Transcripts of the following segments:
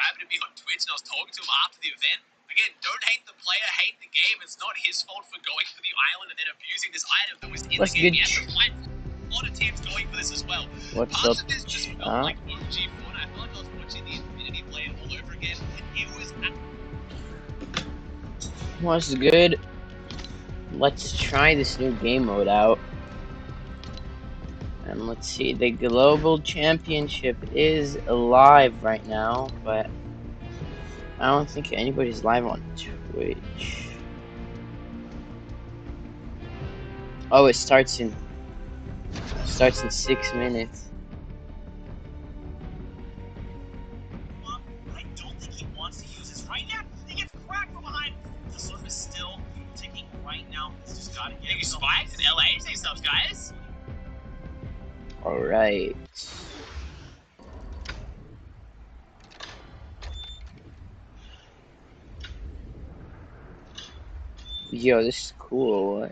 happened to be on Twitch and I was talking to him after the event. Again, don't hate the player, hate the game. It's not his fault for going to the island and then abusing this item that was in the game. He has to fight a lot of teams going for this as well. Parts of this just felt like OG Fortnite. I felt like I was watching the Infinity Blade all over again. It was good. Let's try this new game mode out. And let's see, the Global Championship is live right now, but I don't think anybody's live on Twitch. Oh, it starts in 6 minutes. I don't think he wants to use this right now. He gets cracked from behind. The surf is still ticking right now. It's just gotta get you spikes in LA. Say subs, guys. Alright. Yo, this is cool.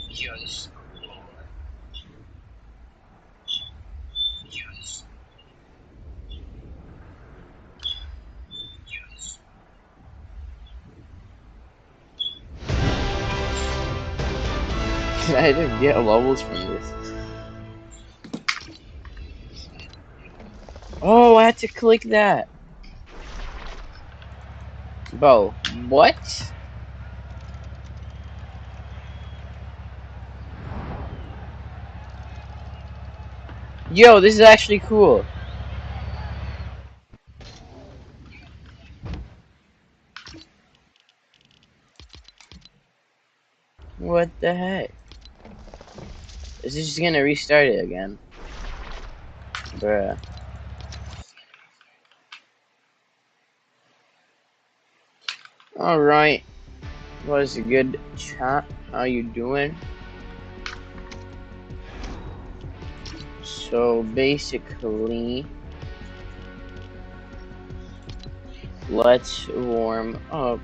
Yo, this is cool. I didn't get levels from this. Oh, I had to click that. Bro, what? Yo, this is actually cool. What the heck? Is this just gonna restart it again? Bruh. Alright. Was a good chat. How you doing? So basically, let's warm up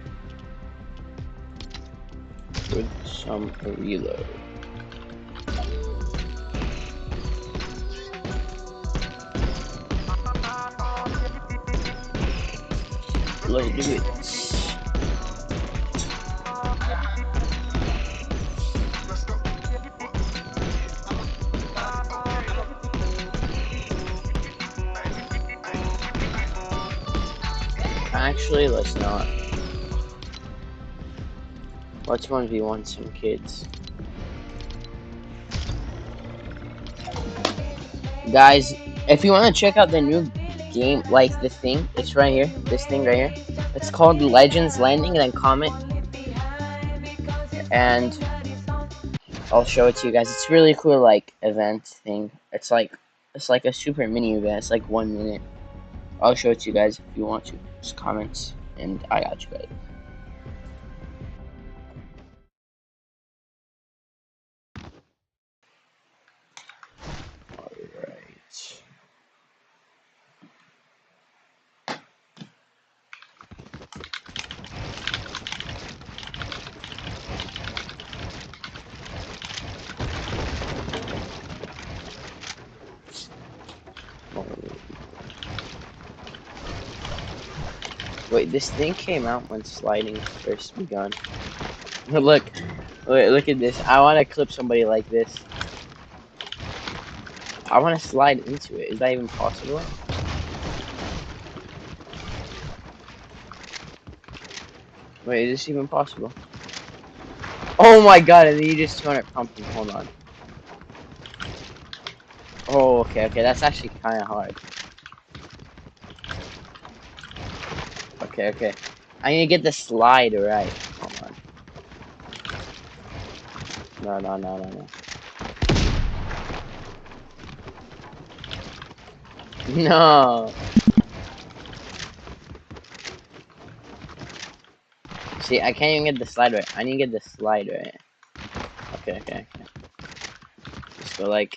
with some reload. Let's do it. Actually, let's not. Let's 1v1 some kids. Guys, if you want to check out the new game, like the thing, it's right here. This thing right here. It's called Legends Landing, and then comment. And I'll show it to you guys. It's really cool, like, event thing. It's like a super mini event. It's like 1 minute. I'll show it to you guys if you want to. Just comments, and I got you guys. Alright. Wait, this thing came out when sliding first begun. Look at this. I want to clip somebody like this. I want to slide into it. Is that even possible? Wait, is this even possible? Oh my god, and then you just 200 pumping. Hold on. Oh, okay, that's actually kind of hard. Okay. I need to get the slide right. Hold on. No. No. See, I can't even get the slide right. I need to get the slide right. Okay. Just go like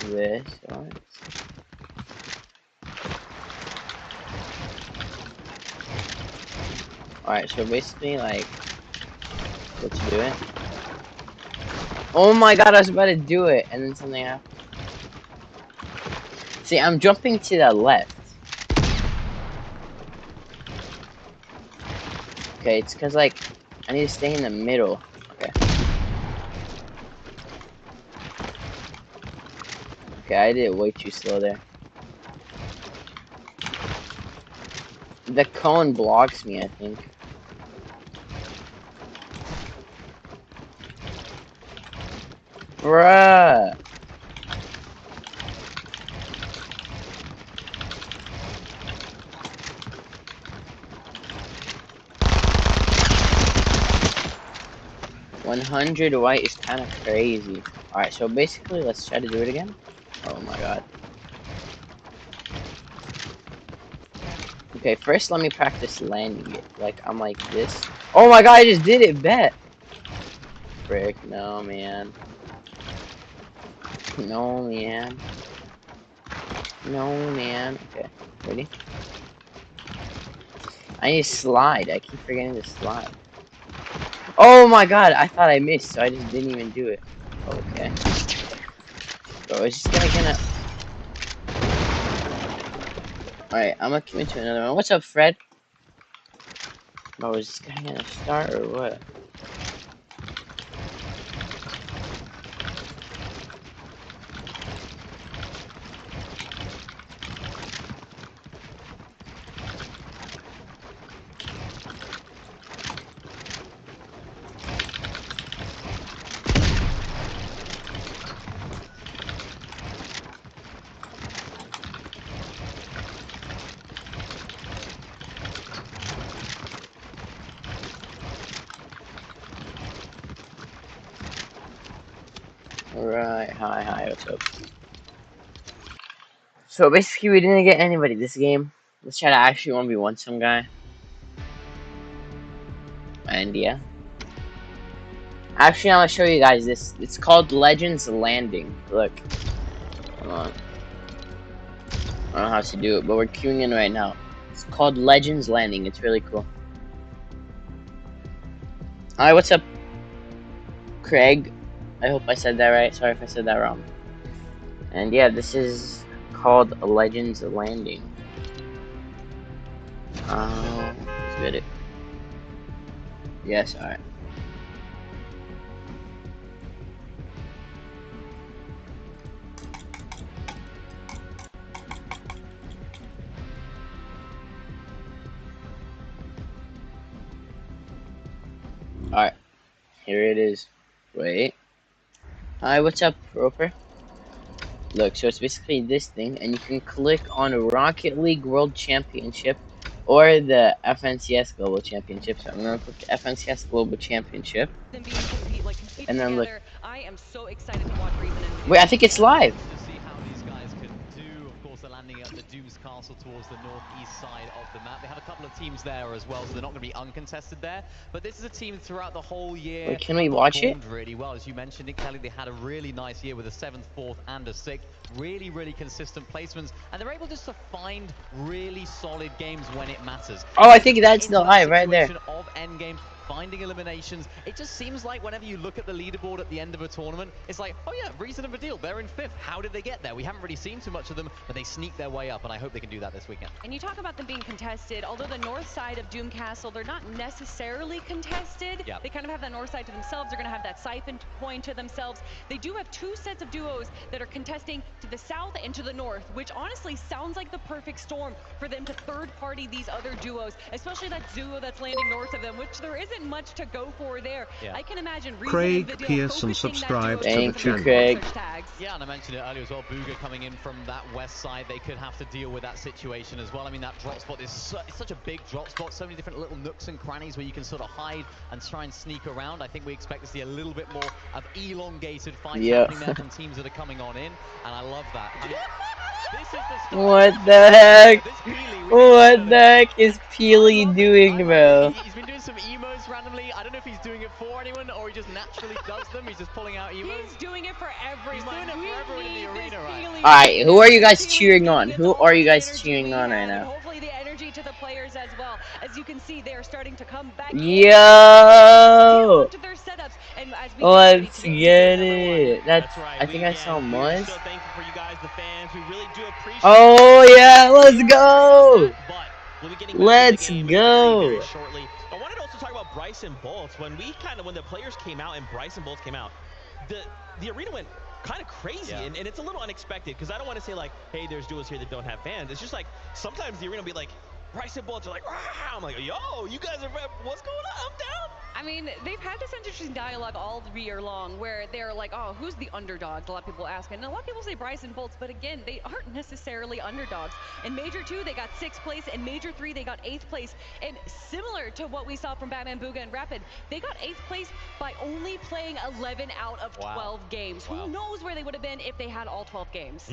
this. Alright, so basically, like, let's do it. Oh my god, I was about to do it, and then something happened. See, I'm jumping to the left. Okay, it's because, like, I need to stay in the middle. Okay. Okay, I did it way too slow there. The cone blocks me, I think. Bruh! $100 white is kind of crazy. Alright, so basically, let's try to do it again. Oh my god. Okay, first let me practice landing it. Like, I'm like this. Oh my god, I just did it, bet! Frick, no, man. No, man. No, man. Okay, ready? I need to slide. I keep forgetting to slide. Oh my god, I thought I missed, so I just didn't even do it. Okay. Bro, it's just gonna... Alright, I'm gonna commit to another one. What's up, Fred? Bro, is this guy gonna start or what? Alright, hi, what's up? So basically, we didn't get anybody this game. Let's try to actually 1v1 some guy. And yeah. Actually, I'm gonna show you guys this. It's called Legends Landing. Look. Hold on. I don't know how to do it, but we're queuing in right now. It's called Legends Landing. It's really cool. Alright, what's up, Craig? I hope I said that right. Sorry if I said that wrong. And yeah, this is called Legends Landing. Let's get it. Yes, alright. Alright. Here it is. Wait. Hi, what's up, Roper? Look, so it's basically this thing, and you can click on Rocket League World Championship or the FNCS Global Championship. So I'm gonna click FNCS Global Championship. And then look. I am so excited to watch Reason and wait, I think it's live. To see how these guys can do. Of course, they're landing at the Dooms Castle towards the northeast side of the map. They have a couple of teams there as well, so they're not going to be uncontested there. But this is a team throughout the whole year. Wait, can we watch it? Really well, as you mentioned, Nick Kelly. They had a really nice year with a 7th, 4th, and a 6th. Really consistent placements, and they're able just to find really solid games when it matters. Oh, I think that's the live right there. Of endgame, finding eliminations. It just seems like whenever you look at the leaderboard at the end of a tournament, it's like, oh yeah, Reason and Badil, they're in 5th. How did they get there? We haven't really seen too much of them, but they sneak their way up, and I hope they can do that this weekend. And you talk about them being contested, although the north side of Doom Castle, they're not necessarily contested. Yep. They kind of have that north side to themselves. They're going to have that siphon coin to themselves. They do have 2 sets of duos that are contesting to the south and to the north, which honestly sounds like the perfect storm for them to third-party these other duos, especially that duo that's landing north of them, which there isn't much to go for there. Yeah. I can imagine Craig Pearson subscribed to the channel. Craig. Yeah, and I mentioned it earlier as well, Booga coming in from that west side, they could have to deal with that situation as well. I mean, that drop spot is such a big drop spot, so many different little nooks and crannies where you can sort of hide and try and sneak around. I think we expect to see a little bit more of elongated fights happening there from teams that are coming on in, and I love that. I mean, this is the what the heck? What the heck is Peely doing, bro? He's been doing some emos randomly. I don't know if he's doing it for anyone or he just naturally does them. He's just pulling out emos. He's doing it for everyone. He's doing it for everyone in the arena, right? Alright, who are you guys cheering on? Who are you guys cheering on right now? Hopefully the energy to the players as well. As you can see, they are starting to come back. Yo! To their setups and And as we let's get it. That's right. I think I saw Muzz. So thankful for you guys, the fans. We really do appreciate oh yeah, let's go. We'll be getting let's go. Very shortly. I wanted to also talk about Bryson Bolts. When the players came out and Bryson Bolts came out, the arena went kind of crazy, and it's a little unexpected, because I don't want to say like, hey, there's duos here that don't have fans. It's just like sometimes the arena will be like, Bryson Bolts are like, rah! I'm like, yo, you guys are, what's going on? I'm down. I mean, they've had this interesting dialogue all year long where they're like, oh, who's the underdog? A lot of people ask, and a lot of people say Bryson Bolts, but again, they aren't necessarily underdogs. In Major 2, they got 6th place. In Major 3, they got 8th place. And similar to what we saw from Batman Booga and Rapid, they got 8th place by only playing 11 out of 12 games. Who knows where they would have been if they had all 12 games?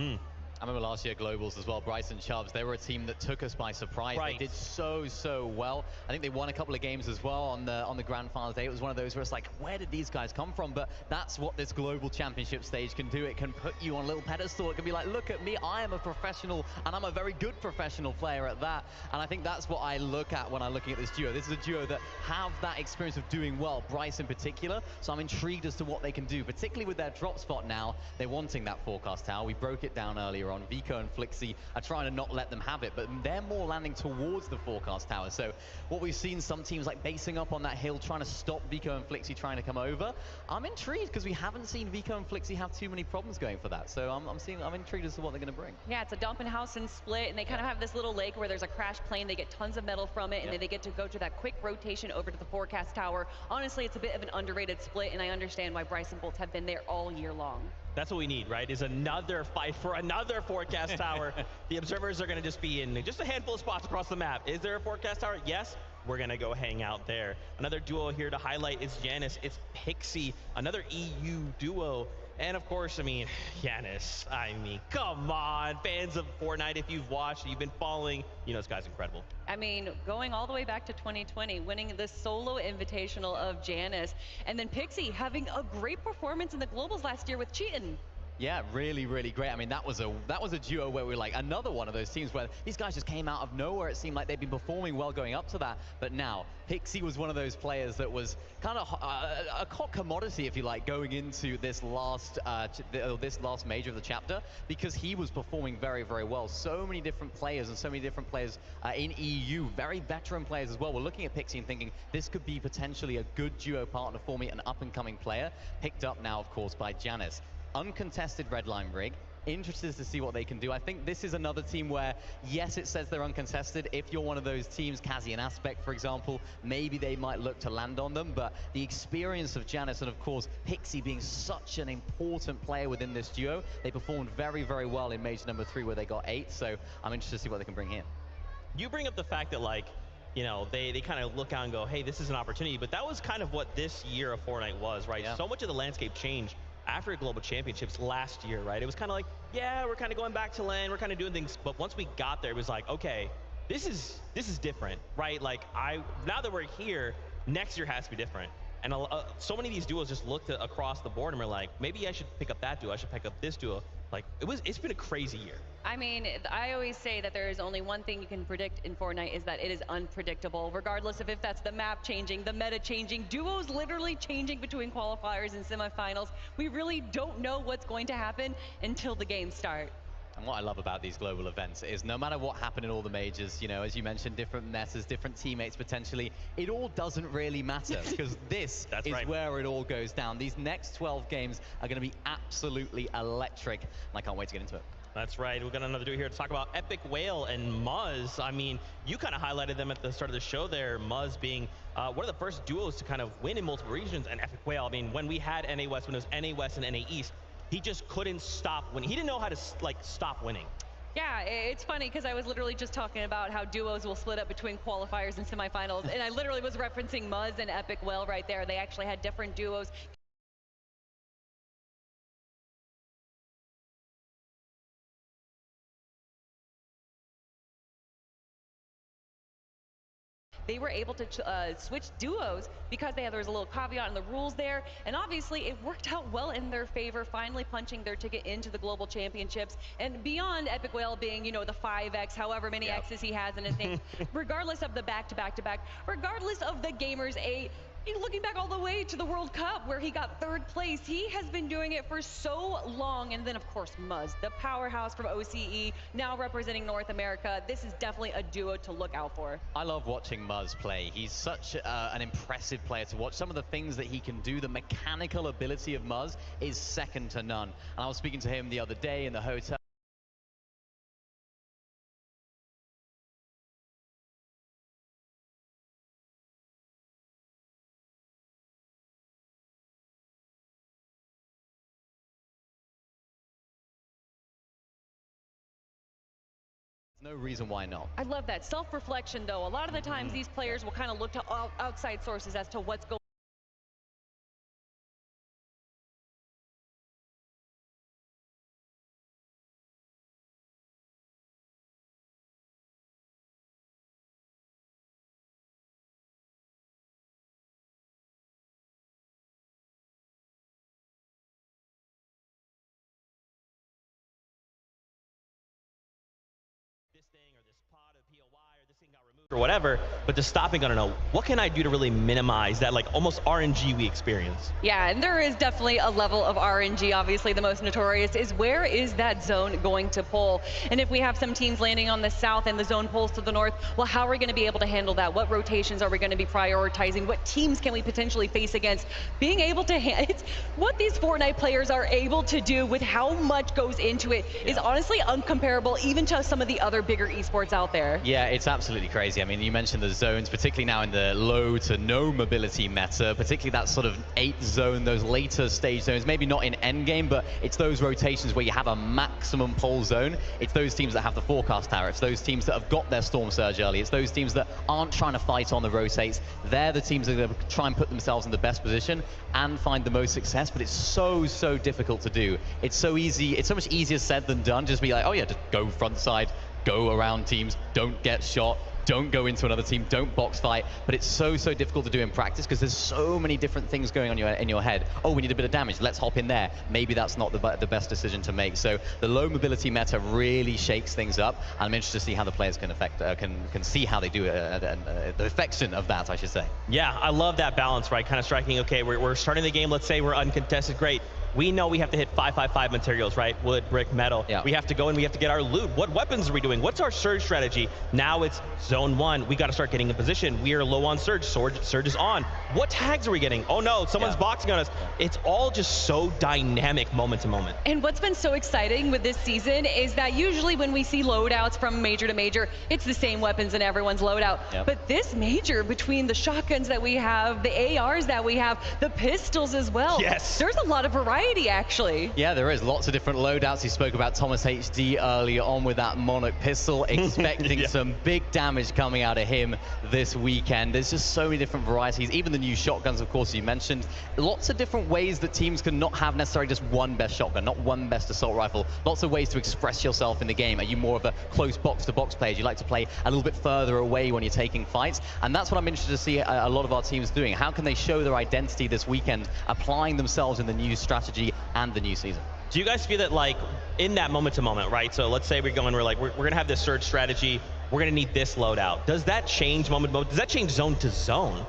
I remember last year Globals as well, Bryson Chubbs, they were a team that took us by surprise. They did so well. I think they won a couple of games as well on the Grand Finals day. It was one of those where it's like, where did these guys come from? But that's what this global championship stage can do. It can put you on a little pedestal. It can be like, look at me, I am a professional, and I'm a very good professional player at that. And I think that's what I look at when I'm looking at this duo. This is a duo that have that experience of doing well, Bryce in particular. So I'm intrigued as to what they can do, particularly with their drop spot now. They're wanting that forecast tower. We broke it down earlier on. Vico and Flixie are trying to not let them have it, but they're more landing towards the forecast tower. So what we've seen, some teams like basing up on that hill, trying to stop Vico and Flixie trying to come over. I'm intrigued because we haven't seen Vico and Flixie have too many problems going for that. So I'm intrigued as to what they're going to bring. Yeah, it's a dump and house and split, and they kind of have this little lake where there's a crash plane. They get tons of metal from it, and then they get to go to that quick rotation over to the forecast tower. Honestly, it's a bit of an underrated split, and I understand why Bryson Bolts have been there all year long. That's what we need, right? Is another fight for another forecast tower. The observers are going to just be in just a handful of spots across the map. Is there a forecast tower? Yes. We're going to go hang out there. Another duo here to highlight is Janus. It's Pixie, another EU duo. And of course, I mean, Janus. I mean, come on, fans of Fortnite, if you've watched, you've been following, you know this guy's incredible. I mean, going all the way back to 2020, winning the solo invitational of Janus, and then Pixie having a great performance in the Globals last year with Cheatin'. Yeah, really great. I mean, that was a duo where we're like, another one of those teams where these guys just came out of nowhere. It seemed like they'd been performing well going up to that, but now Pixie was one of those players that was kind of a commodity, if you like, going into this last major of the chapter, because he was performing very well. So many different players and so many different players in EU, very veteran players as well. We're looking at Pixie and thinking this could be potentially a good duo partner for me, an up-and-coming player, picked up now, of course, by Janus. Uncontested Redline rig. Interested to see what they can do. I think this is another team where, yes, it says they're uncontested. If you're one of those teams, Kazi and Aspect, for example, maybe they might look to land on them. But the experience of Janus and, of course, Pixie being such an important player within this duo, they performed very well in Major number 3 where they got 8. So I'm interested to see what they can bring here. You bring up the fact that, like, you know, they kind of look out and go, hey, this is an opportunity. But that was kind of what this year of Fortnite was, right? Yeah. So much of the landscape changed after Global Championships last year, right? It was kind of like, yeah, we're kind of going back to LAN, we're kind of doing things, but once we got there, it was like, okay, this is different, right? Like, now that we're here, next year has to be different. And so many of these duos just looked across the board and were like, maybe I should pick up that duo, I should pick up this duo. Like, it's been a crazy year. I mean, I always say that there is only one thing you can predict in Fortnite, is that it is unpredictable, regardless of if that's the map changing, the meta changing, duos literally changing between qualifiers and semifinals. We really don't know what's going to happen until the games start. And what I love about these global events is no matter what happened in all the majors, you know, as you mentioned, different metas, different teammates potentially, it all doesn't really matter because this is where it all goes down. These next 12 games are going to be absolutely electric, and I can't wait to get into it. That's right. We've got another duo here to talk about Epic Whale and Muzz. I mean, you kind of highlighted them at the start of the show there, Muzz being one of the first duos to kind of win in multiple regions, and Epic Whale, I mean, when we had NA West, when it was NA West and NA East, he just couldn't stop winning. He didn't know how to, like, stop winning. Yeah, it's funny because I was literally just talking about how duos will split up between qualifiers and semifinals, and I literally was referencing Muzz and Epic Whale right there. They actually had different duos. They were able to switch duos because there was a little caveat in the rules there, and obviously it worked out well in their favor, finally punching their ticket into the Global Championships. And beyond Epic Whale being, you know, the 5X, however many X's he has in his name, regardless of the back-to-back-to-back, regardless of the gamers, a Looking back all the way to the World Cup where he got 3rd place, he has been doing it for so long. And then, of course, Muzz, the powerhouse from OCE, now representing North America. This is definitely a duo to look out for. I love watching Muzz play. He's such an impressive player to watch. Some of the things that he can do, the mechanical ability of Muzz is second to none. And I was speaking to him the other day in the hotel. No reason why not. I love that. Self-reflection, though. A lot of the times these players will kind of look to outside sources as to what's going on. Or whatever, but just stopping, I don't know, what can I do to really minimize that like almost RNG we experience? Yeah, and there is definitely a level of RNG. Obviously, the most notorious is where is that zone going to pull? And if we have some teams landing on the south and the zone pulls to the north, well, how are we going to be able to handle that? What rotations are we going to be prioritizing? What teams can we potentially face against? Being able to, it's what these Fortnite players are able to do with how much goes into it is honestly uncomparable even to some of the other bigger esports out there. Yeah, it's absolutely crazy. I mean, you mentioned the zones, particularly now in the low to no mobility meta, particularly that sort of 8 zone, those later stage zones, maybe not in endgame, but it's those rotations where you have a maximum pull zone. It's those teams that have the forecast tower. It's those teams that have got their storm surge early. It's those teams that aren't trying to fight on the rotates. They're the teams that are going to try and put themselves in the best position and find the most success, but it's so difficult to do. It's so easy. It's so much easier said than done. Just be like, oh yeah, just go front side, go around teams, don't get shot, don't go into another team, don't box fight. But it's so difficult to do in practice because there's so many different things going on in your head. Oh, we need a bit of damage, let's hop in there. Maybe that's not the best decision to make. So the low mobility meta really shakes things up, and I'm interested to see how the players can see how they do the affection of that, I should say. Yeah, I love that balance, right? Kind of striking, okay, we're starting the game, let's say we're uncontested, great. We know we have to hit 555 materials, right? Wood, brick, metal. Yeah. We have to go and we have to get our loot. What weapons are we doing? What's our surge strategy? Now it's zone 1. We got to start getting in position. We are low on surge. Surge is on. What tags are we getting? Oh no, someone's boxing on us. It's all just so dynamic moment to moment. And what's been so exciting with this season is that usually when we see loadouts from major to major, it's the same weapons in everyone's loadout. Yep. But this major, between the shotguns that we have, the ARs that we have, the pistols as well. Yes. There's a lot of variety. Actually. Yeah, there is lots of different loadouts. He spoke about Thomas HD earlier on with that Monarch pistol, expecting some big damage coming out of him this weekend. There's just so many different varieties, even the new shotguns, of course, you mentioned. Lots of different ways that teams can not have necessarily just one best shotgun, not one best assault rifle. Lots of ways to express yourself in the game. Are you more of a close box-to-box player? Do you like to play a little bit further away when you're taking fights? And that's what I'm interested to see a lot of our teams doing. How can they show their identity this weekend, applying themselves in the new strategy and the new season? Do you guys feel that, like, in that moment to moment, right? So let's say we're gonna have this surge strategy, we're gonna need this loadout. Does that change moment to moment? Does that change zone to zone?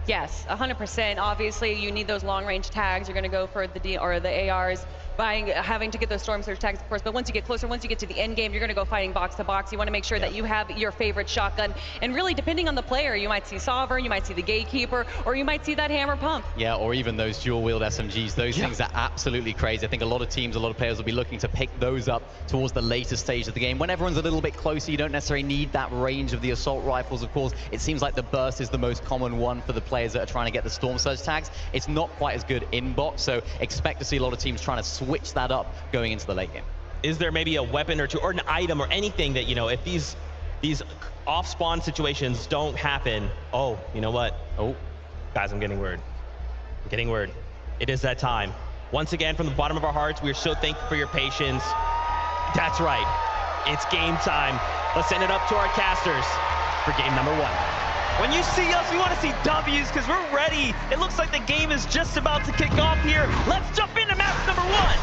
Yes, 100%. Obviously, you need those long-range tags. You're going to go for the ARs, having to get those storm surge tags, of course. But once you get closer, once you get to the end game, you're going to go fighting box to box. You want to make sure that you have your favorite shotgun. And really, depending on the player, you might see Sovereign, you might see the Gatekeeper, or you might see that Hammer Pump. Yeah, or even those dual-wield SMGs. Those things are absolutely crazy. I think a lot of teams, a lot of players will be looking to pick those up towards the later stage of the game. When everyone's a little bit closer, you don't necessarily need that range of the assault rifles, of course. It seems like the burst is the most common one for the players that are trying to get the storm surge tags. It's not quite as good in box, so expect to see a lot of teams trying to switch that up going into the late game. Is there maybe a weapon or two or an item or anything that, you know, if these off spawn situations don't happen, oh, you know what? Oh, guys, I'm getting word. I'm getting word. It is that time. Once again, from the bottom of our hearts, we are so thankful for your patience. That's right. It's game time. Let's send it up to our casters for game number 1. When you see us, we want to see W's because we're ready. It looks like the game is just about to kick off here. Let's jump into match number 1.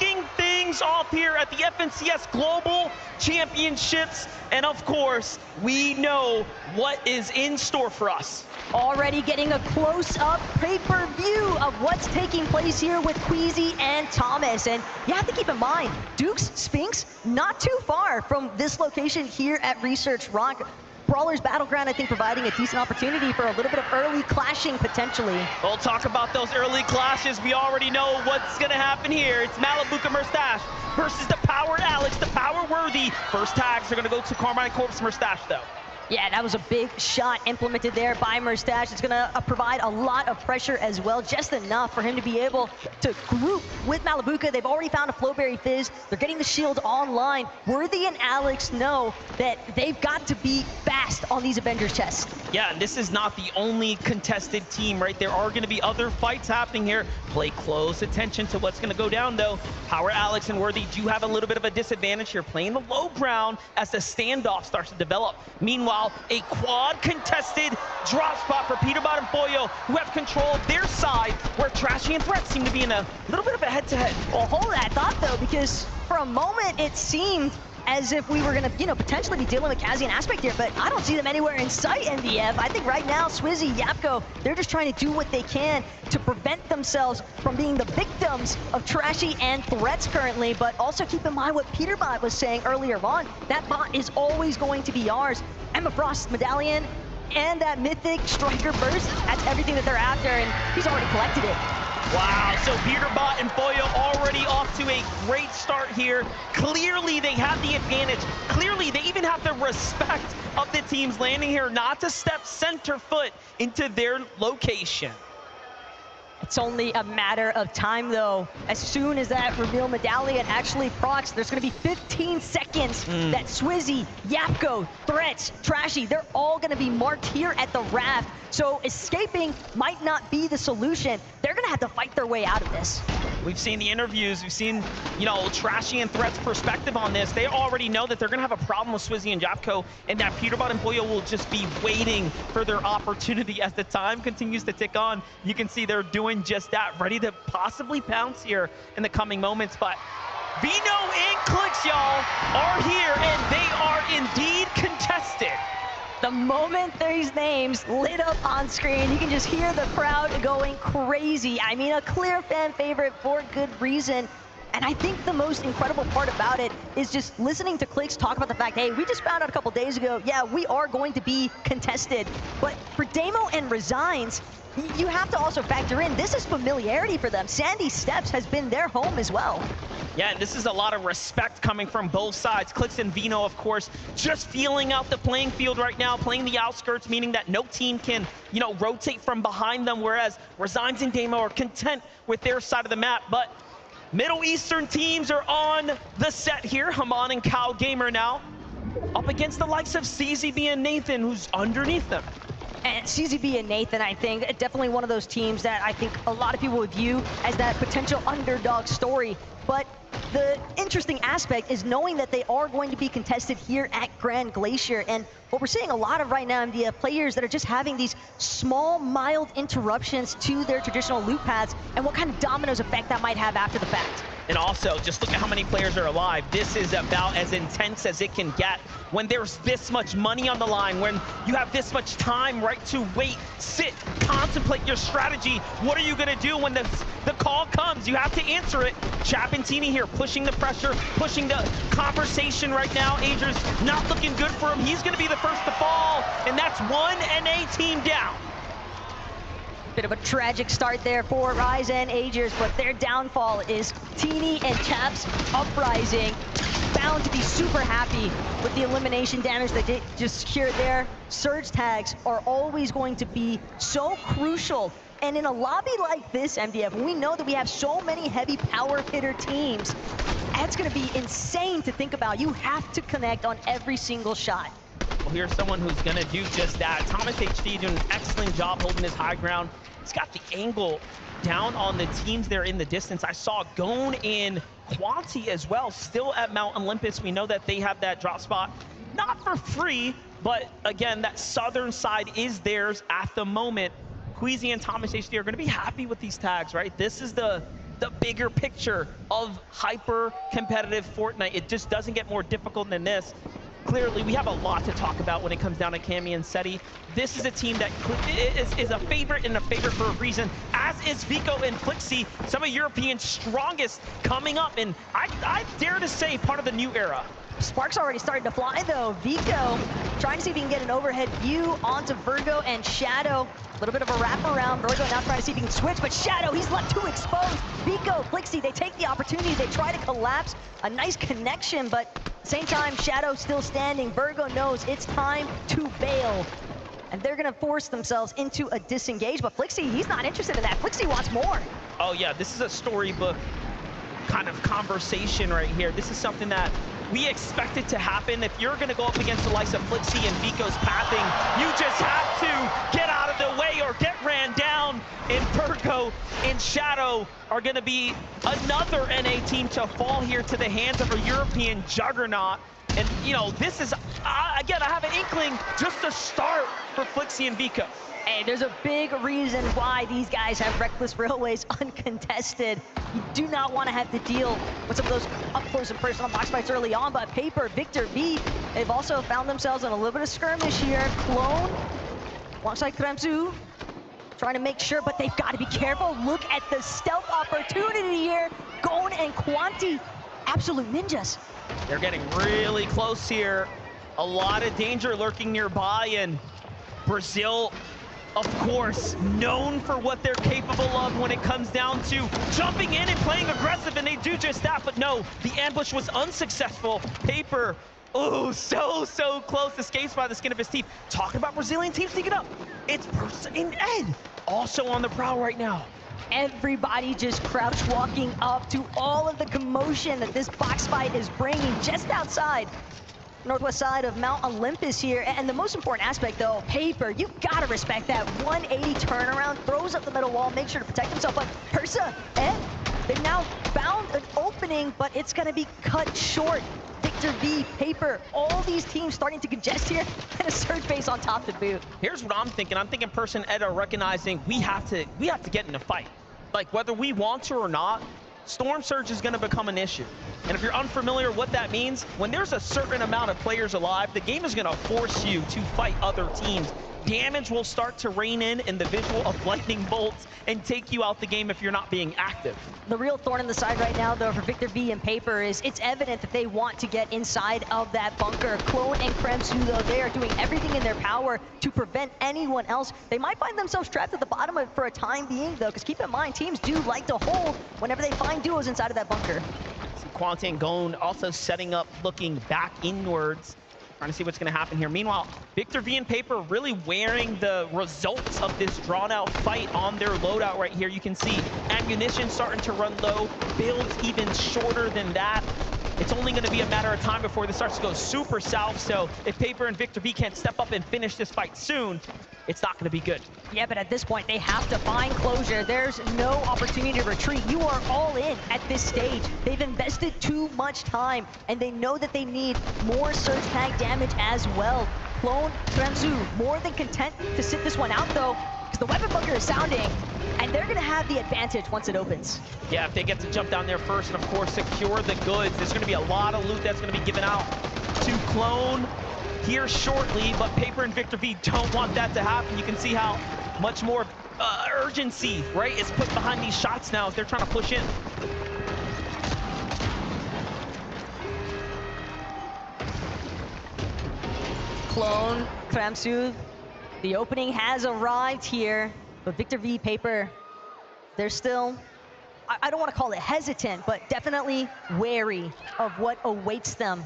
kicking things off here at the FNCS Global Championships. And of course, we know what is in store for us. Already getting a close-up pay-per-view of what's taking place here with Queasy and Thomas. And you have to keep in mind, Duke's Sphinx not too far from this location here at Research Rock. Brawlers Battleground, I think, providing a decent opportunity for a little bit of early clashing potentially. We'll talk about those early clashes. We already know what's going to happen here. It's Malibuka Murstache versus the Power Alex, the Power Worthy. First tags are going to go to Carmine Corpse Murstache, though. Yeah, that was a big shot implemented there by Murstache. It's going to provide a lot of pressure as well, just enough for him to be able to group with Malibuka. They've already found a Flowberry Fizz. They're getting the shield online. Worthy and Alex know that they've got to be fast on these Avengers chests. Yeah, and this is not the only contested team, right? There are going to be other fights happening here. Play close attention to what's going to go down, though. Power Alex and Worthy do have a little bit of a disadvantage here, playing the low ground as the standoff starts to develop. Meanwhile, a quad contested drop spot for Peterbot and Boyo, who have control of their side, where Trashy and Threat seem to be in a little bit of a head-to-head. Well, hold that thought, though, because for a moment it seemed as if we were going to, potentially be dealing with Kazi and Aspect here, but I don't see them anywhere in sight, MDF. I think right now, Swizzy, Yapko, they're just trying to do what they can to prevent themselves from being the victims of Trashy and Threats currently, but also keep in mind what Peterbot was saying earlier on. That bot is always going to be ours. Emma Frost's Medallion and that Mythic Striker Burst, that's everything that they're after, and he's already collected it. Wow, so Peterbot and Boyo already off to a great start here. Clearly they have the advantage. Clearly they even have the respect of the teams landing here not to step center foot into their location. It's only a matter of time, though. As soon as that reveal Medallion actually procs, there's going to be 15 seconds that Swizzy, Yapko, Threats, Trashy, they're all going to be marked here at the raft. So escaping might not be the solution. They're going to have to fight their way out of this. We've seen the interviews. We've seen, Trashy and Threat's perspective on this. They already know that they're going to have a problem with Swizzy and Yapko, and that Peterbot and Boyo will just be waiting for their opportunity as the time continues to tick on. You can see they're doing just that, ready to possibly pounce here in the coming moments. But Vino and Clix, y'all, are here, and they are indeed contested. The moment these names lit up on screen, you can just hear the crowd going crazy. I mean, a clear fan favorite for good reason. And I think the most incredible part about it is just listening to Clix talk about the fact, hey, we just found out a couple days ago, yeah, we are going to be contested. But for Damo and Resigns, you have to also factor in, this is familiarity for them. Sandy Steps has been their home as well. Yeah, and this is a lot of respect coming from both sides. Clix and Vino, of course, just feeling out the playing field right now, playing the outskirts, meaning that no team can, rotate from behind them, whereas Resigns and Damo are content with their side of the map. But Middle Eastern teams are on the set here. Haman and Cow Gamer now up against the likes of CZB and Nathan, who's underneath them. And CZB and Nathan, I think, definitely one of those teams that I think a lot of people would view as that potential underdog story. But the interesting aspect is knowing that they are going to be contested here at Grand Glacier. And what we're seeing a lot of right now, MDF, players that are just having these small, mild interruptions to their traditional loot paths, and what kind of dominoes effect that might have after the fact. And also, just look at how many players are alive. This is about as intense as it can get when there's this much money on the line, when you have this much time, right, to wait, sit, contemplate your strategy. What are you going to do when the call comes? You have to answer it. Chapentini here pushing the pressure, pushing the conversation right now. Ager's not looking good for him. He's going to be the first to fall, and that's one NA team down. Bit of a tragic start there for Rise and Agers, but their downfall is Teeny and Chaps Uprising. Bound to be super happy with the elimination damage that they just secured there. Surge tags are always going to be so crucial. And in a lobby like this, MDF, we know that we have so many heavy power hitter teams. That's going to be insane to think about. You have to connect on every single shot. Well, here's someone who's going to do just that. Thomas HD doing an excellent job holding his high ground. He's got the angle down on the teams there in the distance. I saw Gone and Quanti as well, still at Mount Olympus. We know that they have that drop spot, not for free, but again, that southern side is theirs at the moment. Queasy and Thomas HD are going to be happy with these tags, right? This is the the bigger picture of hyper-competitive Fortnite. It just doesn't get more difficult than this. Clearly, we have a lot to talk about when it comes down to Cammy and Seti. This is a team that is a favorite and a favorite for a reason, as is Vico and Flixie, some of Europeans' strongest coming up, and I dare to say part of the new era. Sparks already starting to fly though. Vico trying to see if he can get an overhead view onto Virgo and Shadow. A little bit of a wraparound. Virgo now trying to see if he can switch, but Shadow, he's left too exposed. Vico, Flixie, they take the opportunity. They try to collapse. A nice connection, but at the same time, Shadow still standing. Virgo knows it's time to bail. And they're gonna force themselves into a disengage, but Flixie, he's not interested in that. Flixie wants more. Oh yeah, this is a storybook kind of conversation right here. This is something that we expect it to happen. If you're gonna go up against the likes of Flixie and Vico's pathing, you just have to get out of the way or get ran down. And Virgo and Shadow are gonna be another NA team to fall here to the hands of a European juggernaut. And you know, this is, again, I have an inkling just to start for Flixie and Vico. Hey, there's a big reason why these guys have Reckless Railways uncontested. You do not want to have to deal with some of those up-close and personal box fights early on, but Paper, Victor V, they've also found themselves in a little bit of skirmish here. Clone, alongside Kremzu, trying to make sure, but they've got to be careful. Look at the stealth opportunity here. Gon and Quanti, absolute ninjas. They're getting really close here. A lot of danger lurking nearby, and Brazil, of course, known for what they're capable of when it comes down to jumping in and playing aggressive, and they do just that, but no, the ambush was unsuccessful. Paper, oh, so close, escapes by the skin of his teeth. Talking about Brazilian teams sneaking up. It's Persa and Ed, also on the prowl right now. Everybody just crouch walking up to all of the commotion that this box fight is bringing just outside northwest side of Mount Olympus here. And the most important aspect though, Paper, you gotta respect that 180 turnaround, throws up the middle wall, makes sure to protect himself. But Persa, Ed, they've now found an opening, but it's gonna be cut short. Victor V, Paper, all these teams starting to congest here, and a surge base on top to boot. Here's what I'm thinking Persa and Ed are recognizing we have to get in a fight. Like, whether we want to or not, Storm Surge is going to become an issue. And if you're unfamiliar what that means, when there's a certain amount of players alive, the game is going to force you to fight other teams. Damage will start to rain in the visual of lightning bolts and take you out the game if you're not being active. The real thorn in the side right now, though, for Victor V and Paper is it's evident that they want to get inside of that bunker. Clone and Kremzu, though, they are doing everything in their power to prevent anyone else. They might find themselves trapped at the bottom of it for a time being, though, because keep in mind, teams do like to hold whenever they find duos inside of that bunker. Quanti and Gon also setting up, looking back inwards, trying to see what's going to happen here. Meanwhile, Victor V and Paper really wearing the results of this drawn-out fight on their loadout right here. You can see ammunition starting to run low, builds even shorter than that. It's only going to be a matter of time before this starts to go super south, so if Paper and Victor V can't step up and finish this fight soon, it's not going to be good. Yeah, but at this point, they have to find closure. There's no opportunity to retreat. You are all in at this stage. They've invested too much time, and they know that they need more surge tag damage as well. Clone, Kremzu, more than content to sit this one out, though, because the weapon bunker is sounding, and they're going to have the advantage once it opens. Yeah, if they get to jump down there first and, of course, secure the goods, there's going to be a lot of loot that's going to be given out to Clone here shortly, but Paper and Victor V don't want that to happen. You can see how much more urgency, right, is put behind these shots now as they're trying to push in. Clone, Kremzu, the opening has arrived here, but Victor V, Paper, they're still, I don't want to call it hesitant, but definitely wary of what awaits them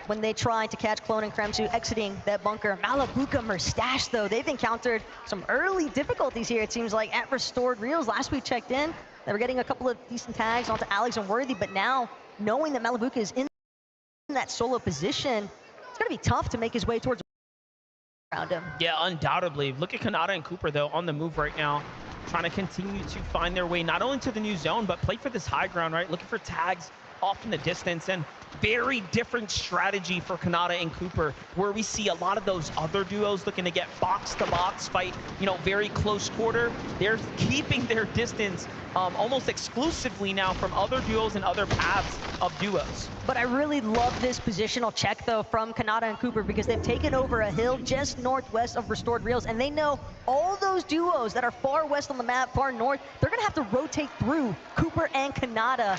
when they try to catch Clone and Kremzu exiting that bunker. Malabuka Merstash, though, they've encountered some early difficulties here, it seems like, at Restored Reels. Last we checked in, they were getting a couple of decent tags onto Alex and Worthy, but now, knowing that Malabuka is in that solo position, it's gonna be tough to make his way towards around him. Yeah, undoubtedly. Look at Kanata and Cooper, though, on the move right now, trying to continue to find their way not only to the new zone, but play for this high ground, right? Looking for tags off in the distance, and very different strategy for Kanata and Cooper, where we see a lot of those other duos looking to get box-to-box fight, very close quarter. They're keeping their distance almost exclusively now from other duos and other paths of duos. But I really love this positional check, though, from Kanata and Cooper, because they've taken over a hill just northwest of Restored Reels, and they know all those duos that are far west on the map, far north, they're going to have to rotate through Cooper and Kanata.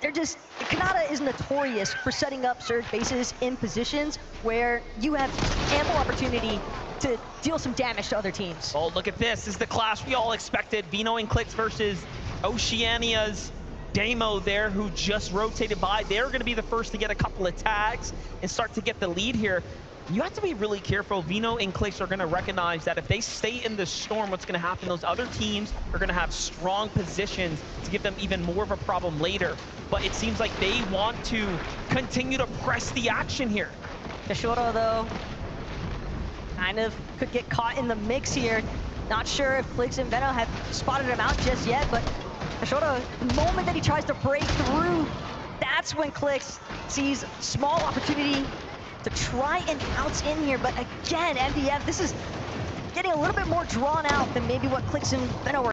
Kanata is notorious for setting up surge bases in positions where you have ample opportunity to deal some damage to other teams. Oh, look at this. This is the clash we all expected. Vino and Clix versus Oceania's Damo there, who just rotated by. They're going to be the first to get a couple of tags and start to get the lead here. You have to be really careful. Vino and Clix are going to recognize that if they stay in the storm, what's going to happen, those other teams are going to have strong positions to give them even more of a problem later. But it seems like they want to continue to press the action here. Kashoro, though, kind of could get caught in the mix here. Not sure if Clix and Veno have spotted him out just yet, but Kashoro, the moment that he tries to break through, that's when Clix sees small opportunity to try and bounce in here. But again, MDF, this is getting a little bit more drawn out than maybe what Clix and Veno were.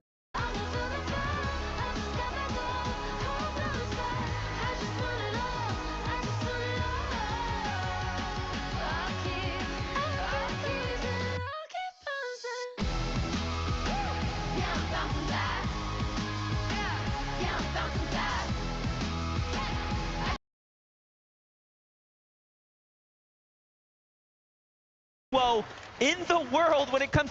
Whoa, in the world when it comes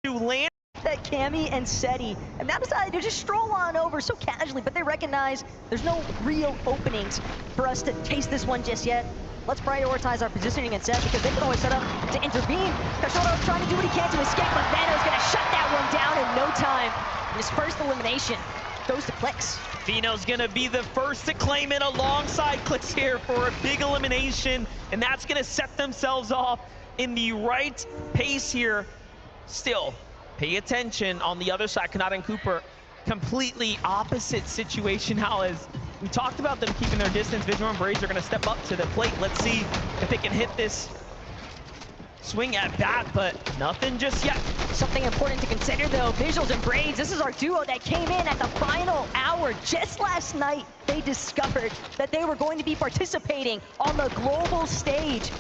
to land. That Cammy and Seti have now decided to just stroll on over so casually, but they recognize there's no real openings for us to taste this one just yet. Let's prioritize our positioning instead, because they can always set up to intervene. Kashoro trying to do what he can to escape, but Veno's gonna shut that one down in no time. And his first elimination goes to Clix. Vino's gonna be the first to claim it alongside Clix here for a big elimination, and that's gonna set themselves off in the right pace here. Still, pay attention on the other side. Kanata and Cooper, completely opposite situation now. As we talked about them keeping their distance, Visual and Braids are going to step up to the plate. Let's see if they can hit this swing at bat, but nothing just yet. Something important to consider, though, Visuals and Braids, this is our duo that came in at the final hour. Just last night, they discovered that they were going to be participating on the global stage.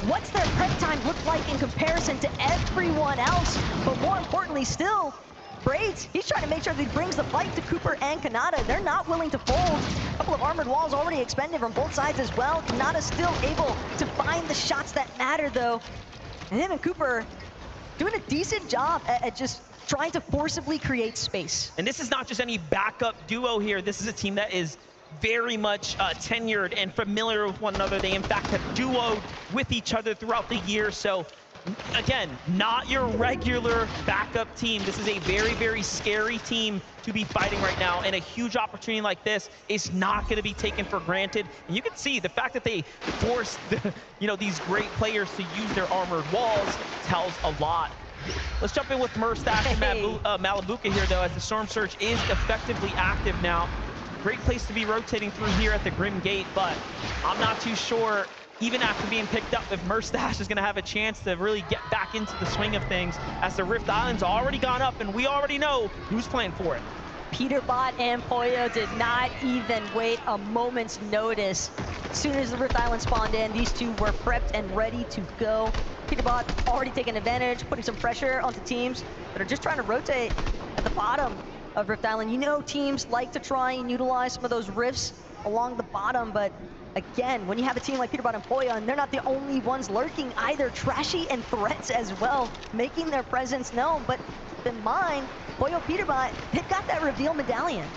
What's their prep time look like in comparison to everyone else? But more importantly still, Braids, he's trying to make sure that he brings the fight to Cooper and Kanata. They're not willing to fold. A couple of armored walls already expended from both sides as well. Kanata's still able to find the shots that matter, though. And him and Cooper doing a decent job at just trying to forcibly create space. And this is not just any backup duo here. This is a team that is very much tenured and familiar with one another. They in fact have duoed with each other throughout the year. So again, not your regular backup team. This is a very, very scary team to be fighting right now, and a huge opportunity like this is not going to be taken for granted. And you can see the fact that they forced these great players to use their armored walls tells a lot. Let's jump in with Murstache and Malabuka here, though, as the Storm Surge is effectively active now. Great place to be rotating through here at the Grim Gate, but I'm not too sure, even after being picked up, if Murstache is going to have a chance to really get back into the swing of things, as the Rift Island's already gone up, and we already know who's playing for it. Peterbot and Poyo did not even wait a moment's notice. As soon as the Rift Island spawned in, these two were prepped and ready to go. Peterbot already taking advantage, putting some pressure onto teams that are just trying to rotate at the bottom of Rift Island. You know, teams like to try and utilize some of those rifts along the bottom, but again, when you have a team like Peterbot and Poyo, and they're not the only ones lurking either, Trashy and Threats as well, making their presence known. But keep in mind, Poyo Peterbot, they've got that reveal medallion.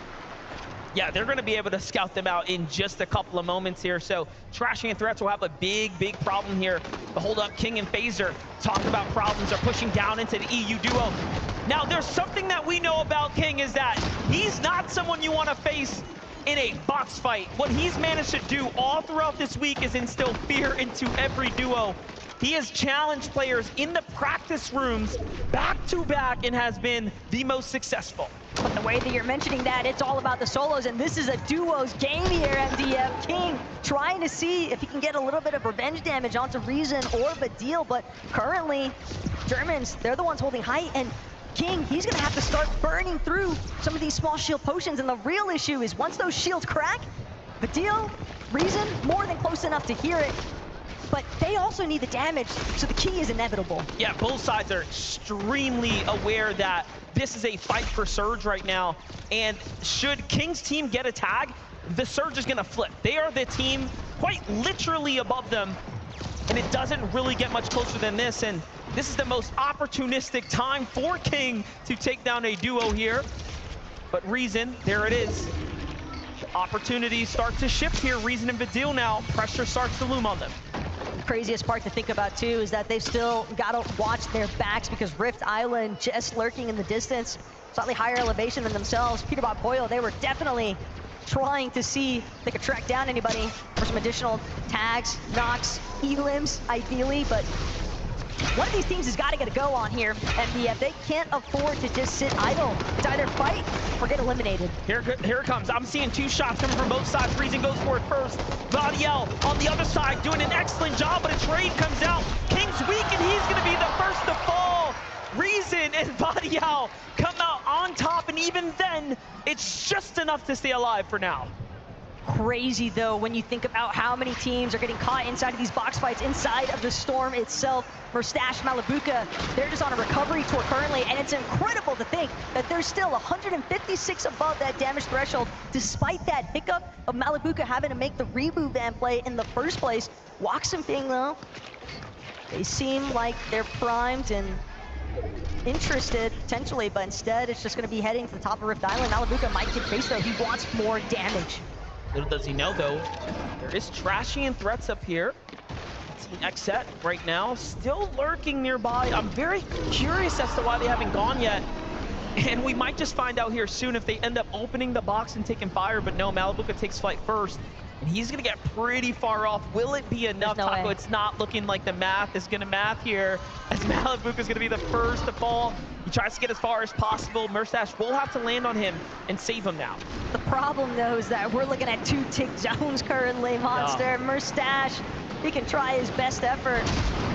Yeah, they're going to be able to scout them out in just a couple of moments here. So Trashy and Threats will have a big, big problem here. The hold up, King and Phaser, talk about problems, are pushing down into the EU duo. Now, there's something that we know about King, is that he's not someone you want to face in a box fight. What he's managed to do all throughout this week is instill fear into every duo. He has challenged players in the practice rooms back to back and has been the most successful. But the way that you're mentioning that, it's all about the solos, and this is a duos game here, MDF. King trying to see if he can get a little bit of revenge damage onto Reason or Badil, but currently, Germans, they're the ones holding height, and King, he's gonna have to start burning through some of these small shield potions, and the real issue is once those shields crack, Badil, Reason, more than close enough to hear it, but they also need the damage, so the key is inevitable. Yeah, both sides are extremely aware that this is a fight for Surge right now, and should King's team get a tag, the Surge is gonna flip. They are the team quite literally above them, and it doesn't really get much closer than this, and this is the most opportunistic time for King to take down a duo here. But Reason, there it is. Opportunities start to shift here. Reason and Badil now. Pressure starts to loom on them. Craziest part to think about too is that they've still got to watch their backs because Rift Island just lurking in the distance, slightly higher elevation than themselves. Peterbot Boyle, they were definitely trying to see if they could track down anybody for some additional tags, knocks, elims, ideally, but one of these teams has got to get a go on here, MDF. They can't afford to just sit idle. It's either fight or get eliminated. Here it comes. I'm seeing two shots coming from both sides. Reason goes for it first. Vadiel on the other side doing an excellent job, but a trade comes out. King's weak, and he's going to be the first to fall. Reason and Vadiel come out on top, and even then, it's just enough to stay alive for now. Crazy though when you think about how many teams are getting caught inside of these box fights inside of the Storm itself. Merstash, Malibuca, they're just on a recovery tour currently, and it's incredible to think that they're still 156 above that damage threshold despite that hiccup of Malibuca having to make the reboot van play in the first place. Wax and Ping though, they seem like they're primed and interested potentially, but instead it's just going to be heading to the top of Rift Island. Malibuca might get faced though. He wants more damage. Little does he know, though, there is Trashy and threats up here. Team Xset right now still lurking nearby. I'm very curious as to why they haven't gone yet. And we might just find out here soon if they end up opening the box and taking fire. But no, Malibuca takes flight first. And he's going to get pretty far off. Will it be enough, no Taco? way. It's not looking like the math is going to math here, as Malibuca is going to be the first to fall. He tries to get as far as possible. Merstash will have to land on him and save him now. The problem, though, is that we're looking at 2 tick zones currently, Monster. Merstash, he can try his best effort,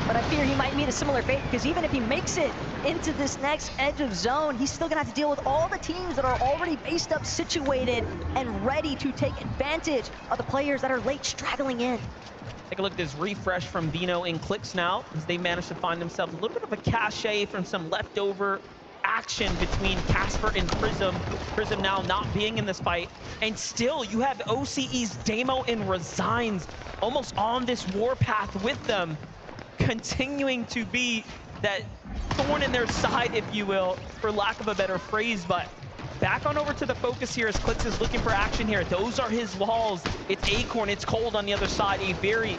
but I fear he might meet a similar fate, because even if he makes it into this next edge of zone, he's still gonna have to deal with all the teams that are already based up, situated, and ready to take advantage of the players that are late straggling in. Take a look at this refresh from Vino and Clix now, as they managed to find themselves a little bit of a cachet from some leftover action between Casper and Prism. Prism now not being in this fight. And still, you have OCE's Damo and Resigns almost on this warpath with them, continuing to be that thorn in their side, if you will, for lack of a better phrase. But back on over to the focus here as Clix is looking for action here. Those are his walls. It's Acorn, it's Cold on the other side. A very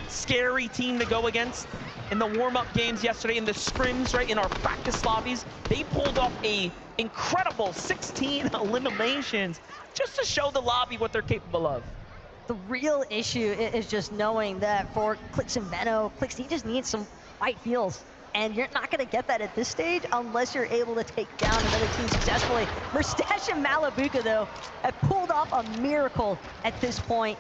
scary team to go against. In the warm-up games yesterday, in the scrims, right, in our practice lobbies, they pulled off a incredible 16 eliminations just to show the lobby what they're capable of. The real issue is just knowing that for Clix and Veno, Clix, he just needs some fight feels. And you're not going to get that at this stage unless you're able to take down another team successfully. Merstash and Malibuca, though, have pulled off a miracle at this point.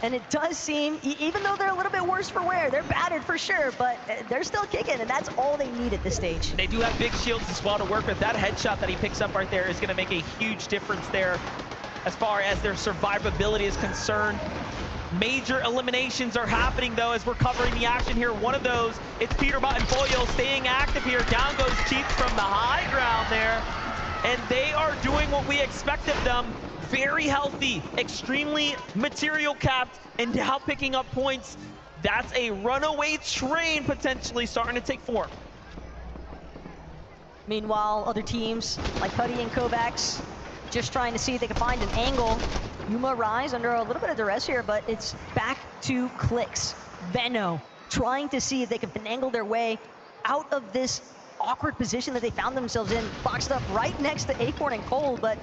And it does seem, even though they're a little bit worse for wear, they're battered for sure, but they're still kicking, and that's all they need at this stage. They do have big shields as well to work with. That headshot that he picks up right there is going to make a huge difference there as far as their survivability is concerned. Major eliminations are happening, though, as we're covering the action here. One of those, it's Peterbot and Boyle staying active here. Down goes Cheats from the high ground there. And they are doing what we expect of them. Very healthy, extremely material capped, and now picking up points. That's a runaway train potentially starting to take form. Meanwhile, other teams like Huddy and Kovacs just trying to see if they can find an angle. Yuma Rise under a little bit of duress here, but it's back to Clix. Veno trying to see if they can finagle their way out of this awkward position that they found themselves in, boxed up right next to Acorn and Cold. But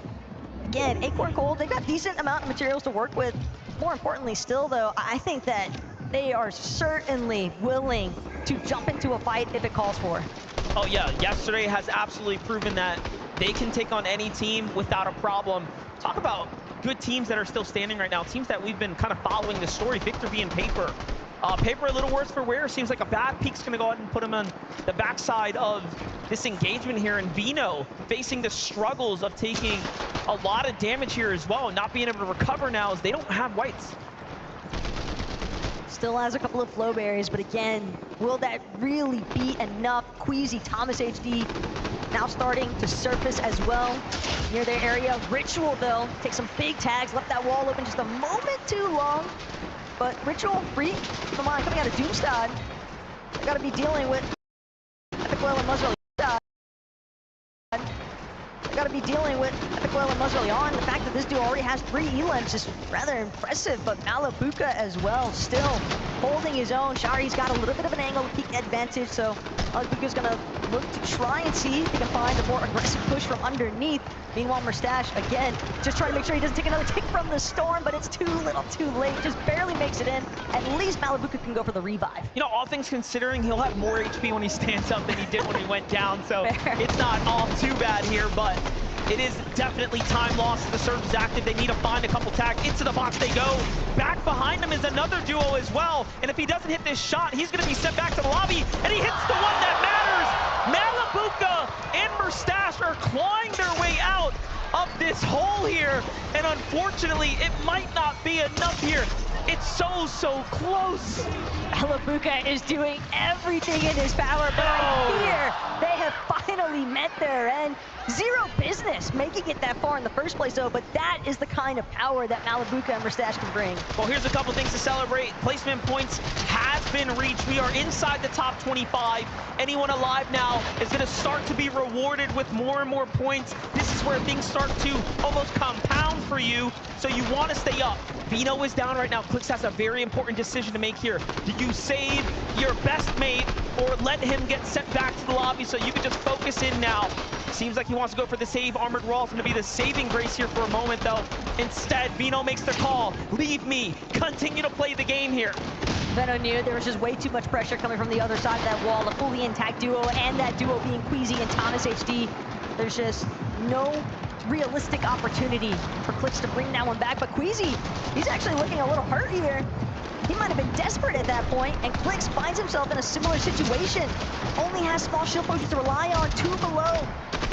again, Acorn and Cold, they've got decent amount of materials to work with. More importantly still, though, I think that they are certainly willing to jump into a fight if it calls for. Oh yeah, yesterday has absolutely proven that they can take on any team without a problem. Talk about good teams that are still standing right now, teams that we've been kind of following the story, Victor V and Paper. Paper a little worse for wear. Seems like a bad peek's gonna go ahead and put him on the backside of this engagement here. And Vino facing the struggles of taking a lot of damage here as well, not being able to recover now as they don't have whites. Still has a couple of flow berries, but again, will that really be enough? Queasy, Thomas HD now starting to surface as well near their area. Ritual though, takes some big tags, left that wall open just a moment too long. But Ritual free the line coming out of Doomstad. They gotta be dealing with Epic Oil and Muzzle. Gotta be dealing with Epic Oil and Muzzle on. The fact that this dude already has 3 elims is rather impressive, but Malabuka as well, still holding his own. Shari's got a little bit of an angle peak advantage, so Malabuka's gonna look to try and see if he can find a more aggressive push from underneath. Meanwhile, Mustache, again, just trying to make sure he doesn't take another tick from the Storm, but it's too little too late. Just barely makes it in. At least Malabuka can go for the revive. You know, all things considering, he'll have more HP when he stands up than he did when he went down, so Fair. It's not all too bad here, but it is definitely time lost. The surge is active. They need to find a couple tags. Into the box they go. Back behind him is another duo as well, and if he doesn't hit this shot, he's going to be sent back to the lobby, and he hits the one that matters. Malabuka and Mustache are clawing their way out of this hole here, and unfortunately, it might not be enough here. It's so close. Malabuka is doing everything in his power, but I fear they have finally met their end. Zero business making it that far in the first place, though, but that is the kind of power that Malabuka and Mustache can bring. Well, here's a couple things to celebrate. Placement points has been reached. We are inside the top 25. Anyone alive now is going to start to be rewarded with more and more points. This is where things start to almost compound for you, so you want to stay up. Vino is down right now. Clix has a very important decision to make here. Do you save your best mate or let him get sent back to the lobby so you can just focus in now? Seems like he wants to go for the save. Armored Wall's going to be the saving grace here for a moment, though. Instead, Vino makes the call. Leave me. Continue to play the game here. Veno knew there was just way too much pressure coming from the other side of that wall. A fully intact duo, and that duo being Queasy and Thomas HD. There's just no realistic opportunity for Clix to bring that one back. But Queasy, he's actually looking a little hurt here. He might have been desperate at that point, and Clix finds himself in a similar situation. Only has small shield potions to rely on, 2 below.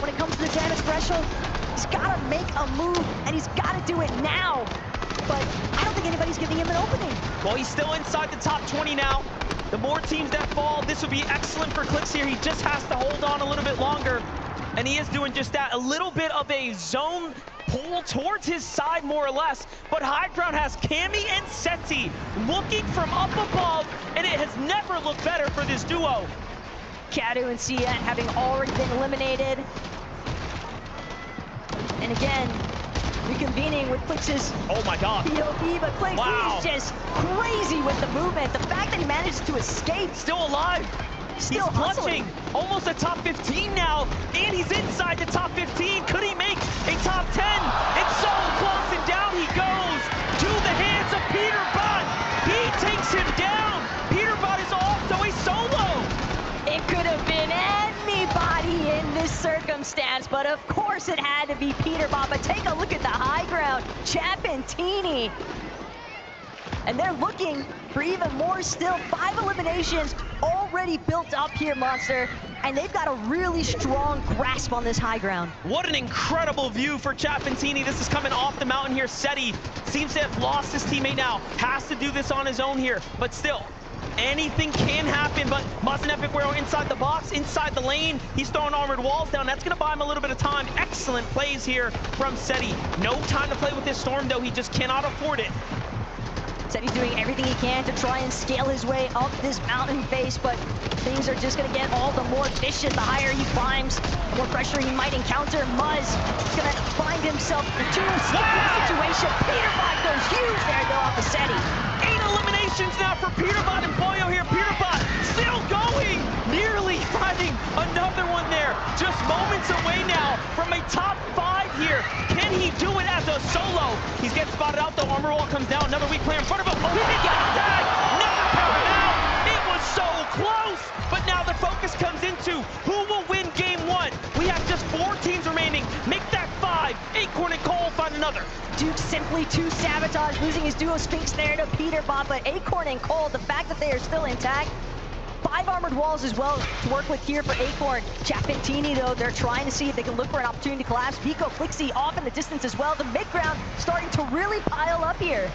When it comes to the damage threshold, he's got to make a move, and he's got to do it now. But I don't think anybody's giving him an opening. Well, he's still inside the top 20 now. The more teams that fall, this would be excellent for Clix here. He just has to hold on a little bit longer, and he is doing just that. A little bit of a zone pull towards his side, more or less. But High Ground has Cammy and Seti looking from up above, and it has never looked better for this duo. Kadu and Sia having already been eliminated. And again, reconvening with Clix's oh my god POV, but Clix, wow, he's just crazy with the movement. The fact that he managed to escape. Still alive. Still he's clutching. Almost a top 15 now, and he's inside the top 15. Could he make a top 10? It's so close, and down he goes to the hands of Peterbot. He takes him down. Peterbot is also a solo. It could have been anybody in this circumstance, but of course it had to be Peterbot. But take a look at the High Ground, Chapentini. And they're looking for even more still. 5 eliminations already built up here, Monster. And they've got a really strong grasp on this High Ground. What an incredible view for Chapentini. This is coming off the mountain here. Seti seems to have lost his teammate now. Has to do this on his own here, but still. Anything can happen, but Muz and Epic Guerrero inside the box, inside the lane. He's throwing armored walls down. That's going to buy him a little bit of time. Excellent plays here from Seti. No time to play with this Storm, though. He just cannot afford it. Seti's doing everything he can to try and scale his way up this mountain face, but things are just going to get all the more vicious. The higher he climbs, the more pressure he might encounter. Muz is going to find himself into a sticky situation. Peterbot goes huge there, though, off of Seti. 8 eliminations now for Peterbot and Boyo here. Peterbot still going, nearly finding another one there. Just moments away now from a top 5 here. Can he do it as a solo? He's getting spotted out though. Armor wall comes down. Another weak player in front of him. Oh, he got tagged. Never so close, but now the focus comes into who will win game 1. We have just 4 teams remaining. Make that 5. Acorn and Cole find another. Duke simply too savage, losing his duo Sphinx there to Peterbot, but Acorn and Cole, the fact that they are still intact, 5 armored walls as well to work with here for Acorn. Chapentini, though, they're trying to see if they can look for an opportunity to collapse. Vico, Flixie off in the distance as well. The mid-ground starting to really pile up here.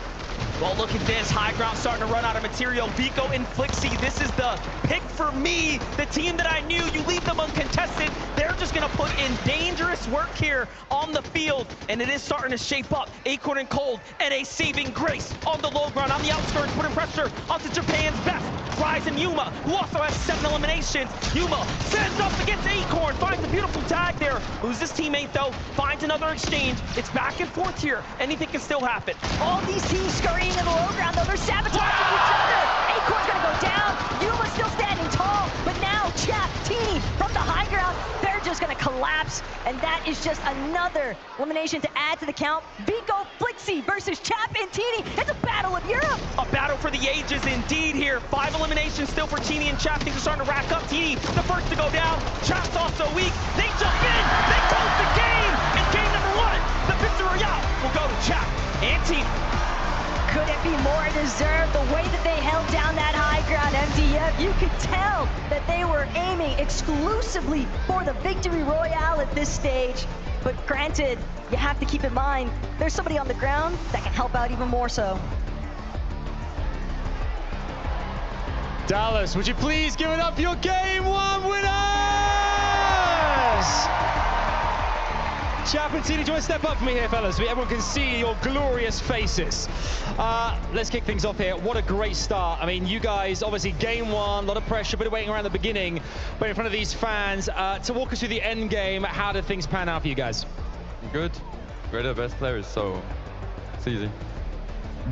Well, look at this. High ground starting to run out of material. Vico and Flixie, this is the pick for me. The team that I knew, you leave them uncontested. They're just going to put in dangerous work here on the field, and it is starting to shape up. Acorn and Cold, and a saving grace on the low ground, on the outskirts, putting pressure onto Japan's best. Rise and Yuma, who also has 7 eliminations. Yuma sends up against Acorn, finds a beautiful tag there. Loses his teammate, though, finds another exchange. It's back and forth here. Anything can still happen. All these teams scurrying in the low ground, though. They're sabotaging each other. Acorn's gonna go down. Yuma's still standing tall, but now Chapentini from the high ground, they're just gonna collapse, and that is just another elimination to add to the count. Vico, Flixie versus Chapentini. It's a battle of Europe. A battle for the ages indeed here. 5 eliminations still for Teeny and Chap. Things are starting to rack up. Teeny, the first to go down. Chap's also weak. They jump in. They close the game. And game number 1, the victory royale will go to Chap and Teeny. Could it be more deserved? The way that they held down that high ground, MDF, you could tell that they were aiming exclusively for the victory royale at this stage. But granted, you have to keep in mind, there's somebody on the ground that can help out even more so. Dallas, would you please give it up for your Game 1 winners? Chapentini, do you want to step up for me here, fellas? So everyone can see your glorious faces. Let's kick things off here. What a great start. I mean, you guys, obviously, Game 1, a lot of pressure, bit of waiting around the beginning, but in front of these fans. To walk us through the end game, how did things pan out for you guys? Good. We're the best players, so it's easy.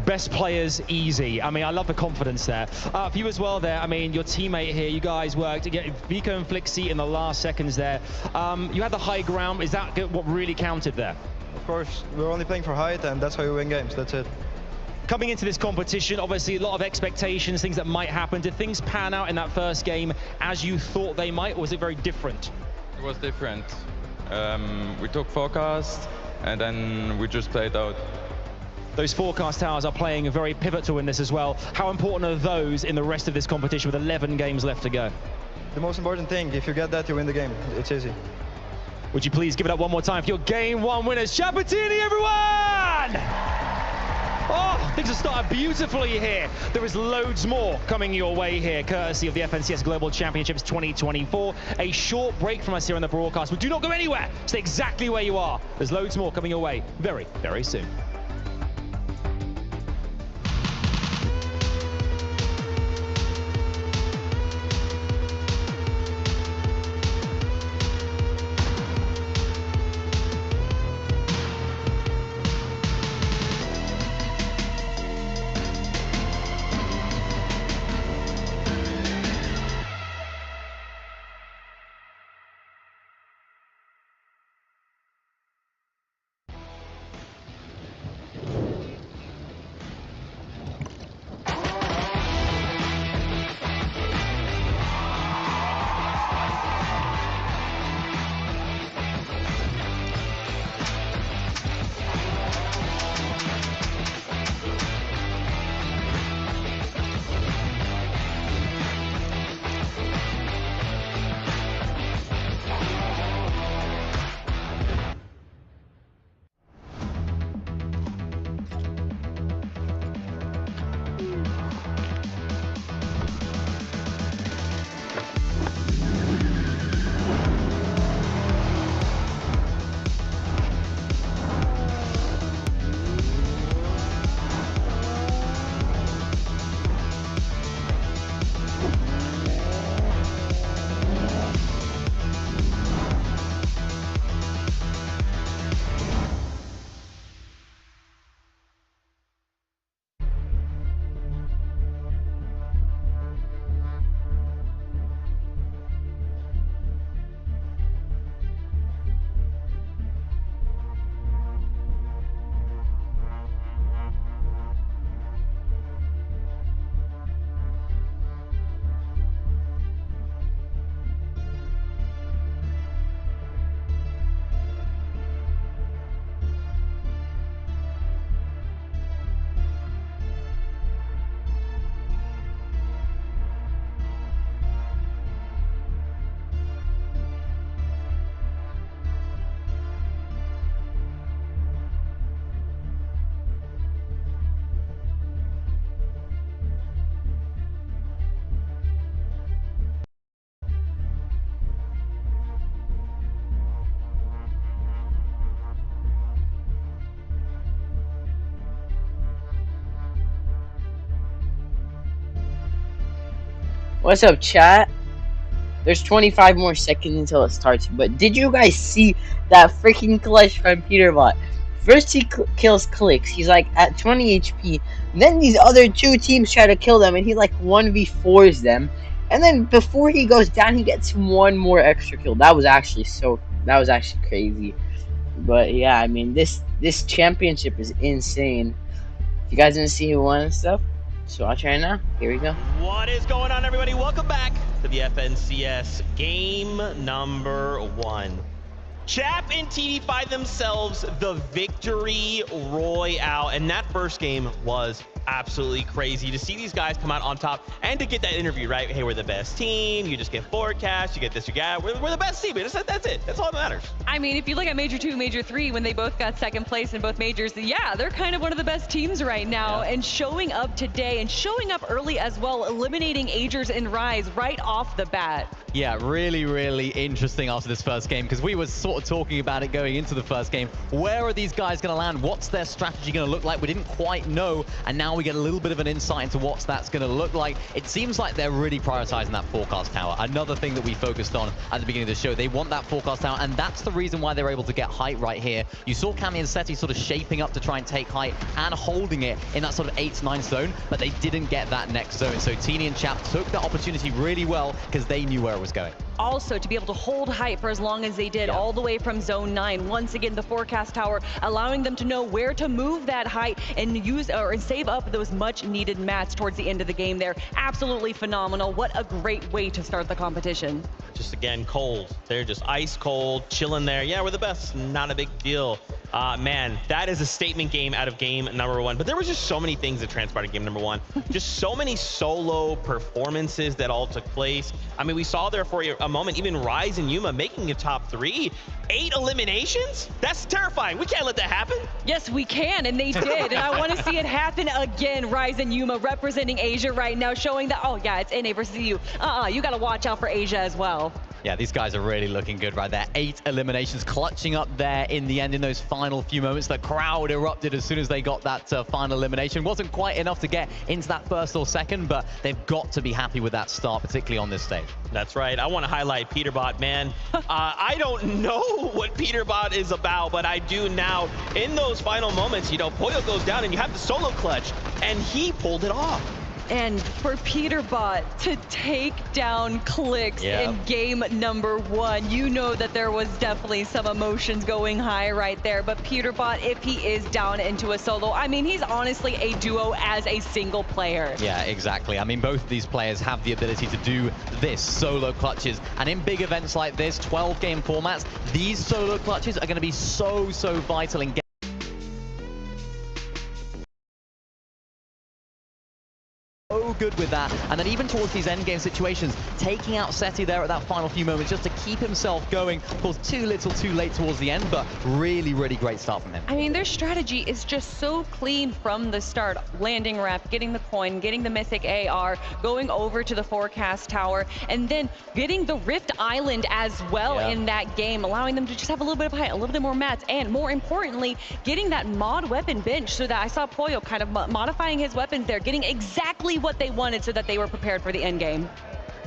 Best players, easy. I mean, I love the confidence there. For you as well there, I mean, your teammate here, you guys worked to get Vico and Flixie in the last seconds there. You had the high ground. Is that what really counted there? Of course, we're only playing for height, and that's how you win games. That's it. Coming into this competition, obviously a lot of expectations, things that might happen. Did things pan out in that first game as you thought they might, or was it very different? It was different. We took forecast, and then we just played out. Those forecast towers are playing very pivotal in this as well. How important are those in the rest of this competition with 11 games left to go? The most important thing, if you get that, you win the game. It's easy. Would you please give it up one more time for your Game 1 winners? Chapentini, everyone! Oh, things have started beautifully here. There is loads more coming your way here, courtesy of the FNCS Global Championships 2024. A short break from us here on the broadcast, but do not go anywhere. Stay exactly where you are. There's loads more coming your way very, very soon. What's up, chat? There's 25 more seconds until it starts, but did you guys see that freaking clutch from Peterbot? First he kills Clix, he's like at 20 HP, then these other two teams try to kill them and he like 1v4s them, and then before he goes down he gets one more extra kill. That was actually crazy. But yeah, I mean this championship is insane. If you guys didn't see who won and stuff, so watch right now. Here we go. What is going on, everybody? Welcome back to the FNCS game number 1. Chap and TD find themselves the victory royale, and that first game was absolutely crazy to see these guys come out on top and to get that interview, right? Hey, we're the best team. You just get forecast. You get this. You got. We're the best team. That's it. That's all that matters. I mean, if you look at Major 2, Major 3, when they both got second place in both majors, yeah, they're kind of one of the best teams right now. Yeah. And showing up today and showing up early as well, eliminating Agers and Rise right off the bat. Yeah, really, really interesting after this first game, because we were sort of talking about it going into the first game. Where are these guys going to land? What's their strategy going to look like? We didn't quite know, and now we get a little bit of an insight into what that's going to look like. It seems like they're really prioritizing that forecast tower. Another thing that we focused on at the beginning of the show. They want that forecast tower, and that's the reason why they're able to get height right here. You saw Cammy and Seti sort of shaping up to try and take height and holding it in that sort of 8-9 zone, but they didn't get that next zone. So Teeny and Chap took that opportunity really well because they knew where it was going. Also, to be able to hold height for as long as they did, all the way from zone 9. Once again, the forecast tower allowing them to know where to move that height and use and save up those much needed mats towards the end of the game there. Absolutely phenomenal. What a great way to start the competition. Just again, cold. They're just ice cold, chilling there. Yeah, we're the best. Not a big deal. Man, that is a statement game out of game number 1. But there was just so many things that transpired in game number 1. Just so many solo performances that all took place. I mean, we saw there for a moment, even Rise and Yuma making a top 3. 8 eliminations? That's terrifying. We can't let that happen. Yes, we can, and they did. And I want to see it happen again. Rise and Yuma representing Asia right now, showing that, oh yeah, it's NA versus EU. You got to watch out for Asia as well. Yeah, these guys are really looking good right there. 8 eliminations clutching up there in the end in those final few moments. The crowd erupted as soon as they got that final elimination. Wasn't quite enough to get into that first or second, but they've got to be happy with that start, particularly on this stage. That's right. I want to highlight Peterbot, man. I don't know what Peterbot is about, but I do now. In those final moments, you know, Pollo goes down and you have the solo clutch, and he pulled it off. And for Peterbot to take down Clix in game number 1, you know that there was definitely some emotions going high right there. But Peterbot, if he is down into a solo, I mean, he's honestly a duo as a single player. Yeah, exactly. I mean, both of these players have the ability to do this, solo clutches. And in big events like this, 12-game formats, these solo clutches are going to be so vital in so good with that, and then even towards these end game situations, taking out Seti there at that final few moments just to keep himself going. Of course, too little too late towards the end, but really great start from him. I mean, their strategy is just so clean from the start. Landing rep, getting the coin, getting the mythic AR, going over to the forecast tower, and then getting the Rift Island as well in that game, allowing them to just have a little bit of height, a little bit more mats, and more importantly, getting that mod weapon bench so that I saw Pollo kind of modifying his weapons there, getting exactly what they wanted so that they were prepared for the end game.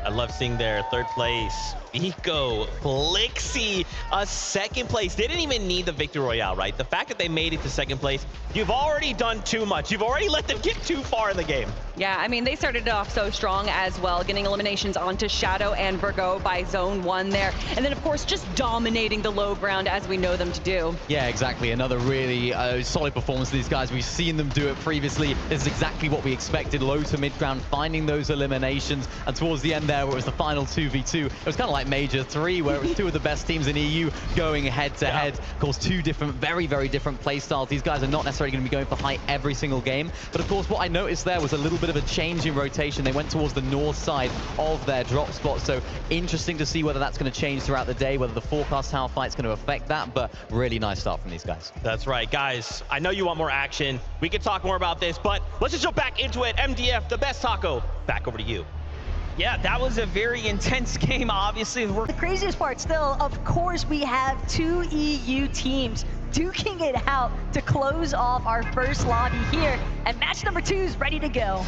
I love seeing their 3rd place. Vico, Flixie, a 2nd place. They didn't even need the Victory Royale, right? The fact that they made it to 2nd place, you've already done too much. You've already let them get too far in the game. Yeah, I mean, they started it off so strong as well, getting eliminations onto Shadow and Virgo by zone 1 there. And then, of course, just dominating the low ground as we know them to do. Yeah, exactly. Another really solid performance of these guys. We've seen them do it previously. This is exactly what we expected. Low to mid ground, finding those eliminations. And towards the end there, where it was the final 2v2, it was kind of like Major 3, where it was 2 of the best teams in EU going head to head. Of course, 2 different, very different play styles. These guys are not necessarily going to be going for height every single game. But of course, what I noticed there was a little bit of a change in rotation. They went towards the north side of their drop spot. So interesting to see whether that's going to change throughout the day, whether the forecast tower fight's going to affect that. But really nice start from these guys. That's right, guys. I know you want more action. We could talk more about this, but let's just jump back into it. MDF, the best taco. Back over to you. Yeah, that was a very intense game, obviously. The craziest part still, of course, we have 2 EU teams duking it out to close off our first lobby here, and match number 2 is ready to go.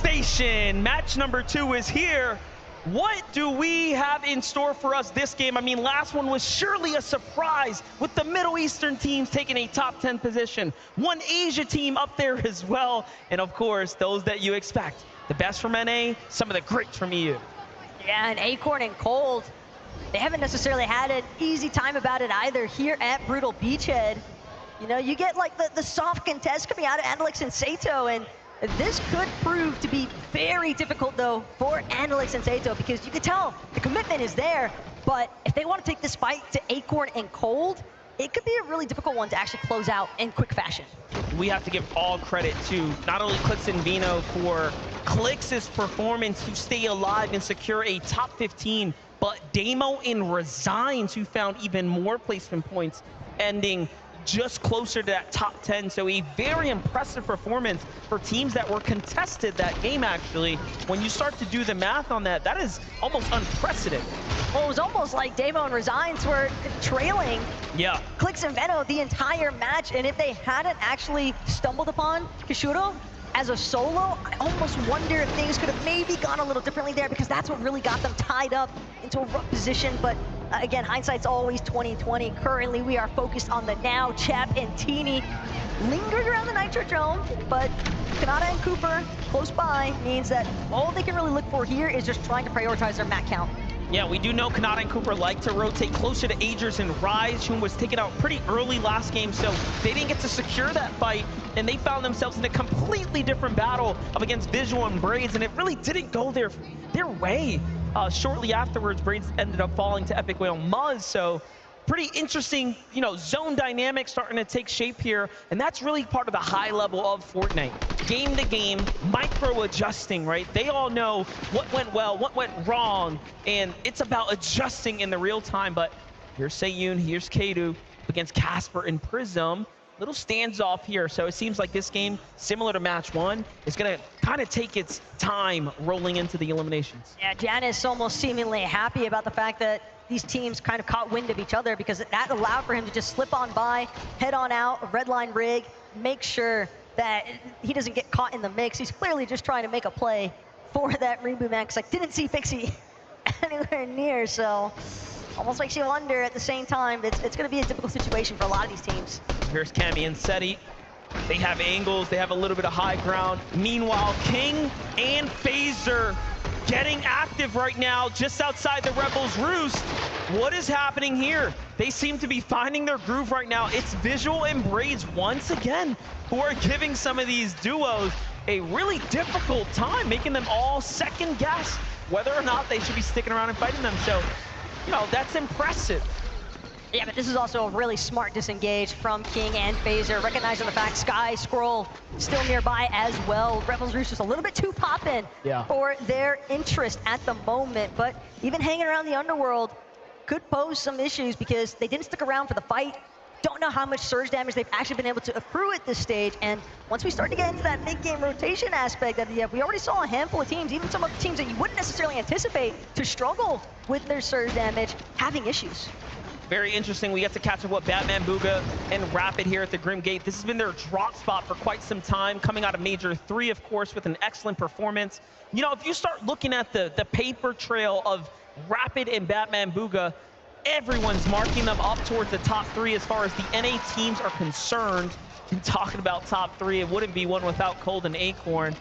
Station. Match number 2 is here. What do we have in store for us this game? I mean, last one was surely a surprise with the Middle Eastern teams taking a top 10 position. One Asia team up there as well. And of course, those that you expect. The best from NA, some of the greats from EU. Yeah, and Acorn and Cold, they haven't necessarily had an easy time about it either here at Brutal Beachhead. You know, you get like the soft contest coming out of Andelix and Sato, and this could prove to be very difficult, though, for Andelix and Sato, because you can tell the commitment is there, but if they want to take this fight to Acorn and Cold, it could be a really difficult one to actually close out in quick fashion. We have to give all credit to not only Clix and Vino for Clix's performance to stay alive and secure a top 15, but Damo and Resigns, who found even more placement points, ending just closer to that top 10. So a very impressive performance for teams that were contested that game, actually. When you start to do the math on that, that is almost unprecedented. Well, it was almost like Damo and Resigns were trailing Clix and Veno the entire match, and if they hadn't actually stumbled upon Kishuro as a solo, I almost wonder if things could have maybe gone a little differently there, because that's what really got them tied up into a rough position. But again, hindsight's always 20/20. Currently, we are focused on the now. Chap and Teeny lingering around the Nitrodrome, but Kanata and Cooper close by means that all they can really look for here is just trying to prioritize their mat count. Yeah, we do know Kanata and Cooper like to rotate closer to Agers and Rise, whom was taken out pretty early last game, so they didn't get to secure that fight, and they found themselves in a completely different battle up against Visual and Braids, and it really didn't go their way. Shortly afterwards, Braids ended up falling to Epic Whale Muzz, so pretty interesting, you know, zone dynamic starting to take shape here, and that's really part of the high level of Fortnite. Game to game, micro adjusting, right? They all know what went well, what went wrong, and it's about adjusting in the real time. But here's Seiyun, here's Kadu against Casper and Prism. Little stands off here, so it seems like this game, similar to match 1, is gonna kind of take its time rolling into the eliminations. Yeah, Janus almost seemingly happy about the fact that these teams kind of caught wind of each other, because that allowed for him to just slip on by, head on out, a red line rig, make sure that he doesn't get caught in the mix. He's clearly just trying to make a play for that Reboot Max. I didn't see Pixie anywhere near, so almost makes you wonder at the same time. It's going to be a difficult situation for a lot of these teams. Here's Cammy and Seti. They have angles, they have a little bit of high ground. Meanwhile, King and Phaser getting active right now just outside the Rebels' roost. What is happening here? They seem to be finding their groove right now. It's Visual and Braids once again who are giving some of these duos a really difficult time, making them all second guess whether or not they should be sticking around and fighting them. So, you know, that's impressive. Yeah, but this is also a really smart disengage from King and Phaser, recognizing the fact Sky Scroll still nearby as well. Rebels Roost just a little bit too poppin' for their interest at the moment, but even hanging around the underworld could pose some issues because they didn't stick around for the fight. Don't know how much surge damage they've actually been able to accrue at this stage, and once we start to get into that mid-game rotation aspect of the we already saw a handful of teams, even some of the teams that you wouldn't necessarily anticipate to struggle with their surge damage, having issues. Very interesting. We get to catch up with Batman Booga and Rapid here at the Grim Gate. This has been their drop spot for quite some time, coming out of Major 3, of course, with an excellent performance. You know, if you start looking at the paper trail of Rapid and Batman Booga, everyone's marking them up towards the top 3 as far as the NA teams are concerned. And talking about top 3, it wouldn't be one without Cold and Acorn.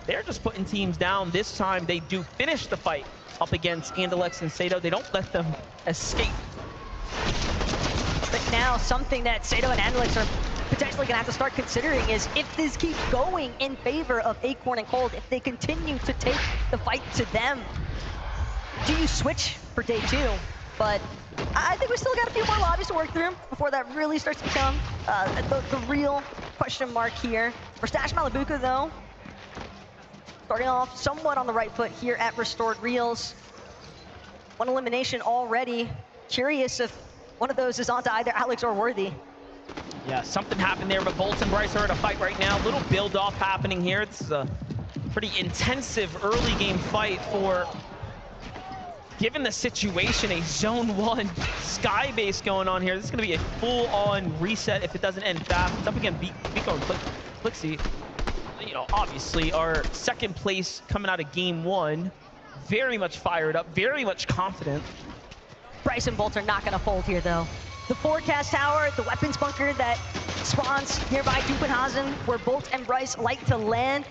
They're just putting teams down. This time, they do finish the fight up against Andelix and Sato. They don't let them escape. But now something that Sato and Andelix are potentially gonna have to start considering is if this keeps going in favor of Acorn and Cold, if they continue to take the fight to them, do you switch for day 2? But I think we still got a few more lobbies to work through before that really starts to become the real question mark here. For Stash Malibuca though, starting off somewhat on the right foot here at Restored Reels. One elimination already. Curious if one of those is onto either Alex or Worthy. Yeah, something happened there, but Bolt and Bryce are in a fight right now. Little build-off happening here. This is a pretty intensive early game fight for, given the situation, a Zone 1 Sky base going on here. This is going to be a full-on reset if it doesn't end fast. It's up against Vico and Clixie. obviously our second place coming out of game 1, very much fired up, very much confident. Bryce and Bolt are not gonna fold here though. The forecast tower, the weapons bunker that spawns nearby Dupenhazen, where Bolt and Bryce like to land.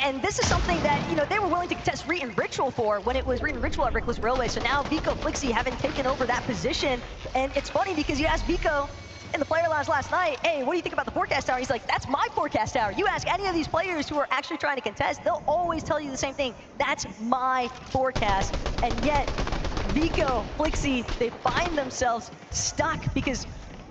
And this is something that, they were willing to contest Reet and Ritual for when it was Reet and Ritual at Reckless Railway. So now Vico, Flixie haven't taken over that position. And it's funny because you asked Vico in the player lounge last night, hey, what do you think about the forecast tower? He's like, that's my forecast tower. You ask any of these players who are actually trying to contest, they'll always tell you the same thing. That's my forecast. And yet, Vico, Flixie, they find themselves stuck because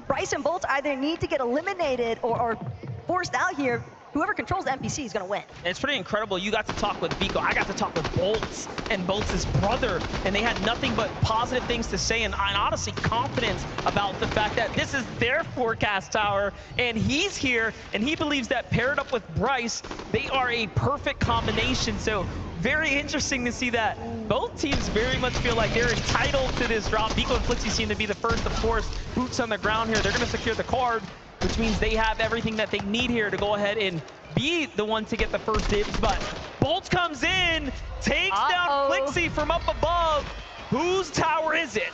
Bryce and Bolt either need to get eliminated or forced out here. Whoever controls the NPC is going to win. And it's pretty incredible. You got to talk with Vico. I got to talk with Bolts and Bolts' brother, and they had nothing but positive things to say and honestly confidence about the fact that this is their forecast tower, and he's here, and he believes that paired up with Bryce, they are a perfect combination. So very interesting to see that both teams very much feel like they're entitled to this drop. Vico and Flixie seem to be the first, of course, boots on the ground here. They're going to secure the card, which means they have everything that they need here to go ahead and be the one to get the first dibs. But Bolt comes in, takes down Flixie from up above. Whose tower is it?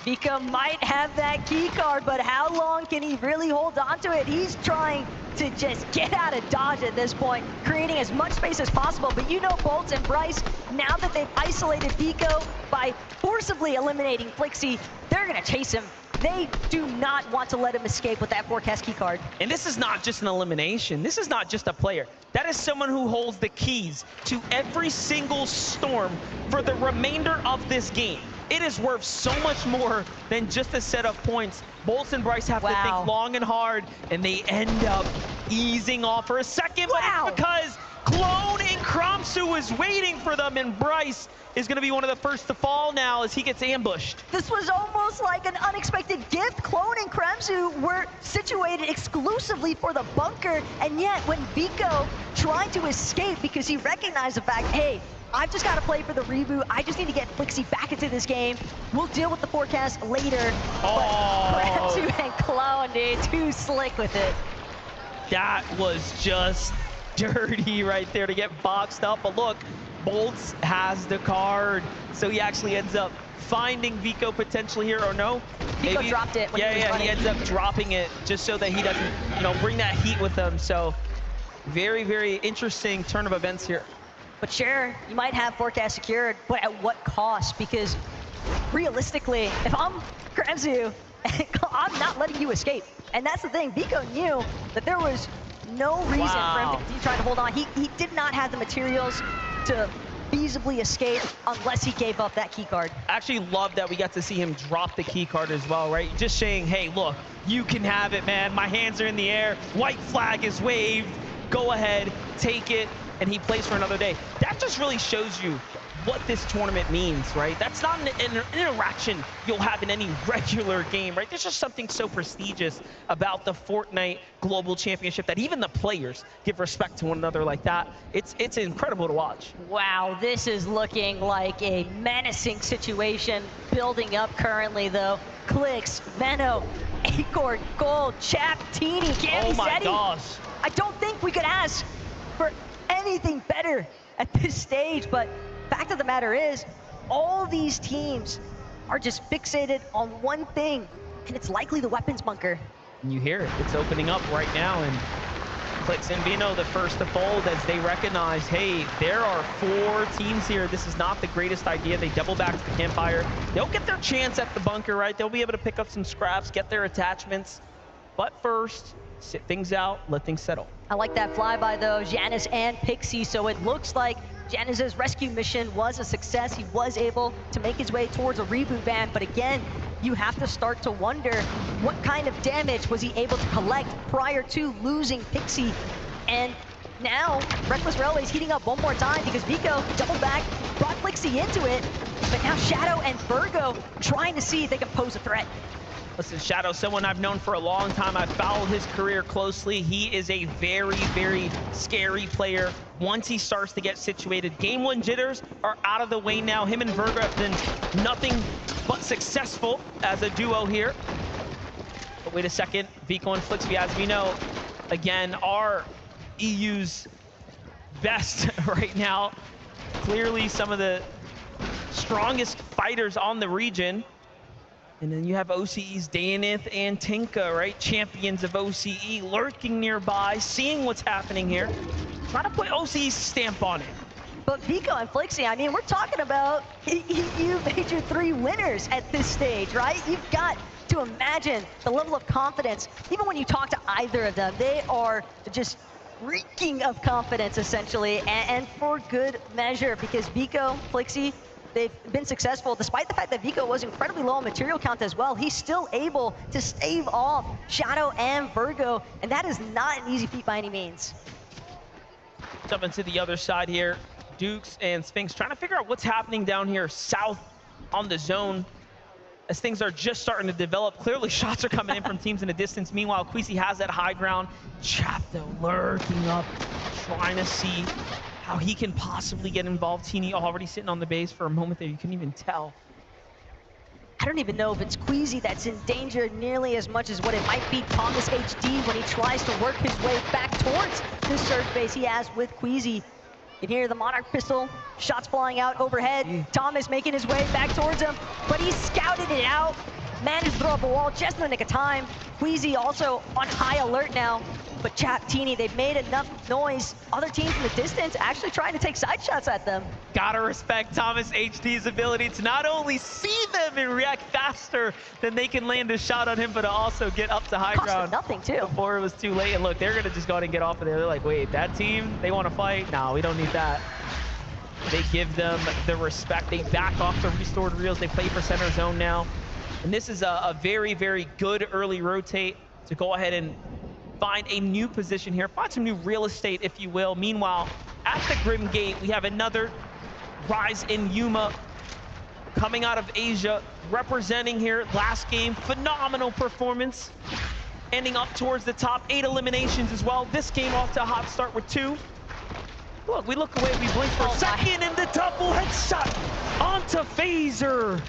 Vico might have that key card, but how long can he really hold on to it? He's trying to just get out of dodge at this point, creating as much space as possible. But Bolt and Bryce, now that they've isolated Vico by forcibly eliminating Flixie, they're gonna chase him. They do not want to let him escape with that forecast key card. And this is not just an elimination. This is not just a player. That is someone who holds the keys to every single storm for the remainder of this game. It is worth so much more than just a set of points. Bolts and Bryce have to think long and hard, and they end up easing off for a second, but it's because Clone and Kramsu is waiting for them, and Bryce is going to be one of the first to fall now as he gets ambushed. This was almost like an unexpected gift. Clone and Kramsu were situated exclusively for the bunker, and yet when Vico tried to escape because he recognized the fact, hey, I've just got to play for the reboot. I just need to get Flixie back into this game. We'll deal with the forecast later. But Kramsu and Clone, dude, too slick with it. That was just dirty right there to get boxed up. But look, Bolts has the card, so he actually ends up finding Vico potentially here, or no? Vico dropped it when he was running. He ends up dropping it just so that he doesn't, bring that heat with him. So very, very interesting turn of events here. But sure, you might have forecast secured, but at what cost? Because realistically, if I'm Kramsu, I'm not letting you escape. And that's the thing, Vico knew that there was no reason for him to continue trying to hold on. He did not have the materials to feasibly escape unless he gave up that key card. I actually love that we got to see him drop the key card as well, right? Just saying, hey, look, you can have it, man. My hands are in the air. White flag is waved. Go ahead, take it. And he plays for another day. That just really shows you what this tournament means, right? That's not an interaction you'll have in any regular game, right? There's just something so prestigious about the Fortnite Global Championship that even the players give respect to one another like that. It's incredible to watch. Wow, this is looking like a menacing situation building up currently, though. Clix, Veno, Acorn, Gold, Chap, Teeny, Gabby, oh my Zeddy. gosh. I don't think we could ask for anything better at this stage, but fact of the matter is, all these teams are just fixated on one thing, and it's likely the weapons bunker. And you hear it, it's opening up right now, and Clix and Veno the first to fold as they recognize, hey, there are 4 teams here. This is not the greatest idea. They double back to the campfire. They'll get their chance at the bunker, right? They'll be able to pick up some scraps, get their attachments, but first, sit things out, let things settle. I like that flyby though, Janus and Pixie, so it looks like Janus's rescue mission was a success. He was able to make his way towards a reboot van, but again, you have to start to wonder what kind of damage was he able to collect prior to losing Pixie. And now, Reckless Railway is heating up one more time because Vico doubled back, brought Flixie into it, but now Shadow and Virgo trying to see if they can pose a threat. Listen, Shadow, someone I've known for a long time. I've followed his career closely. He is a very, very scary player once he starts to get situated. Game 1 jitters are out of the way now. Him and Virgo have been nothing but successful as a duo here. But wait a second, Vico and Flixie, as we know, again, are EU's best right now. Clearly some of the strongest fighters on the region. And then you have OCE's Dayanith and Tinka, right? Champions of OCE lurking nearby, seeing what's happening here. Trying to put OCE's stamp on it. But Vico and Flixie, I mean, we're talking about you major 3 winners at this stage, right? You've got to imagine the level of confidence. Even when you talk to either of them, they are just reeking of confidence, essentially, and for good measure, because Vico, Flixie, they've been successful, despite the fact that Vico was incredibly low on material count as well. He's still able to stave off Shadow and Virgo, and that is not an easy feat by any means. Jumping to the other side here, Dukes and Sphinx trying to figure out what's happening down here south on the zone as things are just starting to develop. Clearly shots are coming in from teams in the distance. Meanwhile, Queasy has that high ground. Chap though lurking up, trying to see how he can possibly get involved. Teeny already sitting on the base for a moment there, you couldn't even tell. I don't even know if it's Queasy that's in danger nearly as much as what it might be Thomas HD when he tries to work his way back towards the surge base he has with Queasy. You can hear the Monarch pistol, shots flying out overhead. Thomas making his way back towards him, but he scouted it out. Managed to throw up a wall just in the nick of time. Queasy also on high alert now. But Chap, Teeny, they've made enough noise. Other teams in the distance actually trying to take side shots at them. Gotta respect Thomas HD's ability to not only see them and react faster than they can land a shot on him, but to also get up to high ground. Nothing too. Before it was too late. And look, they're gonna just go ahead and get off of there. They're like, wait, that team, they wanna fight? No, we don't need that. They give them the respect. They back off the restored reels. They play for center zone now. And this is a very, very good early rotate to go ahead and find a new position here, find some new real estate, if you will. Meanwhile, at the Grim Gate, we have another Rise in Yuma coming out of Asia, representing here last game. Phenomenal performance, ending up towards the top, 8 eliminations as well. This game off to a hot start with 2. Look, we look away, we blink for a second, and the double headshot onto Phaser.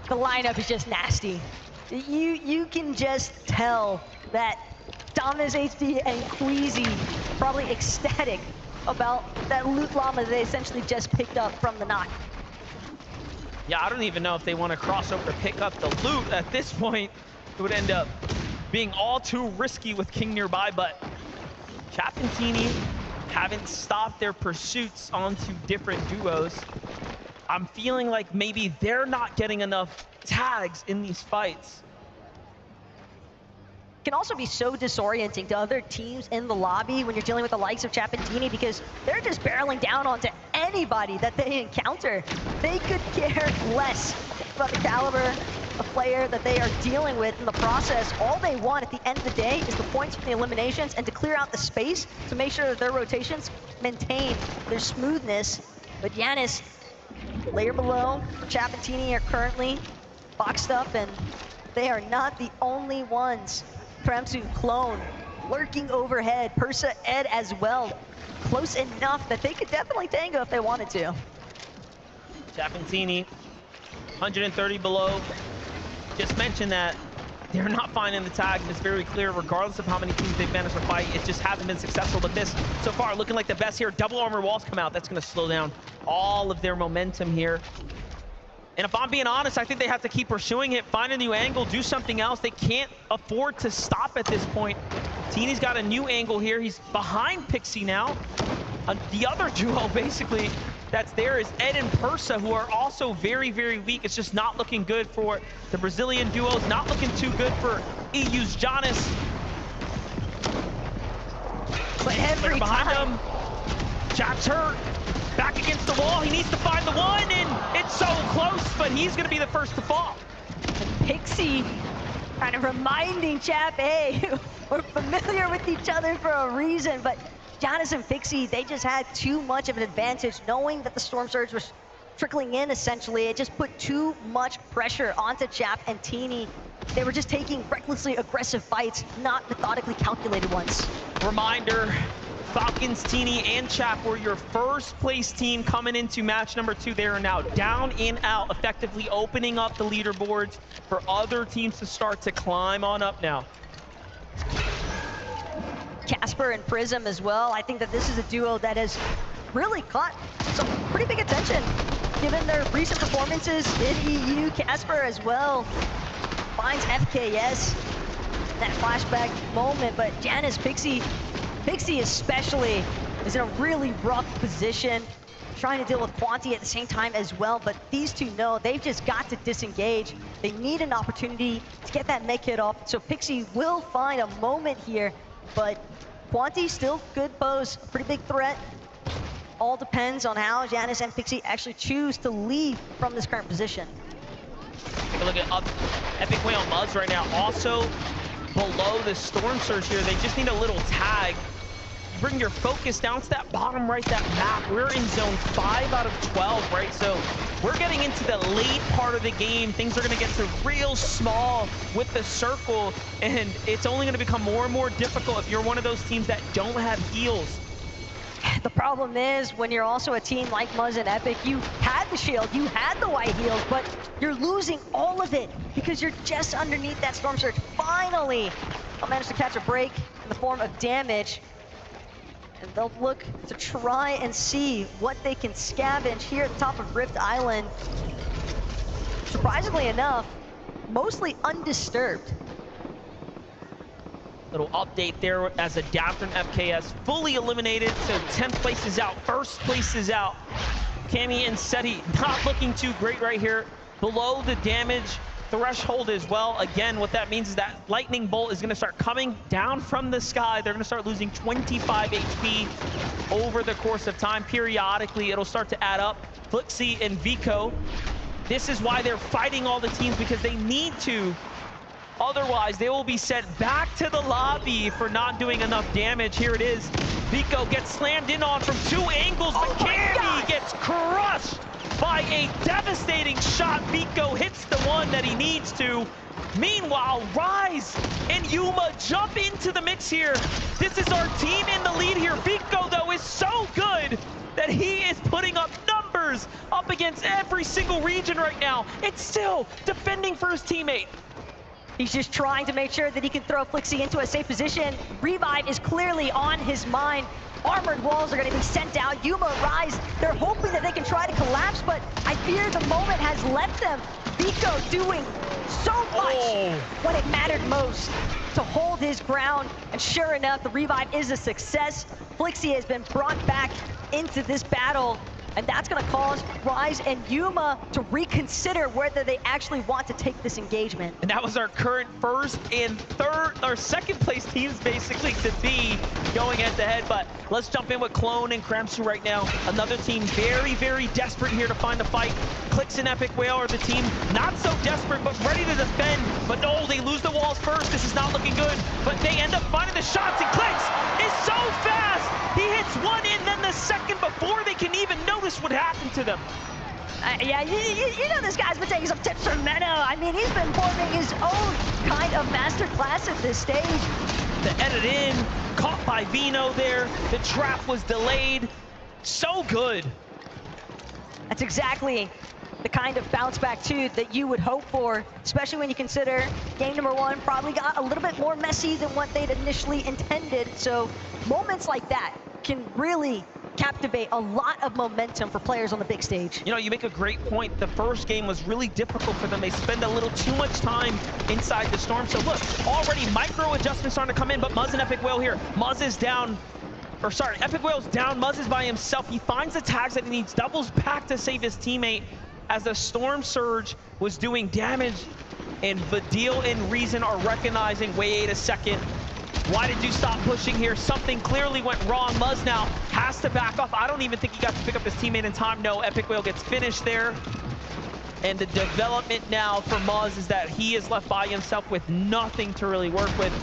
The lineup is just nasty. You can just tell that Thomas HD and Queasy probably ecstatic about that loot llama they essentially just picked up from the knock. Yeah, I don't even know if they want to cross over to pick up the loot. At this point, it would end up being all too risky with King nearby, but Chap and Teeny haven't stopped their pursuits onto different duos. I'm feeling like maybe they're not getting enough tags in these fights. Can also be so disorienting to other teams in the lobby when you're dealing with the likes of Chap and Teeny, because they're just barreling down onto anybody that they encounter. They could care less about the caliber of player that they are dealing with in the process. All they want at the end of the day is the points from the eliminations and to clear out the space to make sure that their rotations maintain their smoothness. But Yanis, layer below, Chap and Teeny are currently boxed up, and they are not the only ones. Kremsu, Clone, lurking overhead, Persa, Ed as well. Close enough that they could definitely tango if they wanted to. Chap and Teeny, 130 below. Just mentioned that they're not finding the tags. It's very clear, regardless of how many teams they've managed to fight, it just hasn't been successful. But this, so far, looking like the best here. Double armor walls come out. That's going to slow down all of their momentum here. And if I'm being honest, I think they have to keep pursuing it, find a new angle, do something else. They can't afford to stop at this point. Teeny's got a new angle here. He's behind Pixie now. The other duo, basically, that's there is Ed and Persa, who are also very, very weak. It's just not looking good for the Brazilian duos. Not looking too good for EU's Jonas. But every behind time. him, Chap's hurt. Back against the wall, he needs to find the one, and it's so close, but he's gonna be the first to fall. And Pixie kind of reminding Chap, hey, we're familiar with each other for a reason, but Jonas and Pixie, they just had too much of an advantage, knowing that the Storm Surge was trickling in, essentially. It just put too much pressure onto Chap and Teeny. They were just taking recklessly aggressive fights, not methodically calculated ones. Reminder, Falcons, Teeny, and Chap were your first place team coming into match number 2. They are now down and out, effectively opening up the leaderboards for other teams to start to climb on up now. Casper and Prism as well. I think that this is a duo that has really caught some pretty big attention given their recent performances in EU. Casper as well finds FKS in that flashback moment, but Janus, Pixie especially is in a really rough position, trying to deal with Quanti at the same time as well, but these two know they've just got to disengage. They need an opportunity to get that mech hit off, so Pixie will find a moment here, but Quanti still good pose, pretty big threat. All depends on how Janus and Pixie actually choose to leave from this current position. Take a look at Epic Whale Muzz right now, also below the Storm Surge here. They just need a little tag. Bring your focus down to that bottom right, that map. We're in zone 5 out of 12, right? So we're getting into the late part of the game. Things are gonna get to real small with the circle, and it's only gonna become more and more difficult if you're one of those teams that don't have heals. The problem is when you're also a team like Muzz and Epic, you had the shield, you had the white heals, but you're losing all of it because you're just underneath that Storm Surge. Finally, they'll manage to catch a break in the form of damage. And they'll look to try and see what they can scavenge here at the top of Rift Island. Surprisingly enough, mostly undisturbed. Little update there as Adapt and FKS fully eliminated, so 10th place is out, 1st place is out. Cammy and Seti not looking too great right here. Below the damage threshold as well. Again, what that means is that Lightning Bolt is gonna start coming down from the sky. They're gonna start losing 25 HP over the course of time. Periodically, it'll start to add up. Flixie and Vico, this is why they're fighting all the teams, because they need to. Otherwise, they will be sent back to the lobby for not doing enough damage. Here it is. Vico gets slammed in on from 2 angles, but Cammy gets crushed by a devastating shot. Vico hits the one that he needs to. Meanwhile, Rise and Yuma jump into the mix here. This is our team in the lead here. Vico, though, is so good that he is putting up numbers up against every single region right now. It's still defending for his teammate. He's just trying to make sure that he can throw Flixie into a safe position. Revive is clearly on his mind. Armored walls are going to be sent out. Yuma, Rise, they're hoping that they can try to collapse, but I fear the moment has left them. Vico doing so much when it mattered most to hold his ground, and sure enough, the revive is a success. Flixie has been brought back into this battle, and that's going to cause Rise and Yuma to reconsider whether they actually want to take this engagement. And that was our current 1st and 3rd, or 2nd place teams basically to be going head to head. But let's jump in with Clone and Kramsu right now. Another team very, very desperate here to find a fight. Clix and Epic Whale are the team not so desperate, but ready to defend. But no, they lose the walls first. This is not looking good. But they end up finding the shots, and Clix is so fast. He hits one and then the second before they can even notice what happened to them. Yeah, you know this guy's been taking some tips from Menno. I mean, he's been forming his own kind of master class at this stage. The edit in, caught by Vino there. The trap was delayed. So good. That's exactly the kind of bounce back too that you would hope for, especially when you consider game number 1 probably got a little bit more messy than what they'd initially intended. So moments like that can really captivate a lot of momentum for players on the big stage. You know, you make a great point. The first game was really difficult for them. They spend a little too much time inside the storm. So look, already micro adjustments starting to come in, but Muzz and Epic Whale here. Muzz is down, or sorry, Epic Whale's down. Muzz is by himself. He finds the tags that he needs, doubles back to save his teammate as the Storm Surge was doing damage, and Vidil and Reason are recognizing, wait a second, why did you stop pushing here? Something clearly went wrong. Muzz now has to back off. I don't even think he got to pick up his teammate in time. No, Epic Whale gets finished there. And the development now for Muzz is that he is left by himself with nothing to really work with.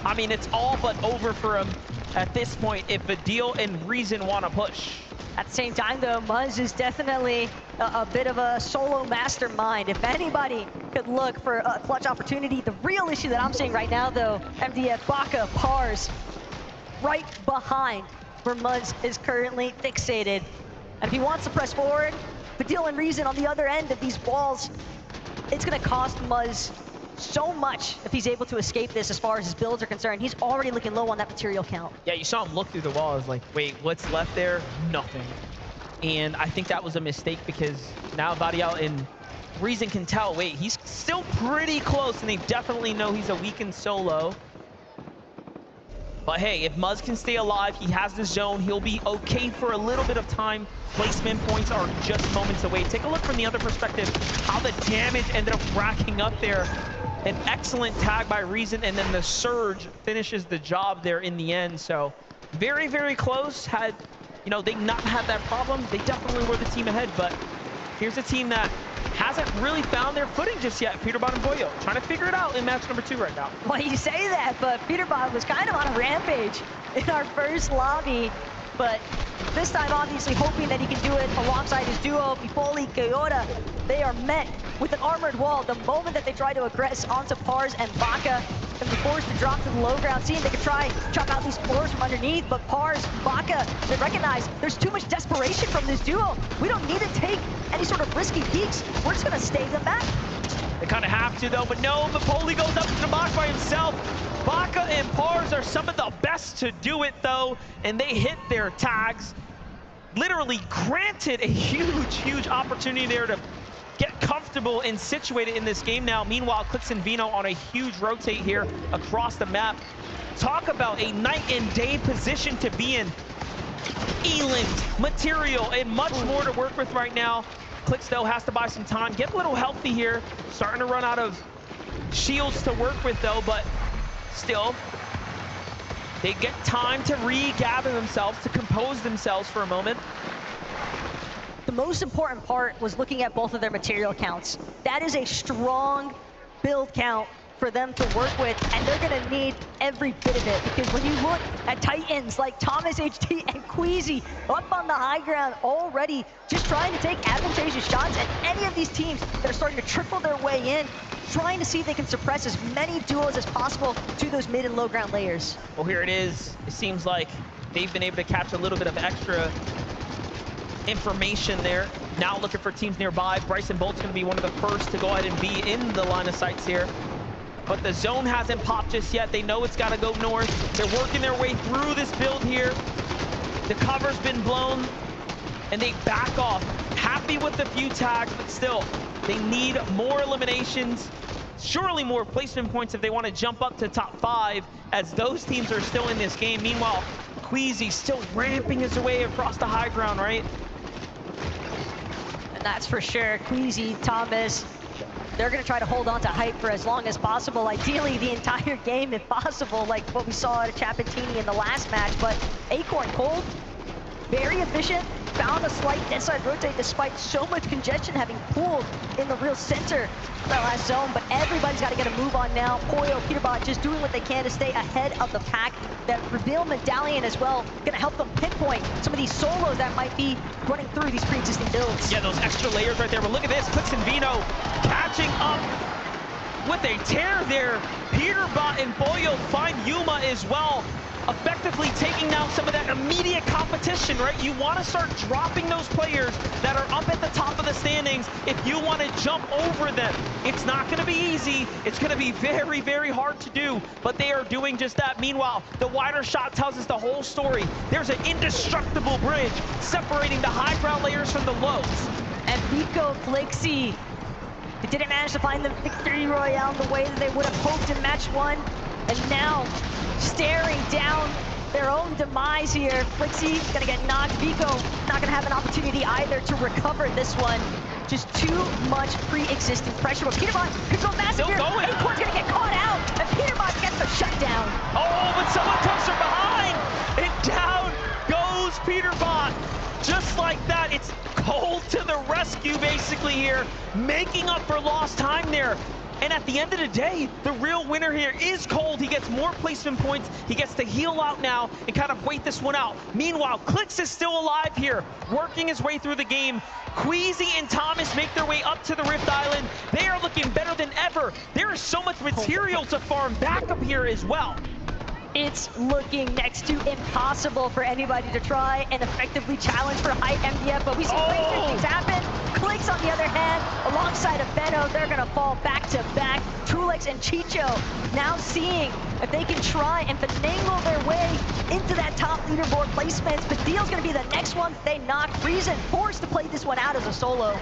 I mean, it's all but over for him at this point if Vidil and Reason want to push. At the same time, though, Muzz is definitely a bit of a solo mastermind. If anybody could look for a clutch opportunity, the real issue that I'm seeing right now, though, MDF, Baka, Pars, right behind where Muzz is currently fixated. And if he wants to press forward, Vidil and Reason on the other end of these walls, it's going to cost Muzz so much if he's able to escape this as far as his builds are concerned. He's already looking low on that material count. Yeah, you saw him look through the wall. I was like, wait, what's left there? Nothing. And I think that was a mistake because now Varial and Reason can tell, wait, he's still pretty close, and they definitely know he's a weakened solo. But hey, if Muzz can stay alive, he has the zone, he'll be okay for a little bit of time. Placement points are just moments away. Take a look from the other perspective, how the damage ended up racking up there. An excellent tag by Reason, and then the Surge finishes the job there in the end. So very, very close. Had, you know, they not had that problem, they definitely were the team ahead. But here's a team that hasn't really found their footing just yet. Peterbot and Boyo trying to figure it out in match number 2 right now. Well, you say that, but Peterbot was kind of on a rampage in our first lobby. But this time, obviously, hoping that he can do it alongside his duo, Bipoli, Kayota. They are met with an armored wall. The moment that they try to aggress onto Pars and Baka, and be forced to drop to the low ground, seeing they could try chop out these floors from underneath, but Pars, Baka, they recognize there's too much desperation from this duo. We don't need to take any sort of risky peeks. We're just gonna stay them back. They kind of have to though, but no, Mapoli goes up to the box by himself. Baka and Pars are some of the best to do it though, and they hit their tags. Literally granted a huge opportunity there to get comfortable and situated in this game now. Meanwhile, Clix and Vino on a huge rotate here across the map. Talk about a night and day position to be in. Eland, material, and much more to work with right now. Clix though has to buy some time, get a little healthy here. Starting to run out of shields to work with though, but still, they get time to regather themselves, to compose themselves for a moment. The most important part was looking at both of their material counts. That is a strong build count for them to work with, and they're gonna need every bit of it, because when you look at Titans like Thomas HT and Queasy up on the high ground already, just trying to take advantageous shots, and any of these teams that are starting to trickle their way in, trying to see if they can suppress as many duos as possible to those mid and low ground layers. Well, here it is. It seems like they've been able to catch a little bit of extra information there. Now looking for teams nearby. Bryson Bolt's going to be one of the first to go ahead and be in the line of sights here. But the zone hasn't popped just yet. They know it's got to go north. They're working their way through this build here. The cover's been blown, and they back off. Happy with the few tags, but still, they need more eliminations. Surely more placement points if they want to jump up to top 5, as those teams are still in this game. Meanwhile, Queasy still ramping his way across the high ground, right? And that's for sure. Queasy, Thomas, they're going to try to hold on to hype for as long as possible. Ideally, the entire game, if possible, like what we saw at Chapatini in the last match. But Acorn Cold, very efficient, found a slight inside rotate despite so much congestion having pooled in the real center of that last zone. But everybody's got to get a move on now. Poyo, Peterbot just doing what they can to stay ahead of the pack. That Reveal Medallion as well, going to help them pinpoint some of these solos that might be running through these pre-existing builds. Yeah, those extra layers right there. But look at this, Clix and Vino catching up with a tear there. Peterbot and Boyo find Yuma as well, effectively taking down some of that immediate competition, right? You want to start dropping those players that are up at the top of the standings if you want to jump over them. It's not going to be easy. It's going to be very, very hard to do, but they are doing just that. Meanwhile, the wider shot tells us the whole story. There's an indestructible bridge separating the high ground layers from the lows. And Vico, Flixie, they didn't manage to find the victory royale in the way that they would have hoped in match 1. And now, staring down their own demise here. Flixie gonna get knocked. Vico not gonna have an opportunity either to recover this one. Just too much pre-existing pressure. But Peterbot could go massive here. Acorn's gonna get caught out, and Peterbot gets the shutdown. Oh, but someone comes from behind, and down goes Peterbot. Just like that, it's Cold to the rescue basically here, making up for lost time there. And at the end of the day, the real winner here is Cold. He gets more placement points. He gets to heal out now and kind of wait this one out. Meanwhile, Clix is still alive here, working his way through the game. Queasy and Thomas make their way up to the Rift Island. They are looking better than ever. There is so much material to farm back up here as well. It's looking next to impossible for anybody to try and effectively challenge for Height MDF, but we see great things happen. Clix, on the other hand, alongside of Benno, they're gonna fall back to back. Trulex and Chicho now seeing if they can try and finagle their way into that top leaderboard placements. Badil's gonna be the next one they knock. Reason forced to play this one out as a solo.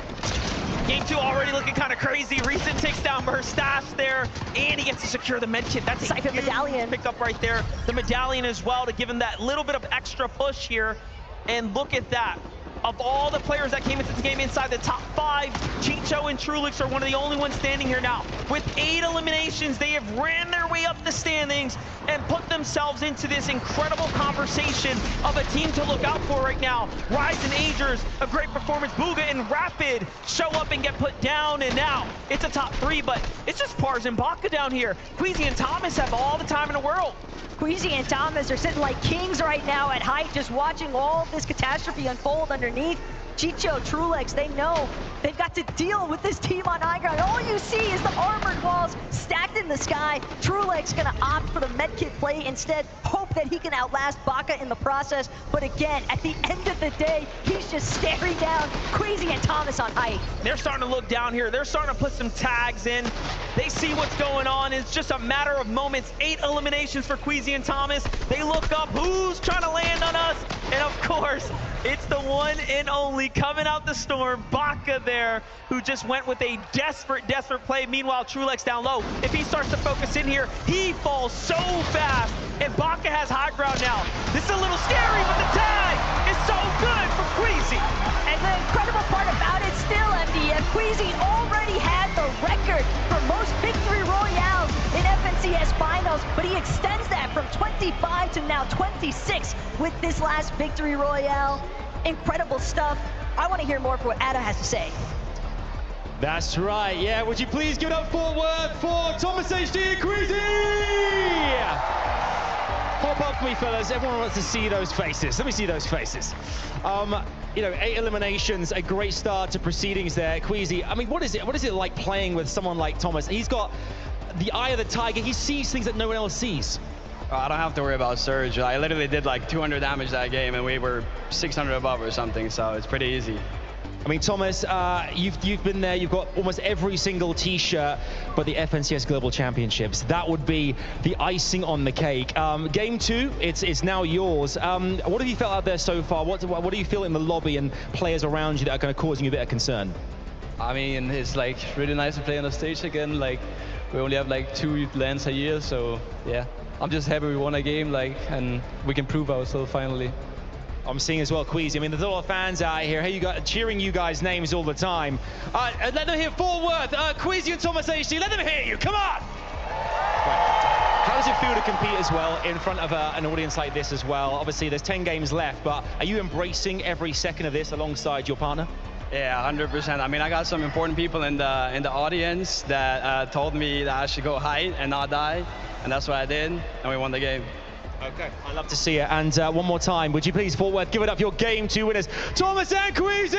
Game 2 already looking kind of crazy. Reason takes down Mustache there, and he gets to secure the med kit. That's a Siphon medallion picked up right there. The medallion as well to give him that little bit of extra push here. And look at that. Of all the players that came into the game inside the top 5, Chicho and Trulex are one of the only ones standing here now. With 8 eliminations, they have ran their way up the standings and put themselves into this incredible conversation of a team to look out for right now. Rise and Agers, a great performance. Bugha and Rapid show up and get put down, and now it's a top 3, but it's just Pars and Baka down here. Queasy and Thomas have all the time in the world. Queasy and Thomas are sitting like kings right now at Height, just watching all of this catastrophe unfold underneath. Chicho, Trulex, they know they've got to deal with this team on high ground. All you see is the armored walls stacked in the sky. Trulex gonna opt for the medkit play instead, hope that he can outlast Baka in the process. But again, at the end of the day, he's just staring down Queasy and Thomas on Height. They're starting to look down here. They're starting to put some tags in. They see what's going on. It's just a matter of moments. 8 eliminations for Queasy and Thomas. They look up, who's trying to land on us? And of course, it's the one and only coming out the storm, Baka there, who just went with a desperate play. Meanwhile, Trulex down low. If he starts to focus in here, he falls so fast. And Baka has high ground now. This is a little scary, but the tag is so good for Queasy. And the incredible part about it still, MDF, Queasy already had the record for most victory royales in FNCS finals, but he extends that from 25 to now 26 with this last victory royale. Incredible stuff. I want to hear more for what Ada has to say. That's right, yeah. Would you please give it up for Thomas HD and Queasy? Hop up for me, fellas. Everyone wants to see those faces. Let me see those faces. You know, 8 eliminations, a great start to proceedings there. Queasy, I mean, what is it like playing with someone like Thomas? He's got the eye of the tiger. He sees things that no one else sees. I don't have to worry about Surge. I literally did like 200 damage that game, and we were 600 above or something, so it's pretty easy. I mean, Thomas, you've been there. You've got almost every single T-shirt for the FNCS Global Championships. That would be the icing on the cake. Game 2, it's now yours. What have you felt out there so far? What do you feel in the lobby and players around you that are kind of causing you a bit of concern? I mean, it's like really nice to play on the stage again. Like, we only have like 2 lands a year, so yeah. I'm just happy we won a game, like, and we can prove ourselves finally. I'm seeing as well, Queasy. I mean, there's a lot of fans out here. Hey, you got cheering you guys' names all the time. Let them hear Fort Worth. Queasy and Thomas HD, let them hear you. Come on! Right. How does it feel to compete as well in front of an audience like this as well? Obviously, there's 10 games left, but are you embracing every second of this alongside your partner? Yeah, 100%. I mean, I got some important people in the audience that told me that I should go Height and not die, and that's what I did, and we won the game. Okay, I love to see it. And one more time, would you please, Fort Worth, give it up for your Game 2 winners, Thomas and Queasy!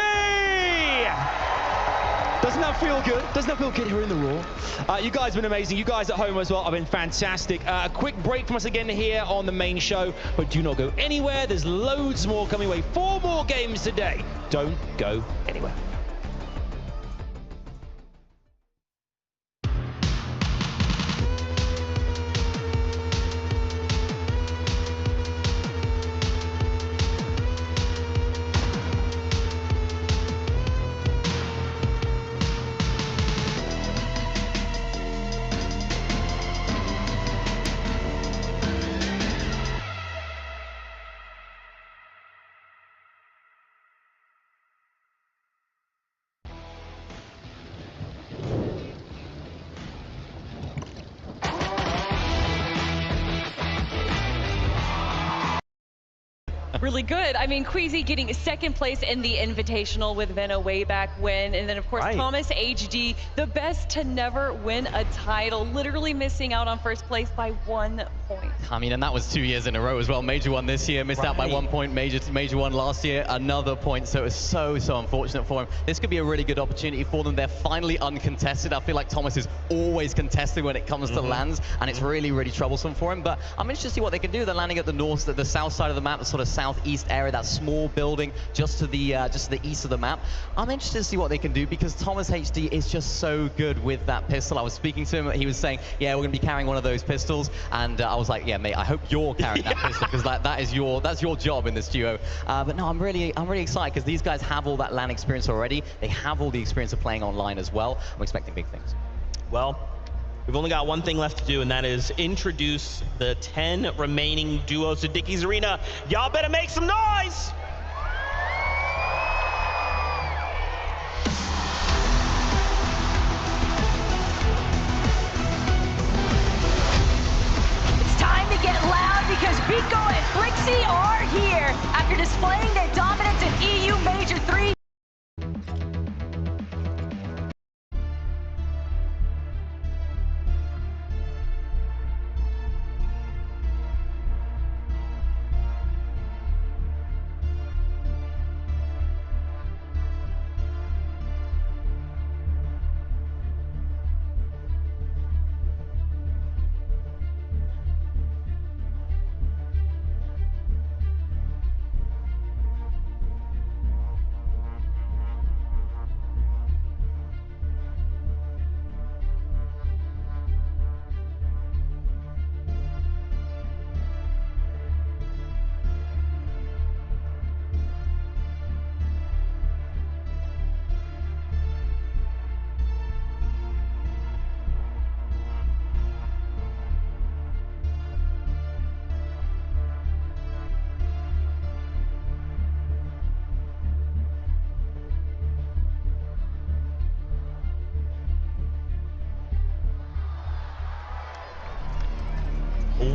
Doesn't that feel good? Doesn't that feel good here in the Raw? You guys have been amazing. You guys at home as well have been fantastic. A quick break from us again here on the main show, but do not go anywhere. There's loads more coming away. 4 more games today. Don't go anywhere. really good. I mean, Queasy getting second place in the Invitational with Veno way back when. And then, of course, Thomas HD, the best to never win a title, literally missing out on first place by 1 point. I mean, and that was 2 years in a row as well. Major won this year, missed out by 1 point. Major won last year, another point. So it was so unfortunate for him. This could be a really good opportunity for them. They're finally uncontested. I feel like Thomas is always contested when it comes to lands, and it's really troublesome for him. But I'm interested to see what they can do. They're landing at the north, the south side of the map, the sort of southeast area, that small building just to the east of the map. I'm interested to see what they can do because Thomas HD is just so good with that pistol. I was speaking to him, he was saying, yeah, we're gonna be carrying one of those pistols, and I was like, yeah, mate, I hope you're carrying that pistol because that's your job in this duo. But no, I'm really excited because these guys have all that LAN experience already. They have all the experience of playing online as well. I'm expecting big things. Well, we've only got one thing left to do, and that is introduce the 10 remaining duos to Dickies Arena. Y'all better make some noise! It's time to get loud because Vico and Flixie are here after displaying their dominance in EU Major 3.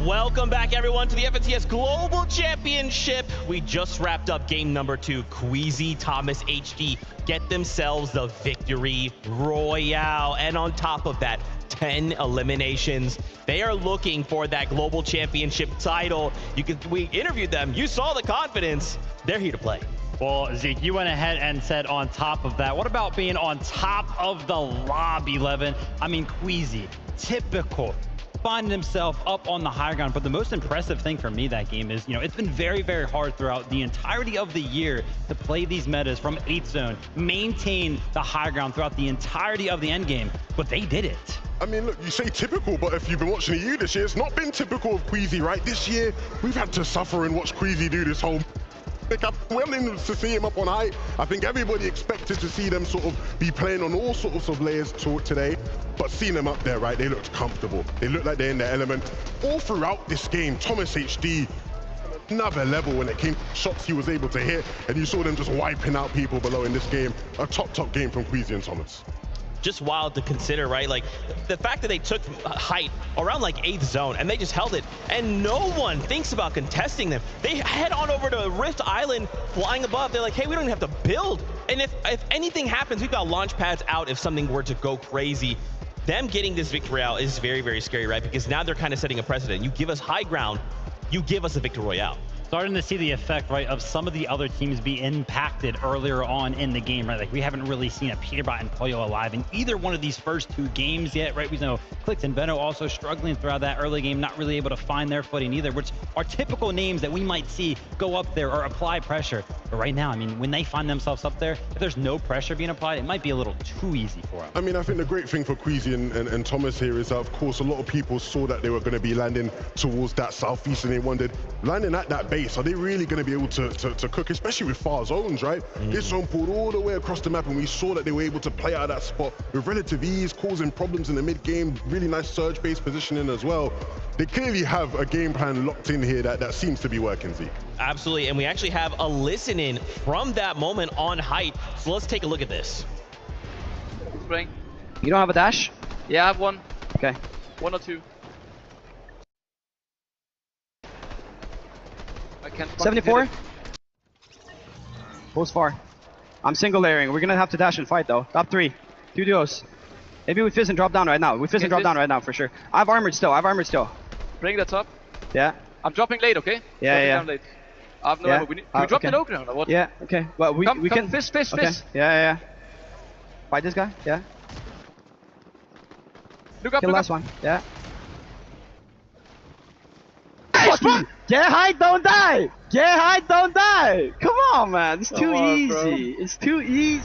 Welcome back, everyone, to the FNCS Global Championship. We just wrapped up game number 2. Queasy, Thomas HD get themselves the victory royale. And on top of that, 10 eliminations. They are looking for that Global Championship title. We interviewed them. You saw the confidence. They're here to play. Well, Zeke, you went ahead and said on top of that. What about being on top of the lobby, Levin? I mean, Queasy, typical. Finding himself up on the higher ground. But the most impressive thing for me that game is, it's been very hard throughout the entirety of the year to play these metas from 8th zone, maintain the high ground throughout the entirety of the end game, but they did it. I mean, look, you say typical, but if you've been watching the EU this year, it's not been typical of Queasy, right? This year, we've had to suffer and watch Queasy do this whole willing to see him up on height. I think everybody expected to see them sort of be playing on all sorts of layers today, but seeing them up there, right, they looked comfortable. They looked like they're in their element. All throughout this game, Thomas HD, another level when it came to shots he was able to hit, and you saw them just wiping out people below in this game. A top game from Queasy and Thomas. Just wild to consider, right? Like the fact that they took height around like 8th zone and they just held it, and no one thinks about contesting them. They head on over to Rift Island, flying above. They're like, hey, we don't even have to build. And if anything happens, we've got launch pads out if something were to go crazy. Them getting this victory royale is very scary, right? Because now they're kind of setting a precedent. You give us high ground, you give us a victory royale. Starting to see the effect, right, of some of the other teams be impacted earlier on in the game, right? Like, we haven't really seen a Peterbot and Pollo alive in either one of these first 2 games yet, right? We know Clix and Veno also struggling throughout that early game, not really able to find their footing either, which are typical names that we might see go up there or apply pressure. But right now, I mean, when they find themselves up there, if there's no pressure being applied, it might be a little too easy for them. I mean, I think the great thing for Queasy and Thomas here is that, of course, a lot of people saw that they were going to be landing towards that southeast, and they wondered, landing at that base, are they really going to be able to cook, especially with far zones, right? This zone pulled all the way across the map, and we saw that they were able to play out of that spot with relative ease, causing problems in the mid-game, really nice surge-based positioning as well. They clearly have a game plan locked in here that seems to be working, Zeke. Absolutely, and we actually have a listen-in from that moment on height, so let's take a look at this. You don't have a dash? Yeah, I have one. Okay. 1 or 2. I can't 74? Pulls far. I'm single layering. We're gonna have to dash and fight though. Top 3. 2 duos. Maybe we fizz and drop down right now. We fizz and drop down right now for sure. I have armored still. Bring that top. Yeah. I'm dropping late, okay? Yeah, Down late. I have no ammo. Can we drop the no ground or what? Yeah, okay. Well, we can... Fizz. Okay. Yeah. Fight this guy, yeah. Look up, Kill last one, yeah. Get high, don't die! Get high, don't die! Come on, man. It's too easy. It's too easy.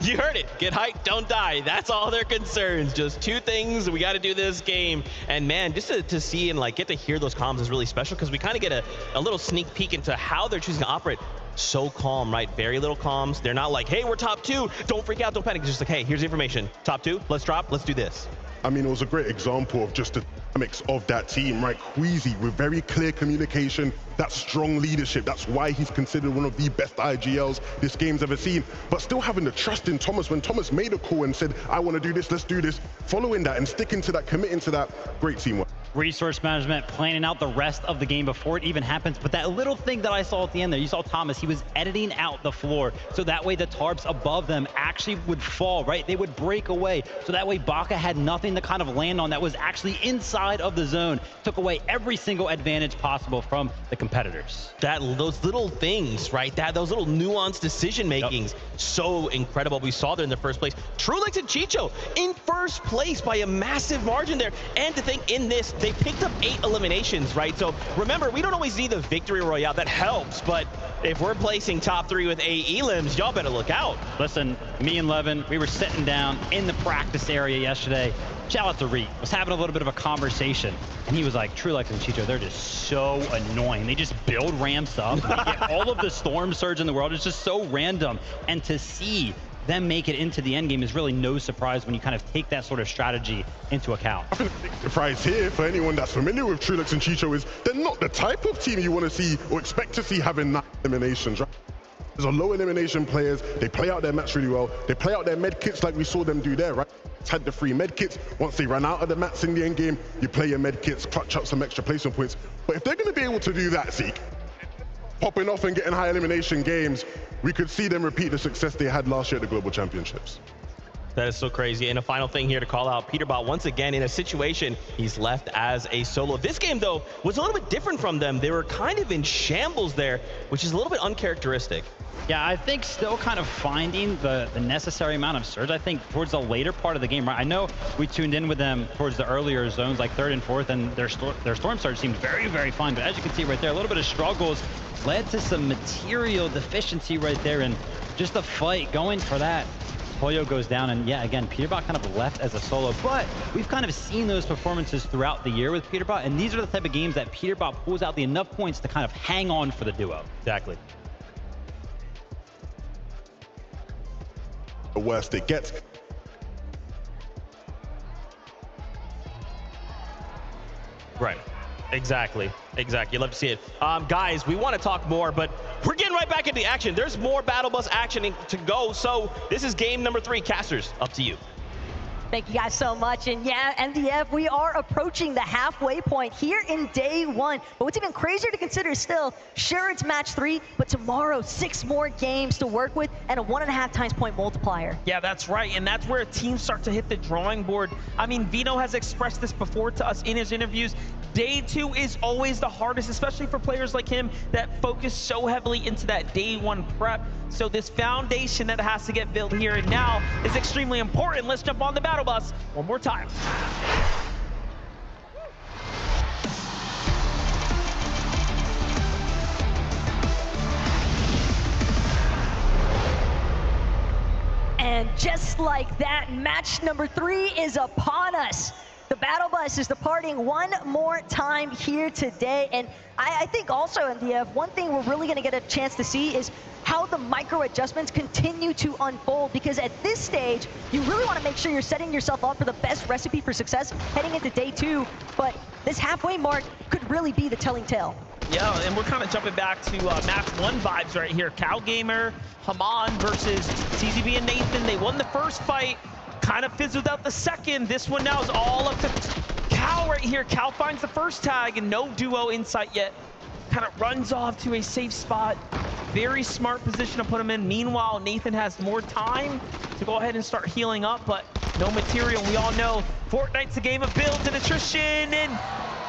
You heard it. Get hyped, don't die. That's all their concerns. Just 2 things. We got to do this game. And man, just to see and like get to hear those comms is really special because we kind of get a little sneak peek into how they're choosing to operate. So calm, right? Very little comms. They're not like, hey, we're top 2. Don't freak out. Don't panic. It's just like, hey, here's the information. Top 2. Let's drop. Let's do this. I mean, it was a great example of just the dynamics of that team, right? Queasy with very clear communication, that strong leadership. That's why he's considered one of the best IGLs this game's ever seen. But still having the trust in Thomas. When Thomas made a call and said, I want to do this, let's do this, following that and sticking to that, committing to that, great teamwork. Resource management, planning out the rest of the game before it even happens. But that little thing that I saw at the end there, you saw Thomas, he was editing out the floor. So that way the tarps above them actually would fall, right? They would break away. So that way Baka had nothing to kind of land on that was actually inside of the zone. Took away every single advantage possible from the competitors. Those little things, right? Those little nuanced decision makings, so incredible. We saw there in the first place. Trulix and Chicho in first place by a massive margin there. And to think in this, they picked up 8 eliminations, right? So remember, we don't always need the victory royale. That helps, but if we're placing top 3 with 8 elims, y'all better look out. Listen, me and Levin, we were sitting down in the practice area yesterday. Shout out to Reed, was having a little bit of a conversation, and he was like, Trulix and Chicho, they're just so annoying. They just build ramps up, they get all of the storm surge in the world. It's just so random, and to see them make it into the end game is really no surprise when you kind of take that sort of strategy into account. I think the big surprise here for anyone that's familiar with Trulix and Chicho is they're not the type of team you want to see or expect to see having 9 eliminations, right? There's a low elimination players, they play out their mats really well, they play out their med kits like we saw them do there, right? Had the 3 med kits. Once they ran out of the mats in the end game, you play your med kits, clutch up some extra placement points. But if they're going to be able to do that, Zeke, popping off and getting high elimination games, we could see them repeat the success they had last year at the Global Championships. That is so crazy. And a final thing here to call out, Peterbot once again in a situation he's left as a solo. This game though was a little bit different from them. They were kind of in shambles there, which is a little bit uncharacteristic. Yeah, I think still kind of finding the necessary amount of surge. I think towards the later part of the game, right? I know we tuned in with them towards the earlier zones, like 3rd and 4th, and their storm surge seemed very, very fine. But as you can see right there, a little bit of struggles led to some material deficiency right there, and just a fight going for that. Pollo goes down, and yeah, again, Peterbot kind of left as a solo, but we've kind of seen those performances throughout the year with Peterbot, and these are the type of games that Peterbot pulls out the enough points to kind of hang on for the duo. Exactly. The worst it gets. Right. Exactly. You love to see it. Guys, we want to talk more, but we're getting right back into the action. There's more Battle Bus action to go, so this is game number 3. Casters, up to you. Thank you guys so much. And yeah, MDF, we are approaching the halfway point here in day 1. But what's even crazier to consider still, sure, it's match 3, but tomorrow 6 more games to work with and a 1.5 times point multiplier. Yeah, that's right. And that's where teams start to hit the drawing board. I mean, Vino has expressed this before to us in his interviews. Day 2 is always the hardest, especially for players like him that focus so heavily into that day 1 prep. So this foundation that has to get built here and now is extremely important. Let's jump on the Battle Bus one more time. And just like that, match number 3 is upon us. The Battle Bus is departing one more time here today. And I think also, MDF, one thing we're really gonna get a chance to see is how the micro adjustments continue to unfold, because at this stage, you really wanna make sure you're setting yourself up for the best recipe for success heading into day 2. But this halfway mark could really be the telling tale. Yeah, and we're kind of jumping back to match 1 vibes right here. Calgamer, Haman versus CZB and Nathan. They won the first fight. Kind of fizzled out the second. This one now is all up to Cal right here. Cal finds the first tag and no duo insight yet. kind of runs off to a safe spot. Very smart position to put him in. Meanwhile, Nathan has more time to go ahead and start healing up, but no material. We all know Fortnite's a game of builds and attrition, and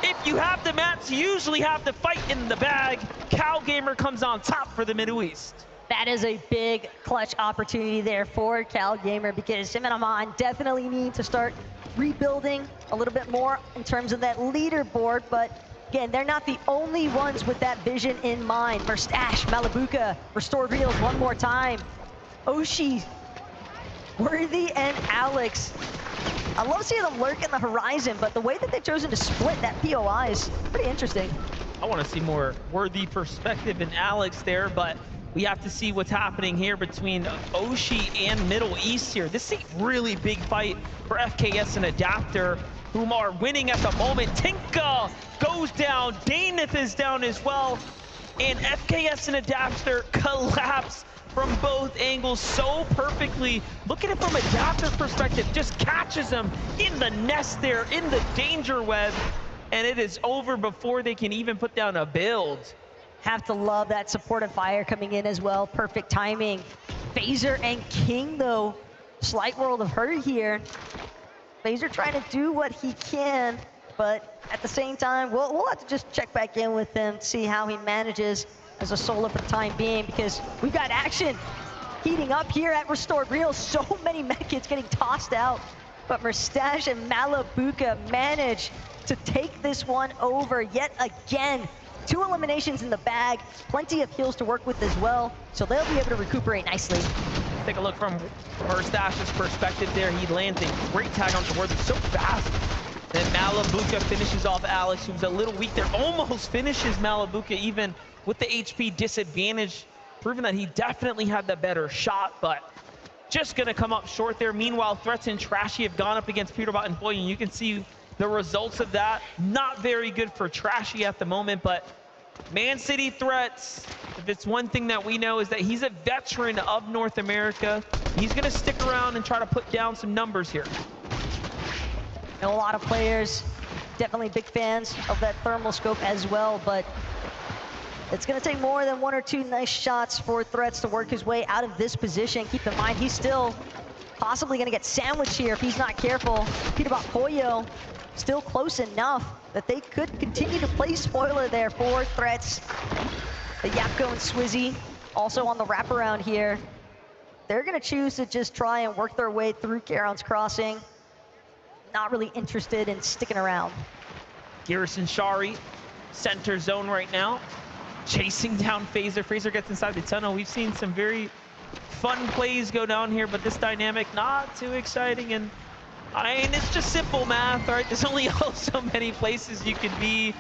if you have the mats, you usually have the fight in the bag. CalGamer comes on top for the Middle East. That is a big clutch opportunity there for CalGamer, because him and Aman definitely need to start rebuilding a little bit more in terms of that leaderboard, but again, they're not the only ones with that vision in mind. Merstash, Malibuca, Restored Reels one more time. Oshi, Worthy, and Alex. I love seeing them lurk in the horizon, but the way that they've chosen to split that POI is pretty interesting. I want to see more Worthy perspective in Alex there, but we have to see what's happening here between Oshi and Middle East here. This is a really big fight for FKS and Adapter, whom are winning at the moment. Tinka goes down, Daneth is down as well, and FKS and Adapter collapse from both angles so perfectly. Look at it from Adapter's perspective, just catches him in the nest there, in the danger web, and it is over before they can even put down a build. Have to love that supportive fire coming in as well. Perfect timing. Phaser and King, though, slight world of hurt here. Phaser trying to do what he can, but at the same time, we'll have to just check back in with him, see how he manages as a solo for the time being, because we've got action heating up here at Restored Reels. So many medkits getting tossed out, but Merstash and Malibuca manage to take this one over yet again. 2 eliminations in the bag, plenty of heals to work with as well, so they'll be able to recuperate nicely. Take a look from Merstash's perspective there. He lands a great tag onto Worthy so fast. Then Malibuca finishes off Alex, who's a little weak there. Almost finishes Malibuca even with the HP disadvantage, proving that he definitely had the better shot, but just gonna come up short there. Meanwhile, Threats and Trashy have gone up against Peterbot and Boy, and you can see the results of that. Not very good for Trashy at the moment, but Man City Threats, if it's one thing that we know, is that he's a veteran of North America. He's gonna stick around and try to put down some numbers here. And a lot of players, definitely big fans of that thermal scope as well, but it's gonna take more than 1 or 2 nice shots for Threats to work his way out of this position. Keep in mind, he's still possibly gonna get sandwiched here if he's not careful. Peterbot Pollo still close enough that they could continue to play spoiler there for Threats. The Yapko and Swizzy also on the wraparound here. They're gonna choose to just try and work their way through Charon's Crossing. Not really interested in sticking around. Garrison Shari, center zone right now, chasing down Phaser. Phaser gets inside the tunnel. We've seen some very fun plays go down here, but this dynamic not too exciting. And I mean, it's just simple math, right? There's only so many places you can be.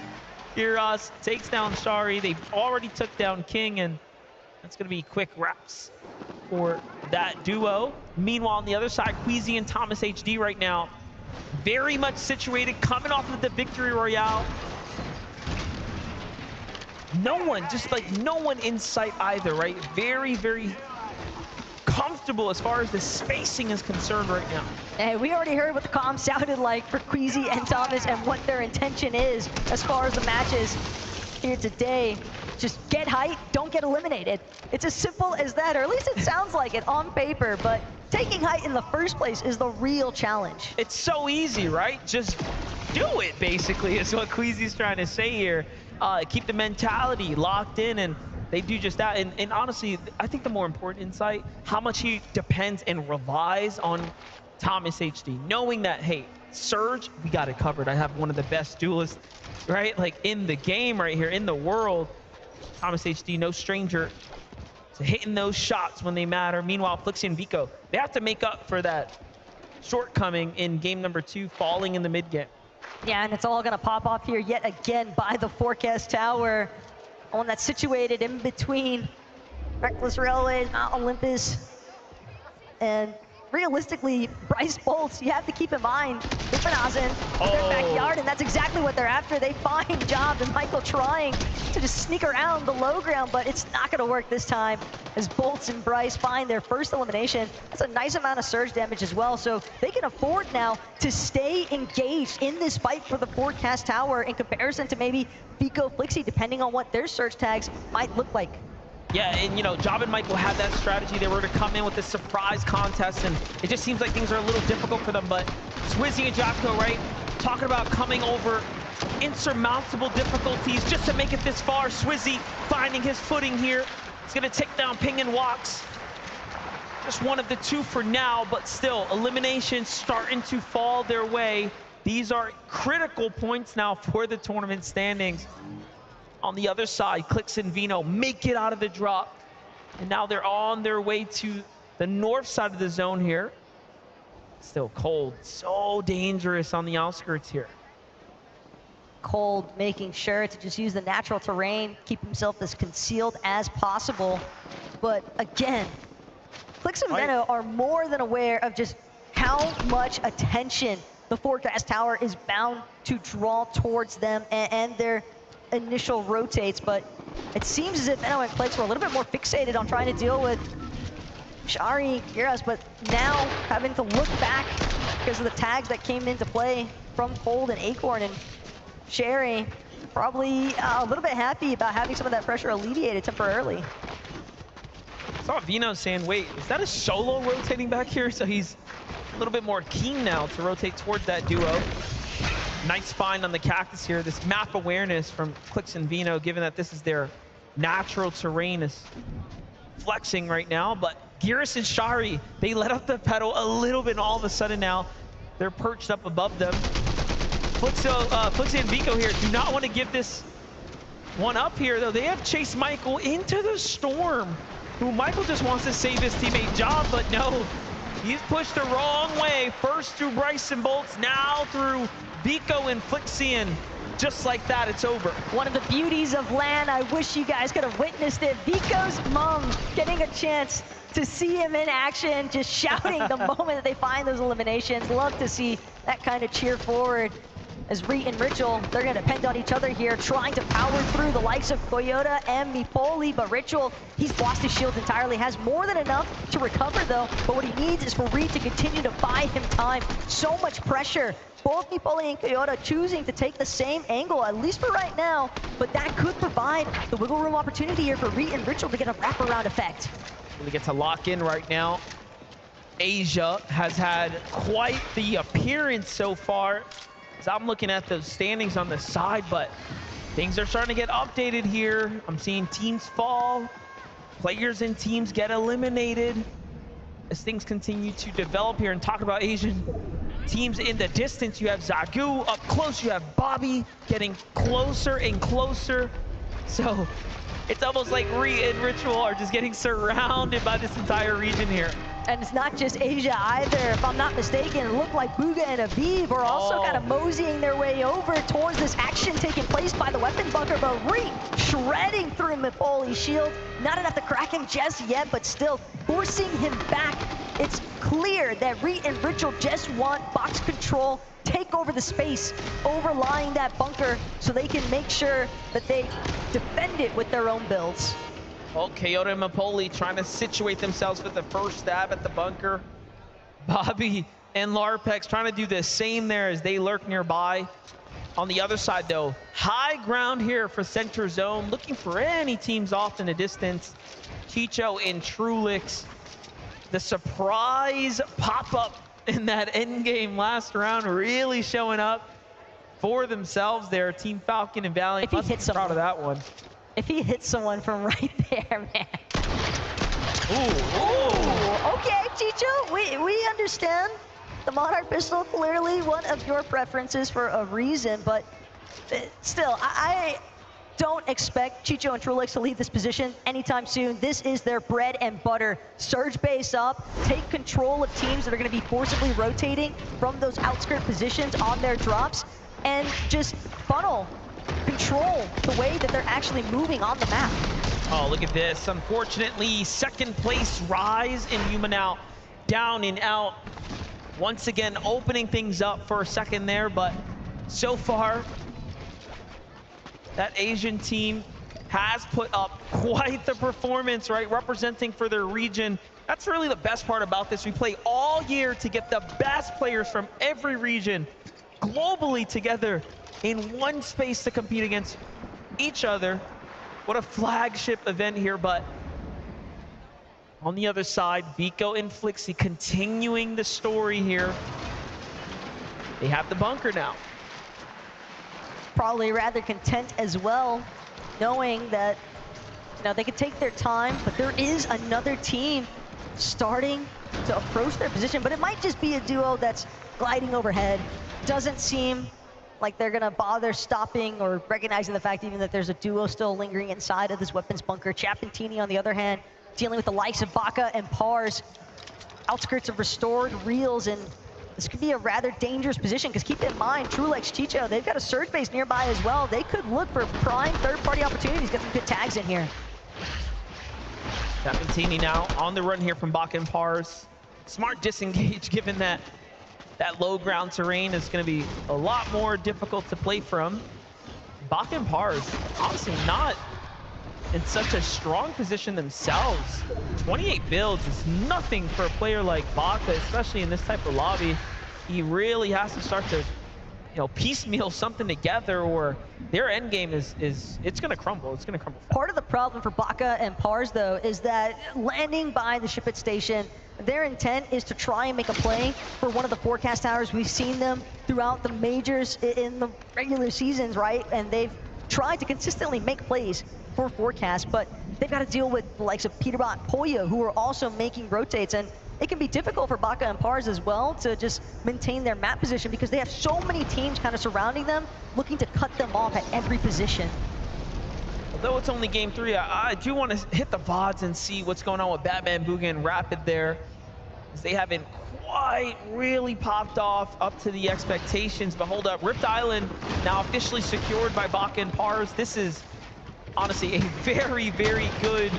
Kiros takes down Shari. They already took down King, and that's going to be quick wraps for that duo. Meanwhile, on the other side, Queasy and Thomas HD right now, very much situated, coming off of the victory royale. No one, just like no one in sight either, right? Very, very comfortable as far as the spacing is concerned right now. Hey, we already heard what the comm sounded like for Queasy and Thomas and what their intention is as far as the matches here today. Just get height, don't get eliminated. It's as simple as that, or at least it sounds like it on paper, but taking height in the first place is the real challenge. It's so easy, right? Just do it, basically, is what Queasy's trying to say here. Keep the mentality locked in, and they do just that. And honestly, I think the more important insight, how much he depends and relies on Thomas HD, knowing that, hey, Surge, we got it covered. I have one of the best duelists, right? Like in the game right here, in the world. Thomas HD, no stranger to hitting those shots when they matter. Meanwhile, Flixie and Vico, they have to make up for that shortcoming in game number 2, falling in the mid game. Yeah, and it's all gonna pop off here yet again by the Forecast Tower. One that's situated in between Reckless Railways, Mount Olympus, and realistically, Bryce Bolts, you have to keep in mind, Lippernhasen in their backyard, and that's exactly what they're after. They find Job and Michael trying to just sneak around the low ground, but it's not gonna work this time as Bolts and Bryce find their first elimination. That's a nice amount of surge damage as well, so they can afford now to stay engaged in this fight for the forecast tower in comparison to maybe Vico, Flixie, depending on what their surge tags might look like. Yeah, and you know, Job and Michael had that strategy. They were to come in with this surprise contest, and it just seems like things are a little difficult for them. But Swizzy and Japko, right, talking about coming over insurmountable difficulties just to make it this far. Swizzy finding his footing here. He's gonna take down Ping and Walks. Just one of the two for now, but still, eliminations starting to fall their way. These are critical points now for the tournament standings. On the other side, Clix and Vino make it out of the drop. And now they're on their way to the north side of the zone here. Still cold, so dangerous on the outskirts here. Cold making sure to just use the natural terrain, keep himself as concealed as possible. But again, Clix and Vino are more than aware of just how much attention the forecast tower is bound to draw towards them and their initial rotates, but it seems as if Vino and Clix were a little bit more fixated on trying to deal with Shari, Giras, but now having to look back because of the tags that came into play from Cold and Acorn, and Sherry probably a little bit happy about having some of that pressure alleviated temporarily. I saw Vino saying, wait, is that a solo rotating back here? So he's a little bit more keen now to rotate towards that duo. Nice find on the Cactus here. This map awareness from Clix and Vino, given that this is their natural terrain, is flexing right now. But Giras and Shari, they let up the pedal a little bit, and all of a sudden now they're perched up above them. Flixie and Vico here do not want to give this one up here, though. They have chased Michael into the storm, who Michael just wants to save his teammate Job, but no. He's pushed the wrong way. First through Bryce and Bolts, now through Vico and Flixie, and just like that, it's over. One of the beauties of LAN, I wish you guys could have witnessed it. Vico's mom getting a chance to see him in action, just shouting the moment that they find those eliminations. Love to see that kind of cheer forward. As Reet and Ritual, they're going to depend on each other here, trying to power through the likes of Toyota and Mipoli, but Ritual, he's lost his shield entirely, has more than enough to recover though, but what he needs is for Reet to continue to buy him time. So much pressure. Both Mipoli and Toyota choosing to take the same angle, at least for right now, but that could provide the wiggle room opportunity here for Reet and Ritual to get a wraparound effect. Really get to lock in right now. Asia has had quite the appearance so far. As I'm looking at those standings on the side, but things are starting to get updated here. I'm seeing teams fall, players and teams get eliminated as things continue to develop here. And talk about Asian teams in the distance, you have Zagu up close, you have Bobby getting closer and closer. So it's almost like Reet and Ritual are just getting surrounded by this entire region here. And it's not just Asia either. If I'm not mistaken, it looked like Bugha and Aviv are also kind of moseying their way over towards this action taking place by the weapon bunker, but Reet shredding through Mipoli's shield. Not enough to crack him just yet, but still forcing him back. It's clear that Reet and Ritual just want box control, take over the space overlying that bunker so they can make sure that they defend it with their own builds. Oh, Toyota and Mipoli trying to situate themselves for the first stab at the bunker. Bobby and Larpex trying to do the same there as they lurk nearby. On the other side though, high ground here for center zone, looking for any teams off in the distance. Chicho and Trulix, the surprise pop-up in that end game last round really showing up for themselves there. Team Falcon and Valiant must be proud of that one. If he hits someone from right there, man. Ooh. Okay, Chicho, we understand. The Monarch pistol, clearly one of your preferences for a reason, but still, I don't expect Chicho and Trulix to leave this position anytime soon. This is their bread and butter. Surge base up, take control of teams that are going to be forcibly rotating from those outskirt positions on their drops, and just funnel, control the way that they're actually moving on the map. Oh, look at this. Unfortunately, second place Rise and Yuma now down and out. Once again, opening things up for a second there, but so far, that Asian team has put up quite the performance, right? Representing for their region. That's really the best part about this. We play all year to get the best players from every region globally together in one space to compete against each other. What a flagship event here, but on the other side, Vico and Flixi continuing the story here. They have the bunker now. Probably rather content as well, knowing that, you know, they could take their time, but there is another team starting to approach their position, but it might just be a duo that's gliding overhead. Doesn't seem like they're gonna bother stopping or recognizing the fact even that there's a duo still lingering inside of this weapons bunker. Chapentini, on the other hand, dealing with the likes of Baka and Pars, outskirts of Restored Reels, and this could be a rather dangerous position, because keep in mind, Trulex Chicho, they've got a surge base nearby as well. They could look for prime third-party opportunities, get some good tags in here. Chapentini now on the run here from Baka and Pars. Smart disengage, given that low ground terrain is going to be a lot more difficult to play from. Baka and Pars, honestly, not in such a strong position themselves. 28 builds is nothing for a player like Baka, especially in this type of lobby. He really has to start to, you know, piecemeal something together, or their end game is it's going to crumble. It's going to crumble fast. Part of the problem for Baka and Pars, though, is that landing by the ship at station, their intent is to try and make a play for one of the forecast towers. We've seen them throughout the majors in the regular seasons, right? And they've tried to consistently make plays for forecast, but they've got to deal with the likes of Peterbot, Poya, who are also making rotates, and it can be difficult for Baka and Pars as well to just maintain their map position, because they have so many teams kind of surrounding them, looking to cut them off at every position. Although it's only game 3, I do want to hit the VODs and see what's going on with Batman, Booga, and Rapid there, as they haven't quite really popped off up to the expectations. But hold up, Rift Island now officially secured by Baka and Pars. This is honestly a very, very good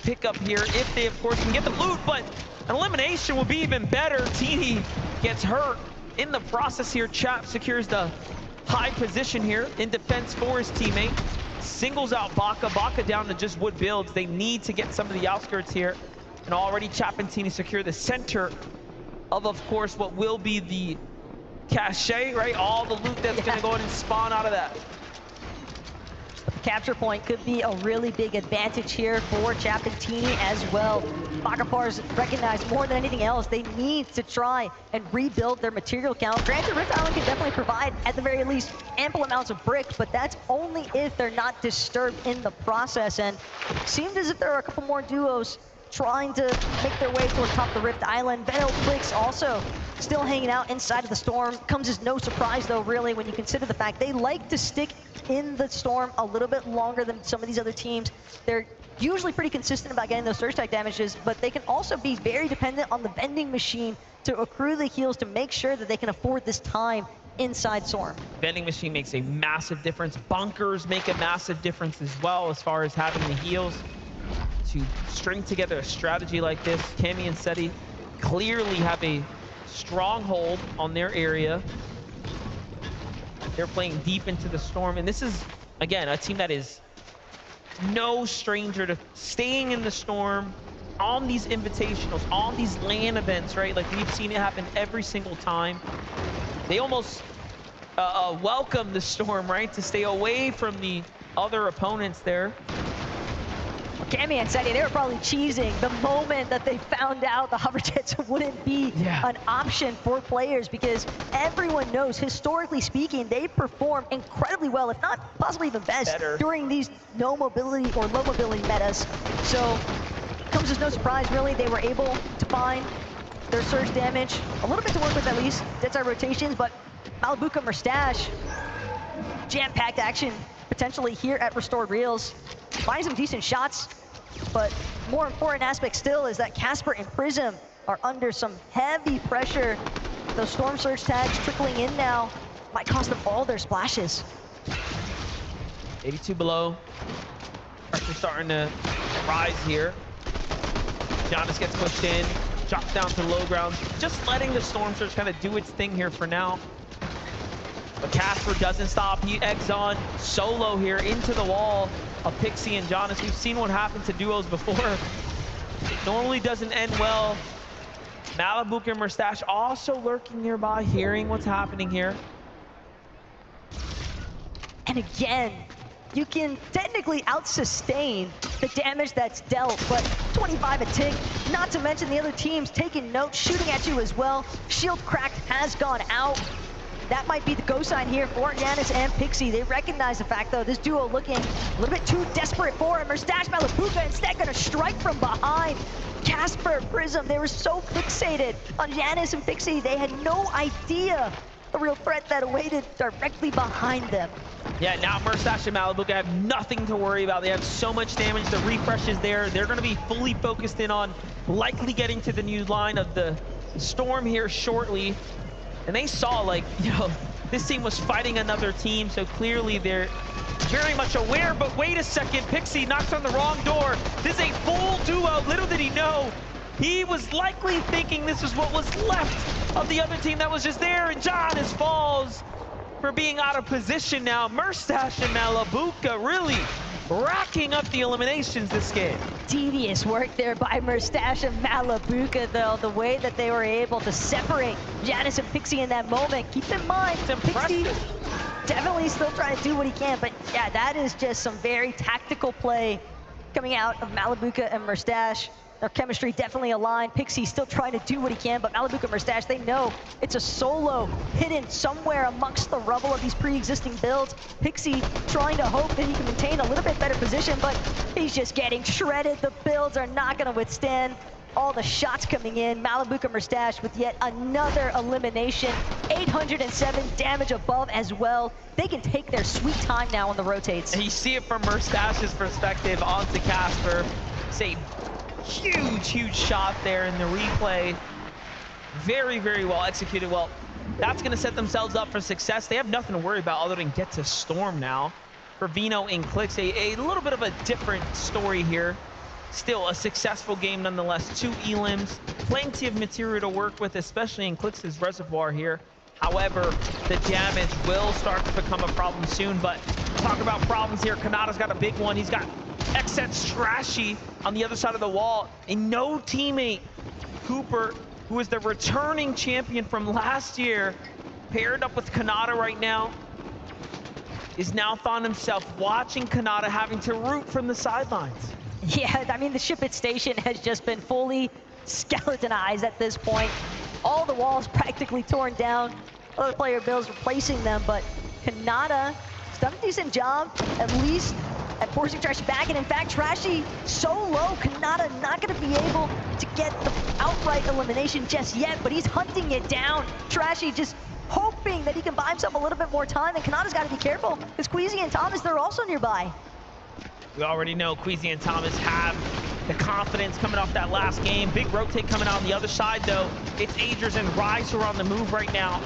pickup here, if they, of course, can get the loot, but an elimination would be even better. Teeny gets hurt in the process here. Chap secures the high position here in defense for his teammate. Singles out Baka. Baka down to just wood builds. They need to get some of the outskirts here. And already Chapentini secure the center of course, what will be the cache, right? All the loot that's going to go in and spawn out of that. The capture point could be a really big advantage here for Chapentini as well. Baka Pars recognize more than anything else, they need to try and rebuild their material count. Granted, Rift Island can definitely provide, at the very least, ample amounts of bricks, but that's only if they're not disturbed in the process. And it seems as if there are a couple more duos trying to make their way towards top of the Rift Island. Veno Flix also still hanging out inside of the storm. Comes as no surprise, though, really, when you consider the fact they like to stick in the storm a little bit longer than some of these other teams. They're usually pretty consistent about getting those surge tag damages, but they can also be very dependent on the vending machine to accrue the heals to make sure that they can afford this time inside Storm. Vending machine makes a massive difference. Bunkers make a massive difference as well, as far as having the heals to string together a strategy like this. Cammy and Seti clearly have a stronghold on their area. They're playing deep into the storm, and this is, again, a team that is no stranger to staying in the storm on these invitationals, on these LAN events, right? Like, we've seen it happen every single time. They almost welcome the storm, right? To stay away from the other opponents there. Cammy and Seti, they were probably cheesing the moment that they found out the hover jets wouldn't be an option for players, because everyone knows, historically speaking, they perform incredibly well, if not possibly even best, during these no mobility or low mobility metas. So it comes as no surprise, really. They were able to find their surge damage, a little bit to work with at least, Deadside rotations, but Malabuka Mustache, jam-packed action potentially here at Restored Reels. Find some decent shots, but more important aspect still is that Casper and Prism are under some heavy pressure. Those Storm Surge tags trickling in now might cost them all their splashes. 82 below. Pressure starting to rise here. Giannis gets pushed in. drops down to low ground. Just letting the Storm Surge kind of do its thing here for now. But Casper doesn't stop. He eggs on solo here into the wall of Pixie and Jonas. We've seen what happened to duos before. It normally doesn't end well. Malibuca and Merstache also lurking nearby, hearing what's happening here. And again, you can technically out-sustain the damage that's dealt, but 25 a tick, not to mention the other teams taking notes, shooting at you as well. Shield cracked has gone out. That might be the go sign here for Janus and Pixie. They recognize the fact, though, this duo looking a little bit too desperate for it. Merstache, Malibuca instead gonna strike from behind. Casper, Prism, they were so fixated on Janus and Pixie, they had no idea the real threat that awaited directly behind them. Yeah, now Merstache and Malibuca have nothing to worry about. They have so much damage. The refresh is there. They're going to be fully focused in on likely getting to the new line of the Storm here shortly. And they saw, like, you know, this team was fighting another team, so clearly they're very much aware. But wait a second, Pixie knocks on the wrong door. This is a full duo. Little did he know, he was likely thinking this was what was left of the other team that was just there, and Janus falls for being out of position now. Merstache and Malibuca really racking up the eliminations this game. Devious work there by Merstache and Malibuca, though. The way that they were able to separate Janus and Pixie in that moment. Keep in mind, Pixie definitely still trying to do what he can, but yeah, that is just some very tactical play coming out of Malibuca and Merstache. Their chemistry definitely aligned. Pixie still trying to do what he can, but Malibuca and Merstache, they know it's a solo hidden somewhere amongst the rubble of these pre-existing builds. Pixie trying to hope that he can maintain a little bit better position, but he's just getting shredded. The builds are not going to withstand all the shots coming in. Malibuca and Merstache with yet another elimination. 807 damage above as well. They can take their sweet time now on the rotates. And you see it from Merstache's perspective onto Casper. Say, huge shot there in the replay. Very well executed. Well, that's going to set themselves up for success. They have nothing to worry about other than get to Storm now. For Vino and Clix, a little bit of a different story here. Still a successful game nonetheless. 2 elims, plenty of material to work with, especially in Clix's reservoir here. However, the damage will start to become a problem soon. But talk about problems here. Kanata's got a big one. He's got XZ Trashy on the other side of the wall. And no teammate, Cooper, who is the returning champion from last year, paired up with Kanata right now, is now found himself watching Kanata having to root from the sidelines. Yeah, I mean, the Ship It station has just been fully skeletonized at this point. All the walls practically torn down. Other player builds replacing them, but Kanata has done a decent job, at least at forcing Trashy back. And in fact, Trashy so low, Kanata not going to be able to get the outright elimination just yet, but he's hunting it down. Trashy just hoping that he can buy himself a little bit more time, and Kanata's got to be careful, because Queasy and Thomas, they're also nearby. We already know Queasy and Thomas have the confidence coming off that last game. Big rotate coming out on the other side, though. It's Agers and Rise who are on the move right now.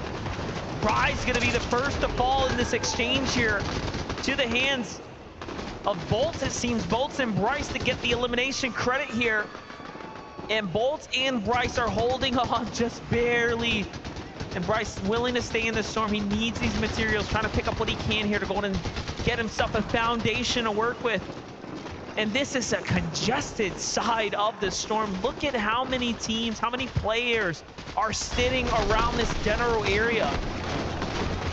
Rise going to be the first to fall in this exchange here to the hands of Bolts, it seems. Bolts and Bryce to get the elimination credit here. And Bolts and Bryce are holding on just barely. And Bryce willing to stay in the Storm. He needs these materials, trying to pick up what he can here to go and get himself a foundation to work with. And this is a congested side of the Storm. Look at how many teams, how many players are sitting around this general area.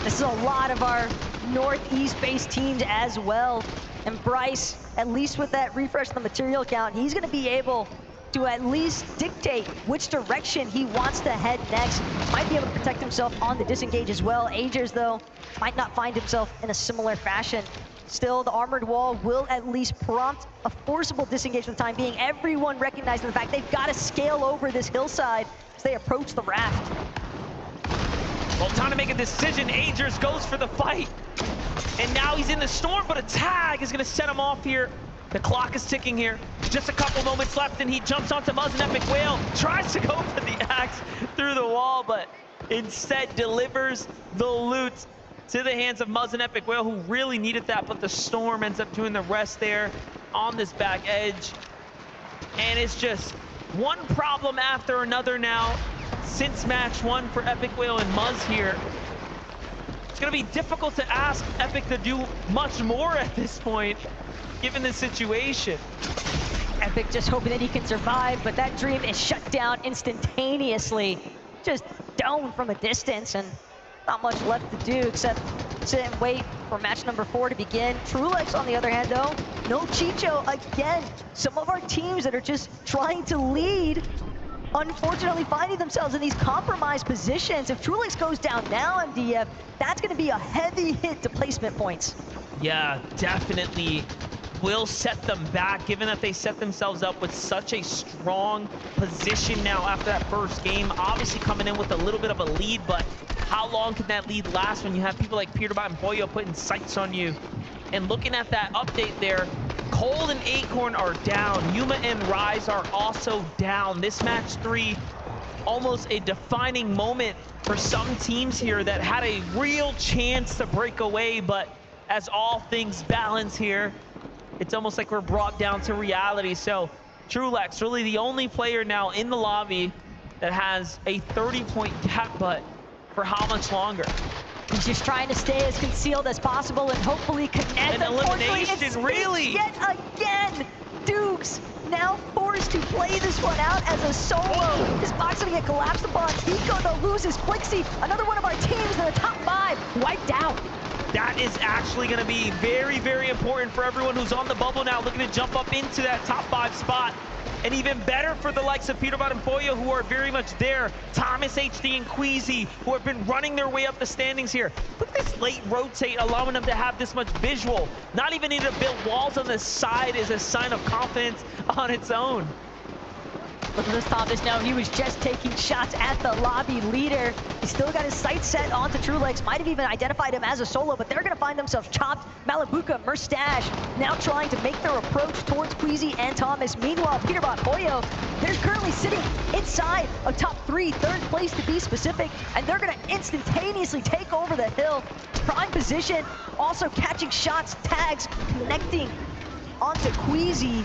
This is a lot of our Northeast-based teams as well. And Bryce, at least with that refresh on the material count, he's going to be able to at least dictate which direction he wants to head next. Might be able to protect himself on the disengage as well. Agers, though, might not find himself in a similar fashion. Still, the armored wall will at least prompt a forcible disengage for the time being. Everyone recognizing the fact they've got to scale over this hillside as they approach the raft. Well, time to make a decision. Agers goes for the fight. And now he's in the Storm, but a tag is going to set him off here. The clock is ticking here. Just a couple moments left, and he jumps onto Muzz and Epic Whale. Tries to go for the axe through the wall, but instead delivers the loot to the hands of Muzz and Epic Whale, who really needed that, but the Storm ends up doing the rest there on this back edge. And it's just one problem after another now since match 1 for Epic Whale and Muzz here. It's going to be difficult to ask Epic to do much more at this point, given the situation. Epic just hoping that he can survive, but that dream is shut down instantaneously. Just domed from a distance, and not much left to do except sit and wait for match number 4 to begin. Trulex, on the other hand, though, no Chicho again. Some of our teams that are just trying to lead, unfortunately finding themselves in these compromised positions. If Trulex goes down now, MDF, that's going to be a heavy hit to placement points. Yeah, definitely will set them back, given that they set themselves up with such a strong position now after that first game. Obviously coming in with a little bit of a lead, but how long can that lead last when you have people like Peterbot and Pollo putting sights on you? And looking at that update there, Cold and Acorn are down. Yuma and Rise are also down. This match 3, almost a defining moment for some teams here that had a real chance to break away, but as all things balance here, it's almost like we're brought down to reality. So Trulex, really the only player now in the lobby that has a 30-point gap, but for how much longer? He's just trying to stay as concealed as possible and hopefully connect. An elimination, really? Yet again, Dukes now forced to play this one out as a solo. This box gonna get collapsed upon. Hiko though loses Flixie. Another one of our teams in the top 5 wiped out. That is actually going to be very, very important for everyone who's on the bubble now, looking to jump up into that top 5 spot. And even better for the likes of Peterbot and Pollo, who are very much there. Thomas, HD, and Queasy, who have been running their way up the standings here. Look at this late rotate, allowing them to have this much visual. Not even needing to build walls on the side is a sign of confidence on its own. Look at this Thomas now, he was just taking shots at the lobby leader. He's still got his sights set onto Trulex, might have even identified him as a solo, but they're gonna find themselves chopped. Malabuka, Merstash now trying to make their approach towards Queasy and Thomas. Meanwhile, Peterbot, Pollo, they're currently sitting inside of top 3, 3rd place to be specific, and they're gonna instantaneously take over the hill. Prime position, also catching shots, tags, connecting onto Queasy.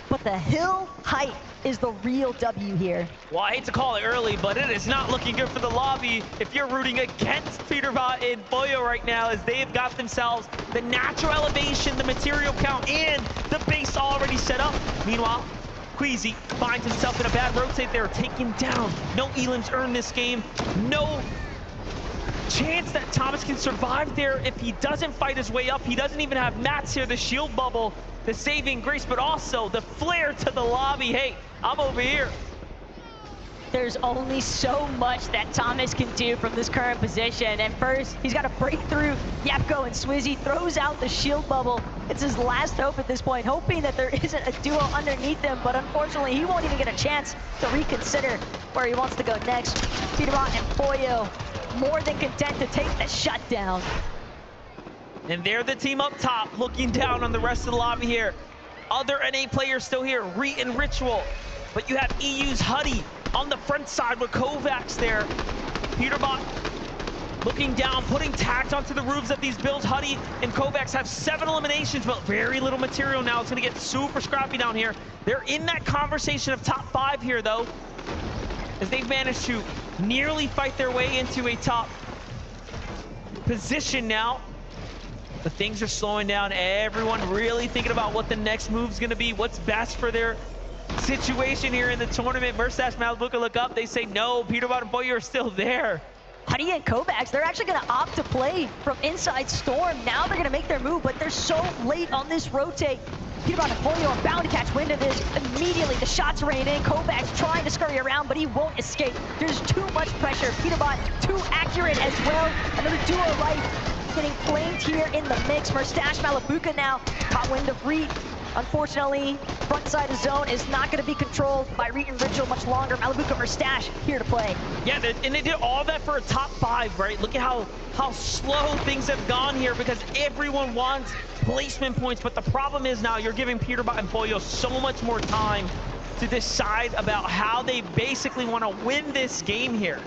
But the hill height is the real W here. Well, I hate to call it early, but it is not looking good for the lobby if you're rooting against Peterbot and Pollo right now, as they have got themselves the natural elevation, the material count, and the base already set up. Meanwhile, Queasy finds himself in a bad rotate there, taken down. No Elam's earned this game. No chance that Thomas can survive there if he doesn't fight his way up. He doesn't even have mats here, the shield bubble, the saving grace, but also the flare to the lobby. Hey, I'm over here. There's only so much that Thomas can do from this current position. And first, he's got to break through Yapko and Swizzy, throws out the shield bubble. It's his last hope at this point, hoping that there isn't a duo underneath him, but unfortunately, he won't even get a chance to reconsider where he wants to go next. Peterbot and Pollo more than content to take the shutdown. And they're the team up top, looking down on the rest of the lobby here. Other NA players still here, Reet and Ritual. But you have EU's Huddy on the front side with Kovacs there. Peterbot looking down, putting tags onto the roofs of these builds. Huddy and Kovacs have 7 eliminations, but very little material now. It's gonna get super scrappy down here. They're in that conversation of top 5 here, though, as they've managed to nearly fight their way into a top position now. But things are slowing down. Everyone really thinking about what the next move's gonna be, what's best for their situation here in the tournament. Merstash, Malabuka look up, they say no. Peterbot and Pollo are still there. Huddy and Kovacs, they're actually gonna opt to play from inside Storm. Now they're gonna make their move, but they're so late on this rotate. Peterbot and Pollo are bound to catch wind of this. Immediately, the shots rain in. Kovacs trying to scurry around, but he won't escape. There's too much pressure. Peterbot too accurate as well. Another duo life getting flamed here in the mix. Merstash, Malabuka now caught wind of Reet. Unfortunately, front side of zone is not going to be controlled by Reet and Ritual much longer. Malabuka, Merstash here to play. Yeah, and they did all that for a top 5, right? Look at how slow things have gone here, because everyone wants placement points. But the problem is now you're giving Peterbot and Pollo so much more time to decide about how they basically want to win this game here.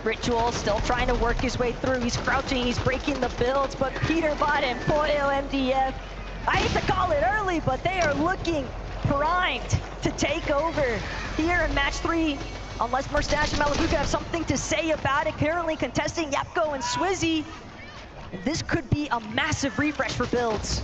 Ritual still trying to work his way through. He's crouching, he's breaking the builds, but Peterbot and Pollo MDF, I hate to call it early, but they are looking primed to take over here in match 3. Unless Merstash and Malibuka have something to say about it, currently contesting Yapko and Swizzy. This could be a massive refresh for builds.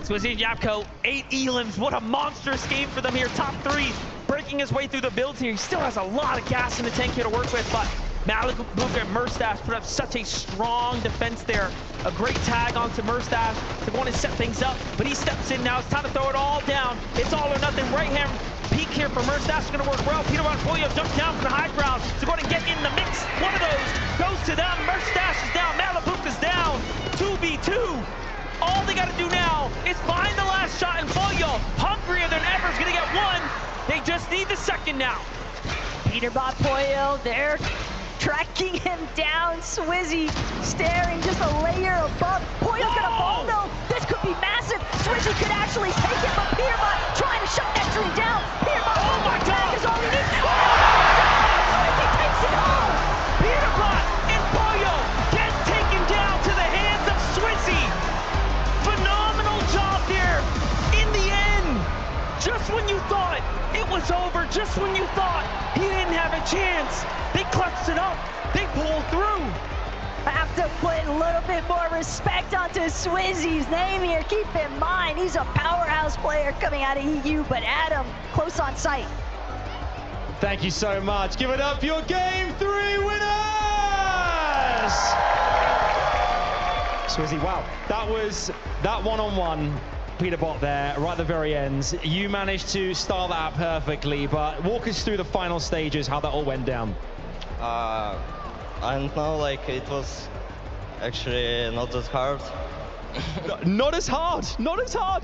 Swizzy and Yapko, 8 elims. What a monstrous game for them here. Top 3, breaking his way through the builds here. He still has a lot of gas in the tank here to work with, but Malibuka and Merstash put up such a strong defense there. A great tag onto Merstash to go on and set things up, but he steps in now. It's time to throw it all down. It's all or nothing. Right hand peek here for Merstash is going to work well. Peterbot and Polio jump down from the high ground to go ahead and get in the mix. One of those goes to them. Merstash is down. Malibuka's down. 2v2. All they got to do now is find the last shot, and Polio, hungrier than ever, is going to get one. They just need the second now. Peterbot, Polio, they're tracking him down. Swizzy staring just a layer above. Polio's gonna fall though. This could be massive. Swizzy could actually take it, but Peterbot trying to shut that dream down. Peterbot, oh my God, is all he needs. Swizzy takes it home. Peterbot and Polio get taken down to the hands of Swizzy. Phenomenal job there. In the end, just when you thought it was over, just when you thought he didn't have a chance, they clutched it up. They pulled through. I have to put a little bit more respect onto Swizzy's name here. Keep in mind, he's a powerhouse player coming out of EU, but Adam, close on sight. Thank you so much. Give it up for your Game 3 winners! Swizzy, wow. That was that one-on-one. Peterbot there, right at the very end. You managed to start that out perfectly, but walk us through the final stages, how that all went down. I don't know, like, it was actually not that hard. Not as hard, not as hard.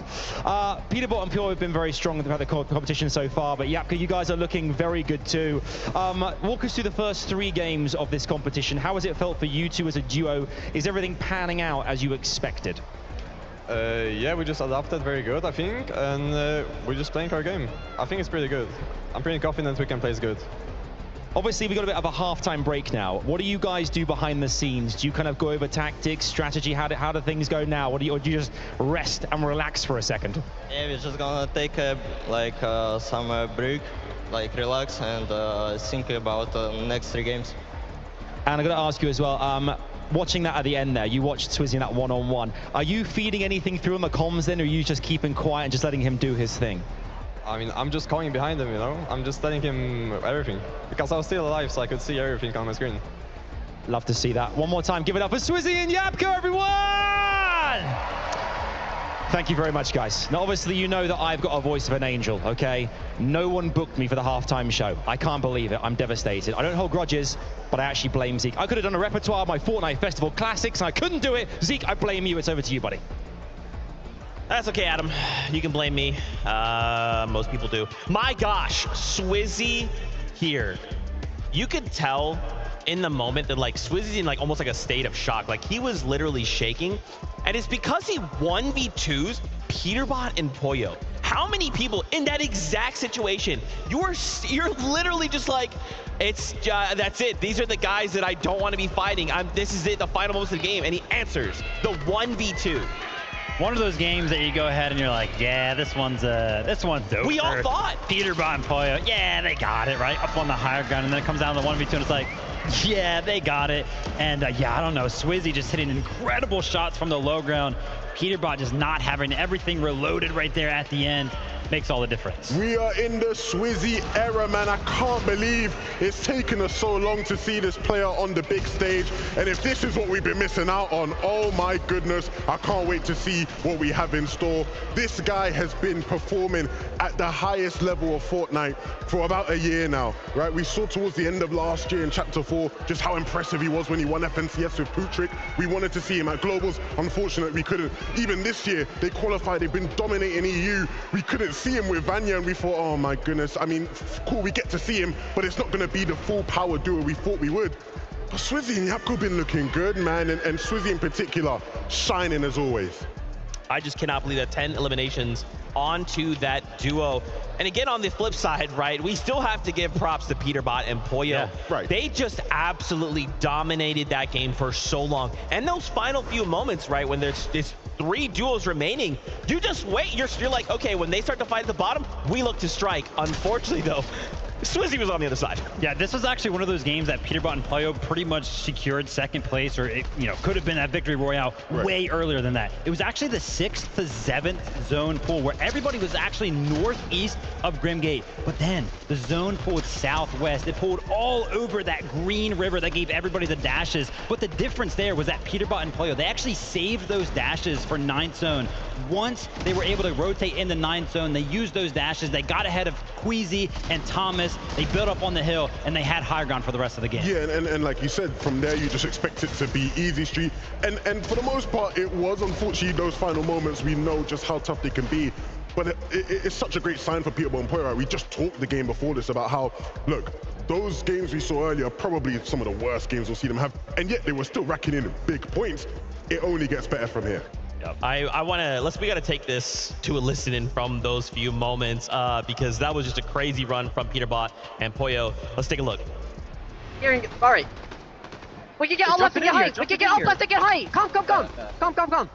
Peterbot and Pure have been very strong throughout the competition so far, but Yapko, you guys are looking very good too. Walk us through the first 3 games of this competition. How has it felt for you two as a duo? Is everything panning out as you expected? Yeah, we just adapted very good, I think, and we're just playing our game. I think it's pretty good. I'm pretty confident we can play good. Obviously, we got a bit of a halftime break now. What do you guys do behind the scenes? Do you kind of go over tactics, strategy? How do things go now? Or do you just rest and relax for a second? Yeah, we're just gonna take some break, like relax and think about the next 3 games. And I'm gonna ask you as well, watching that at the end there, you watched Swizzy in that one-on-one. Are you feeding anything through on the comms then, or are you just keeping quiet and just letting him do his thing? I mean, I'm just calling behind him, you know? I'm just telling him everything. Because I was still alive, so I could see everything on my screen. Love to see that. One more time, give it up for Swizzy and Yapko, everyone! Thank you very much, guys. Now, obviously, you know that I've got a voice of an angel, okay? No one booked me for the halftime show. I can't believe it. I'm devastated. I don't hold grudges, but I actually blame Zeke. I could have done a repertoire of my Fortnite Festival classics, and I couldn't do it. Zeke, I blame you. It's over to you, buddy. That's okay, Adam. You can blame me. Most people do. My gosh, Swizzy here. You could tell in the moment that like Swizzy's in like almost like a state of shock. Like he was literally shaking. And it's because he 1v2s Peterbot and Polio. How many people in that exact situation, you're literally just like, it's that's it. These are the guys that I don't want to be fighting. This is it, the final moments of the game. And he answers the 1v2. One of those games that you go ahead and you're like, yeah, this one's dope. We all thought. Peterbot and Polio, yeah, they got it, right? Up on the higher ground, and then it comes down to the 1v2, and it's like, yeah, they got it. And yeah, I don't know, Swizzy just hitting incredible shots from the low ground. Peterbot just not having everything reloaded right there at the end. Makes all the difference. We are in the Swizzy era, man. I can't believe it's taken us so long to see this player on the big stage. And if this is what we've been missing out on, oh my goodness, I can't wait to see what we have in store. This guy has been performing at the highest level of Fortnite for about a year now, right? We saw towards the end of last year in Chapter 4 just how impressive he was when he won FNCS with Putrick. We wanted to see him at Globals. Unfortunately, we couldn't. Even this year, they qualified. They've been dominating EU. We couldn't see him with Vanya, and we thought, oh my goodness, I mean, cool, we get to see him, but it's not going to be the full power duo we thought we would. But Swizzy and Yapko been looking good, man, and Swizzy in particular, shining as always. I just cannot believe that 10 eliminations onto that duo. And again, on the flip side, right, we still have to give props to Peterbot and Poyo. Yeah, right. They just absolutely dominated that game for so long. And those final few moments, right, when there's 3 duos remaining, you just wait. You're like, okay, when they start to fight at the bottom, we look to strike. Unfortunately, though, Swizzy was on the other side. Yeah, this was actually one of those games that Peterbot and Poyo pretty much secured second place, or it, could have been that victory royale way earlier than that. It was actually the 6th to 7th zone pool where everybody was actually northeast of Grimgate, but then the zone pulled southwest. It pulled all over that green river that gave everybody the dashes. But the difference there was that Peterbot and Poyo, they actually saved those dashes for 9th zone. Once they were able to rotate in the 9th zone, they used those dashes. They got ahead of Queasy and Thomas. They built up on the hill, and they had high ground for the rest of the game. Yeah, and like you said, from there you just expect it to be easy street. And for the most part, it was. Unfortunately, those final moments, we know just how tough they can be. But it's such a great sign for Peterbot and Poyo. Right? We just talked the game before this about how, look, those games we saw earlier are probably some of the worst games we'll see them have. And yet they were still racking in big points. It only gets better from here. Yep. We got to take this to a listen in from those few moments because that was just a crazy run from Peterbot and Poyo. Let's take a look. All right. We can get all left and get height. We can get all left and get height. Come. Come.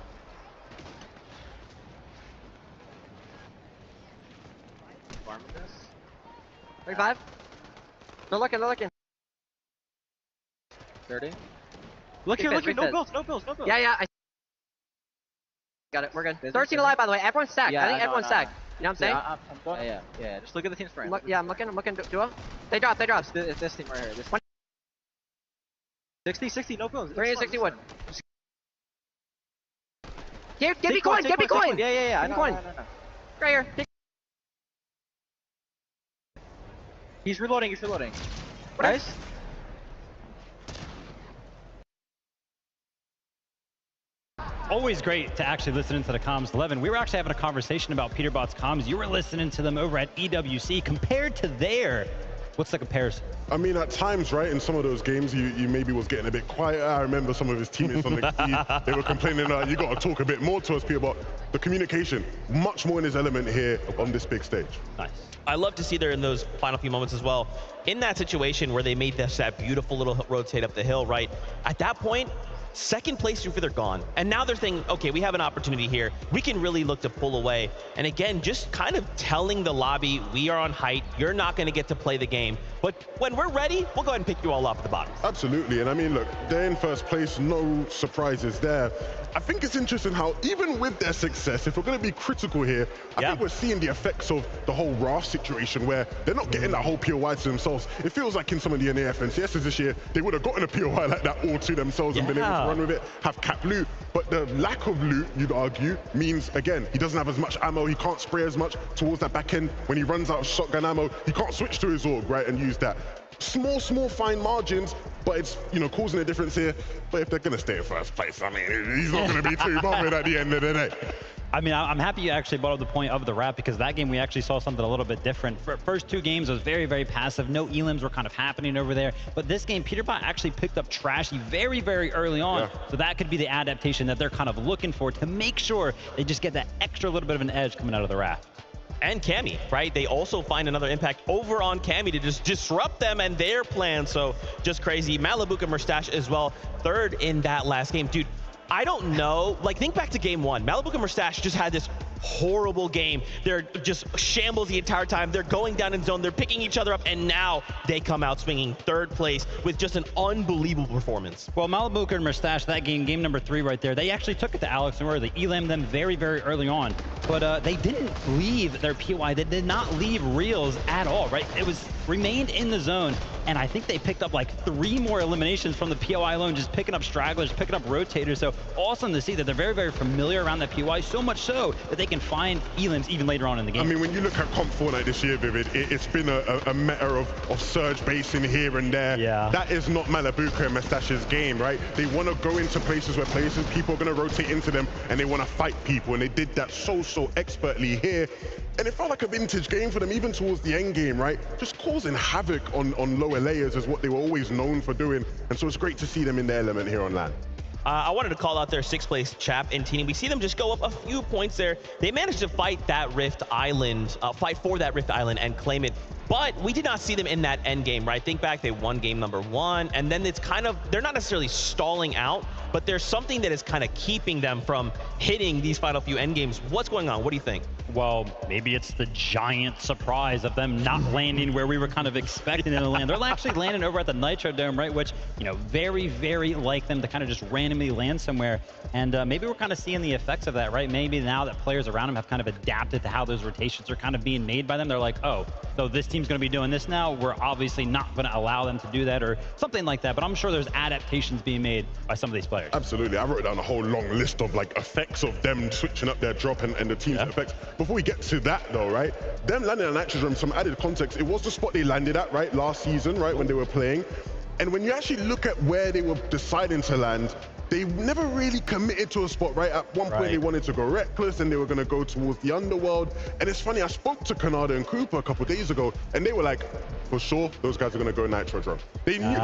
35. No looking. 30. Look here. No bills. Yeah. Got it. We're good. 13 alive, by the way. Everyone's stacked. I think everyone's stacked. You know what I'm saying? I'm going. Yeah. Just look at the team's frame. I'm looking. Duo. They drop. It's this team right here. This 60. No bills. 360 wood. Give me coin. Yeah. I know. Right here. He's reloading. Nice. Always great to actually listen into the comms. 11, we were actually having a conversation about Peterbot's comms. You were listening to them over at EWC. Compared to there, what's the comparison? I mean, at times, right, in some of those games, you maybe was getting a bit quieter. I remember some of his teammates on the key, they were complaining, you got to talk a bit more to us, Peterbot. The communication, much more in his element here on this big stage. Nice. I love to see there in those final few moments as well. In that situation where they made that beautiful little rotate up the hill, right? At that point, second place, they're gone. And now they're thinking, okay, we have an opportunity here. We can really look to pull away. And again, just kind of telling the lobby, we are on height. You're not going to get to play the game. But when we're ready, we'll go ahead and pick you all up at the bottom. Absolutely. And I mean, look, they're in first place. No surprises there. I think it's interesting how even with their success, if we're going to be critical here, I think we're seeing the effects of the whole RAF situation where they're not getting that whole POI to themselves. It feels like in some of the NAF and CSs this year, they would have gotten a POI like that all to themselves and been able to run with it, have cap loot. But the lack of loot, you'd argue, means, again, he doesn't have as much ammo. He can't spray as much towards that back end. When he runs out of shotgun ammo, he can't switch to his AUG, right, and use that. Small, fine margins, but it's, causing a difference here. But if they're going to stay in first place, I mean, he's not going to be too bothered at the end of the day. I mean, I'm happy you actually brought up the point of the RAF because that game we actually saw something a little bit different. For first 2 games, it was very, very passive. No elims were kind of happening over there. But this game, Peterbot actually picked up Trashy very, very early on. So that could be the adaptation that they're kind of looking for to make sure they just get that extra little bit of an edge coming out of the RAF. And Cammy, right? They also find another impact over on Cammy to just disrupt them and their plans. So just crazy. Malibuca Mustache as well, third in that last game. Dude, I don't know. Like, think back to game 1. Malibuca Mustache just had this horrible game. They're just shambles the entire time. They're going down in zone. They're picking each other up. And now they come out swinging third place with just an unbelievable performance. Well, Malibuca and Mustache, that game number 3 right there, they actually took it to Alex Noir. They elammed them very, very early on. But they didn't leave their POI. They did not leave reels at all, right? It was remained in the zone. And I think they picked up like 3 more eliminations from the POI alone, just picking up stragglers, picking up rotators. So awesome to see that they're very, very familiar around that POI, so much so that they can find elims even later on in the game. I mean, when you look at Comp Fortnite this year, Vivid, it's been a matter of surge basing here and there. Yeah. That is not Malibuca and Mustache's game, right? They want to go into places where people are going to rotate into them and they want to fight people. And they did that so expertly here. And it felt like a vintage game for them, even towards the end game, right? Just causing havoc on lower layers is what they were always known for doing. And so it's great to see them in their element here on LAN. I wanted to call out their 6th place Chap and Tini. We see them just go up a few points there. They managed to fight that Rift Island, fight for that Rift Island and claim it. But we did not see them in that end game, right? Think back, they won game number 1, and then it's kind of, they're not necessarily stalling out, but there's something that is kind of keeping them from hitting these final few end games. What's going on? What do you think? Well, maybe it's the giant surprise of them not landing where we were kind of expecting them to land. They're actually landing over at the Nitro Dome, right? Which, you know, very, very like them to kind of just randomly land somewhere. And maybe we're kind of seeing the effects of that, right? Maybe now that players around them have kind of adapted to how those rotations are kind of being made by them. They're like, oh, so this team's going to be doing this now. We're obviously not going to allow them to do that or something like that. But I'm sure there's adaptations being made by some of these players. Absolutely. I wrote down a whole long list of like effects of them switching up their drop and the team's effects. Before we get to that though, right? Them landing on Nitro Dome, some added context, it was the spot they landed at, right? Last season, right? When they were playing. And when you actually look at where they were deciding to land, they never really committed to a spot, right? At one point, they wanted to go Reckless and they were going to go towards the Underworld. And it's funny, I spoke to Kanada and Cooper a couple days ago, and they were like, for sure, those guys are going to go Nitro Dome. They knew,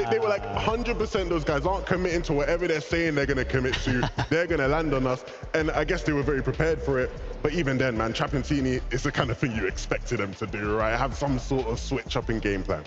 they were like 100% those guys aren't committing to whatever they're saying they're going to commit to. They're going to land on us. And I guess they were very prepared for it. But even then, man, Chapentini is the kind of thing you expected them to do, right? Have some sort of switch up in game plan.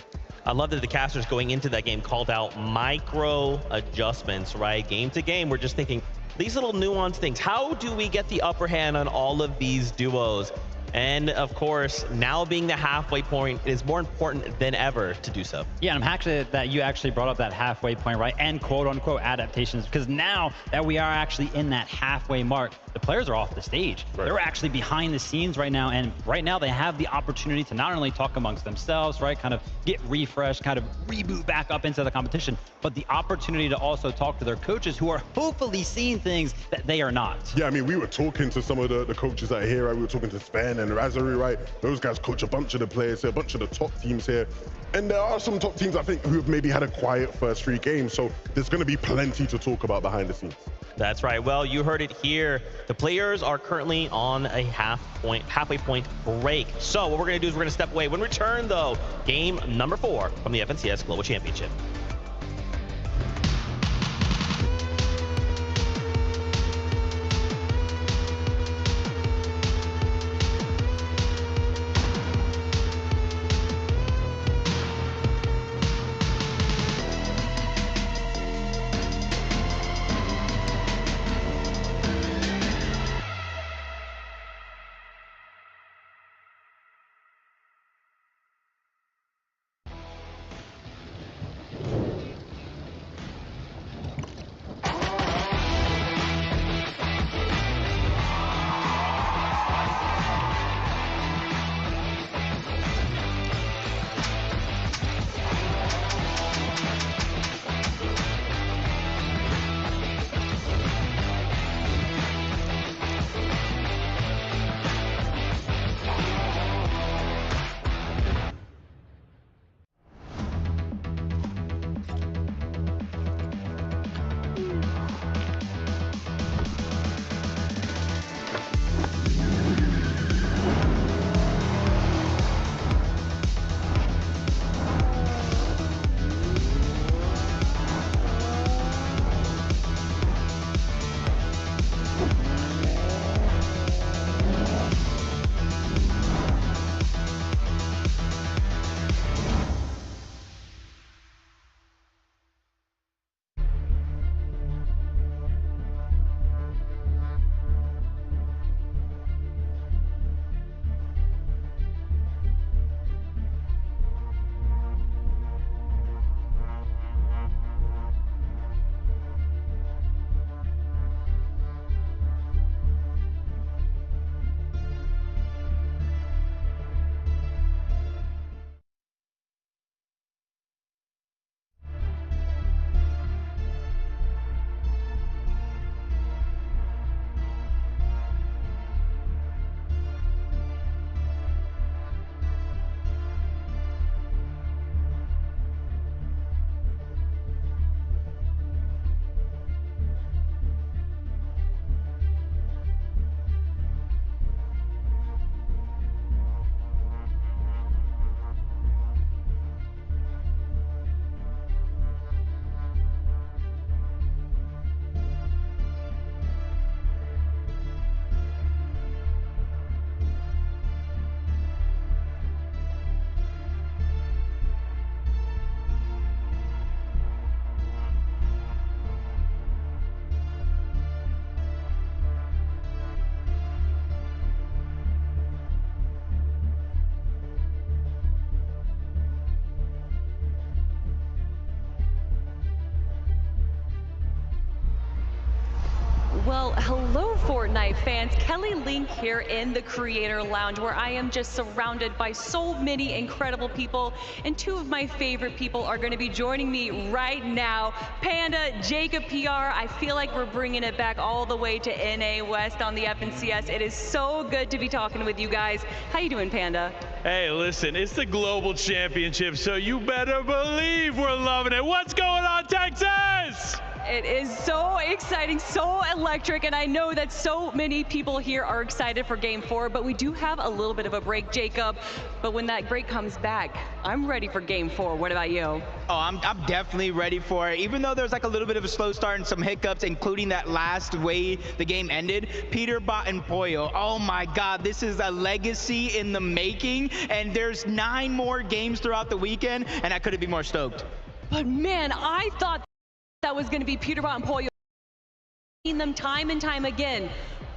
I love that the casters going into that game called out micro adjustments, right? Game to game, we're just thinking these little nuanced things. How do we get the upper hand on all of these duos? And of course, now being the halfway point, it is more important than ever to do so. Yeah, and I'm happy that you actually brought up that halfway point, right? And quote unquote adaptations, because now that we are actually in that halfway mark, the players are off the stage. Right. They're actually behind the scenes right now. And right now they have the opportunity to not only talk amongst themselves, right? Kind of get refreshed, kind of reboot back up into the competition, but the opportunity to also talk to their coaches who are hopefully seeing things that they are not. Yeah, I mean, we were talking to some of the coaches that are here, right? We were talking to Sven and Razari, right? Those guys coach a bunch of the players here, a bunch of the top teams here. And there are some top teams, I think, who have maybe had a quiet first 3 games. So there's going to be plenty to talk about behind the scenes. That's right. Well, you heard it here. The players are currently on a halfway point break. So what we're going to do is we're going to step away. When we return, though, game number 4 from the FNCS Global Championship. hello Fortnite fans. Kelly Link here in the Creator Lounge, where I am just surrounded by so many incredible people, and two of my favorite people are going to be joining me right now. Panda, Jacob PR. I feel like we're bringing it back all the way to NA West on the FNCS. It is so good to be talking with you guys. How you doing, Panda? Hey, listen, it's the Global Championship, so you better believe we're loving it. What's going on, Texas? It is so exciting, so electric, and I know that so many people here are excited for Game 4, but we do have a little bit of a break, Jacob. But when that break comes back, I'm ready for Game 4. What about you? Oh, I'm definitely ready for it. Even though there's like a little bit of a slow start and some hiccups, including that last way the game ended, Peterbot and Pollo, oh my God, this is a legacy in the making, and there's 9 more games throughout the weekend, and I couldn't be more stoked. But man, I thought that was going to be Peterbot and Pollo. Seen them time and time again,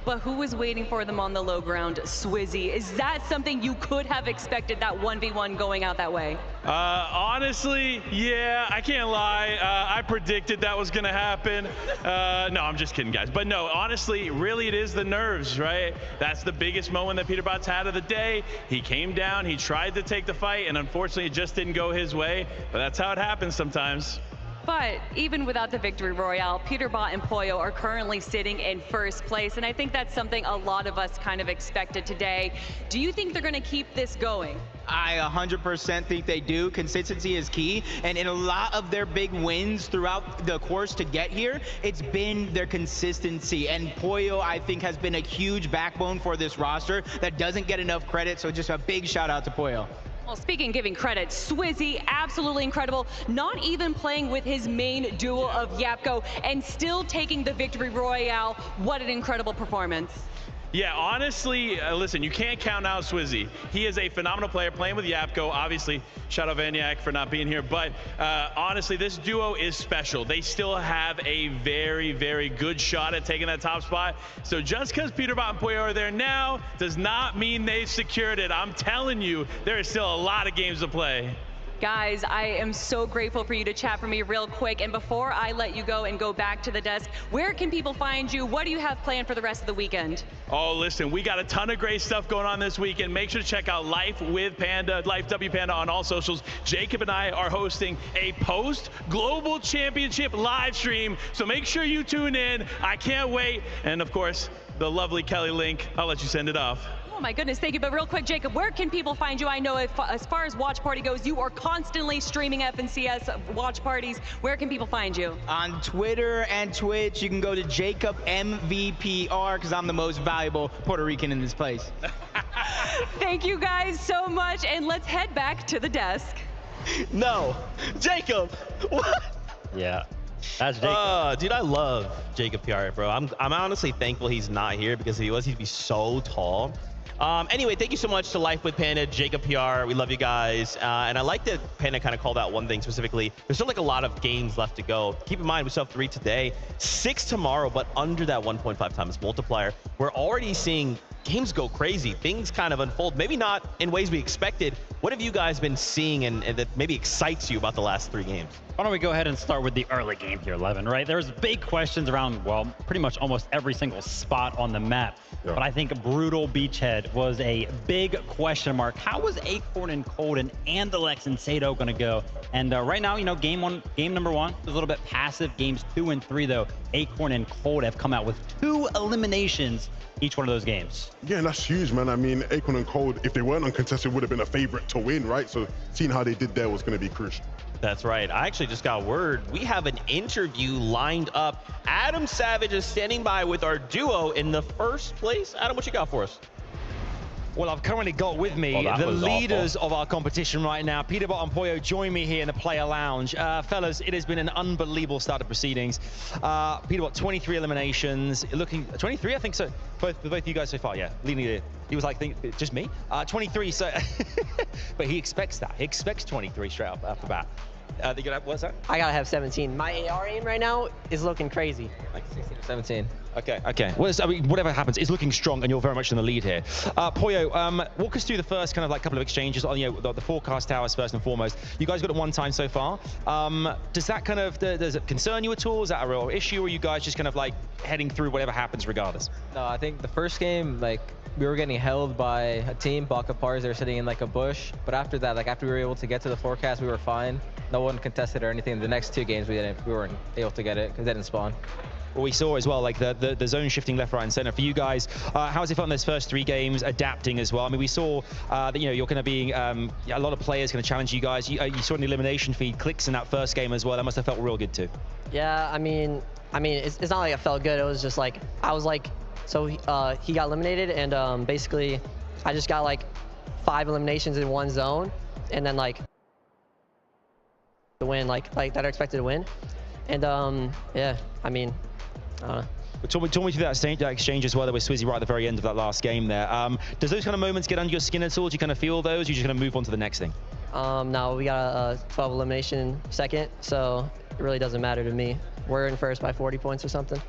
but who was waiting for them on the low ground? Swizzy. Is that something you could have expected, that 1v1 going out that way? Honestly, yeah, I can't lie. I predicted that was going to happen. No, I'm just kidding, guys. But no, honestly, really it is the nerves, right? That's the biggest moment that Peterbot's had of the day. He came down, he tried to take the fight, and unfortunately it just didn't go his way. But that's how it happens sometimes. But even without the victory royale, Peterbot and Pollo are currently sitting in first place, and I think that's something a lot of us kind of expected today. Do you think they're going to keep this going? I 100% think they do. Consistency is key, and in a lot of their big wins throughout the course to get here, it's been their consistency, and Pollo, I think, has been a huge backbone for this roster that doesn't get enough credit, so just a big shout out to Pollo. Well, speaking giving credit, Swizzy, absolutely incredible. Not even playing with his main duo of Yapko and still taking the victory royale. What an incredible performance. Yeah, honestly, listen, you can't count out Swizzy. He is a phenomenal player playing with Yapko. Obviously, shout out Vaniac for not being here. But honestly, this duo is special. They still have a very, very good shot at taking that top spot. So just because Peterbot and Pollo are there now does not mean they've secured it. I'm telling you, there is still a lot of games to play. Guys, I am so grateful for you to chat for me real quick. And before I let you go and go back to the desk, where can people find you? What do you have planned for the rest of the weekend? Oh, listen, we got a ton of great stuff going on this weekend. Make sure to check out Life with Panda, Life W Panda on all socials. Jacob and I are hosting a post-Global Championship live stream, so make sure you tune in. I can't wait. And of course, the lovely Kelly Link. I'll let you send it off. Oh my goodness, thank you. But real quick, Jacob, where can people find you? I know as far as watch party goes, you are constantly streaming FNCS watch parties. Where can people find you? On Twitter and Twitch, you can go to Jacob MVPR, because I'm the most valuable Puerto Rican in this place. Thank you guys so much, and let's head back to the desk. No, Jacob, what? Yeah. That's Jacob. Dude, I love Jacob PR, bro. I'm honestly thankful he's not here, because if he was, he'd be so tall. Anyway, thank you so much to Life with Panda, Jacob PR. We love you guys. And I like that Panda kind of called out one thing specifically. There's still like a lot of games left to go. Keep in mind, we still have 3 today, 6 tomorrow, but under that 1.5 times multiplier. We're already seeing games go crazy. Things kind of unfold, maybe not in ways we expected. What have you guys been seeing and that maybe excites you about the last 3 games? Why don't we go ahead and start with the early game here, Levin, right? There's big questions around, well, pretty much almost every single spot on the map. Yeah. But I think Brutal Beachhead was a big question mark. How was Acorn and Colden and Alex and Sato going to go? And right now, you know, game number 1 is a little bit passive. Games 2 and 3, though, Acorn and Cold have come out with 2 eliminations each one of those games. Yeah, and that's huge, man. I mean, Acorn and Cold, if they weren't uncontested, would have been a favorite to win, right? So seeing how they did there was going to be crucial. That's right. I actually just got word. We have an interview lined up. Adam Savage is standing by with our duo in the first place. Adam, what you got for us? Well, I've currently got with me the leaders of our competition right now. Peterbot and Pollo join me here in the player lounge. Fellas, it has been an unbelievable start of proceedings. Peterbot, 23 eliminations. Looking 23, I think so. Both you guys so far, yeah. Leading the, he was like, just me? 23, so. But he expects that. He expects 23 straight up off the bat. You're gonna have, what's that? I gotta have 17. My AR aim right now is looking crazy. Like 16 or 17. Okay. Well, I mean, whatever happens, it's looking strong, and you're very much in the lead here. Poyo, walk us through the first kind of like couple of exchanges on the forecast towers first and foremost. You guys got it one time so far. Does that kind of does it concern you at all? Is that a real issue, or are you guys just kind of like heading through whatever happens regardless? No, I think the first game, like, we were getting held by a team, Baka Pars, they were sitting in like a bush. But after that, like after we were able to get to the forecast, we were fine. No one contested or anything. The next 2 games we weren't able to get it because they didn't spawn. Well, we saw as well, like the zone shifting left, right, and center for you guys. How has it felt in those first 3 games, adapting as well? I mean, we saw that you're going to be a lot of players going to challenge you guys. You saw an elimination feed, Clix in that first game as well. That must have felt real good too. Yeah, I mean, it's not like it felt good. It was just like I was like, so he got eliminated, and basically, I just got like 5 eliminations in one zone, and then like the win, like that are expected to win, and yeah, I mean. I don't know. But talk me through that exchange as well. There was Swizzy right at the very end of that last game there. Does those kind of moments get under your skin at all? Do you kind of feel those? Or you just going to move on to the next thing? No, we got a 12 elimination second, so it really doesn't matter to me. We're in first by 40 points or something.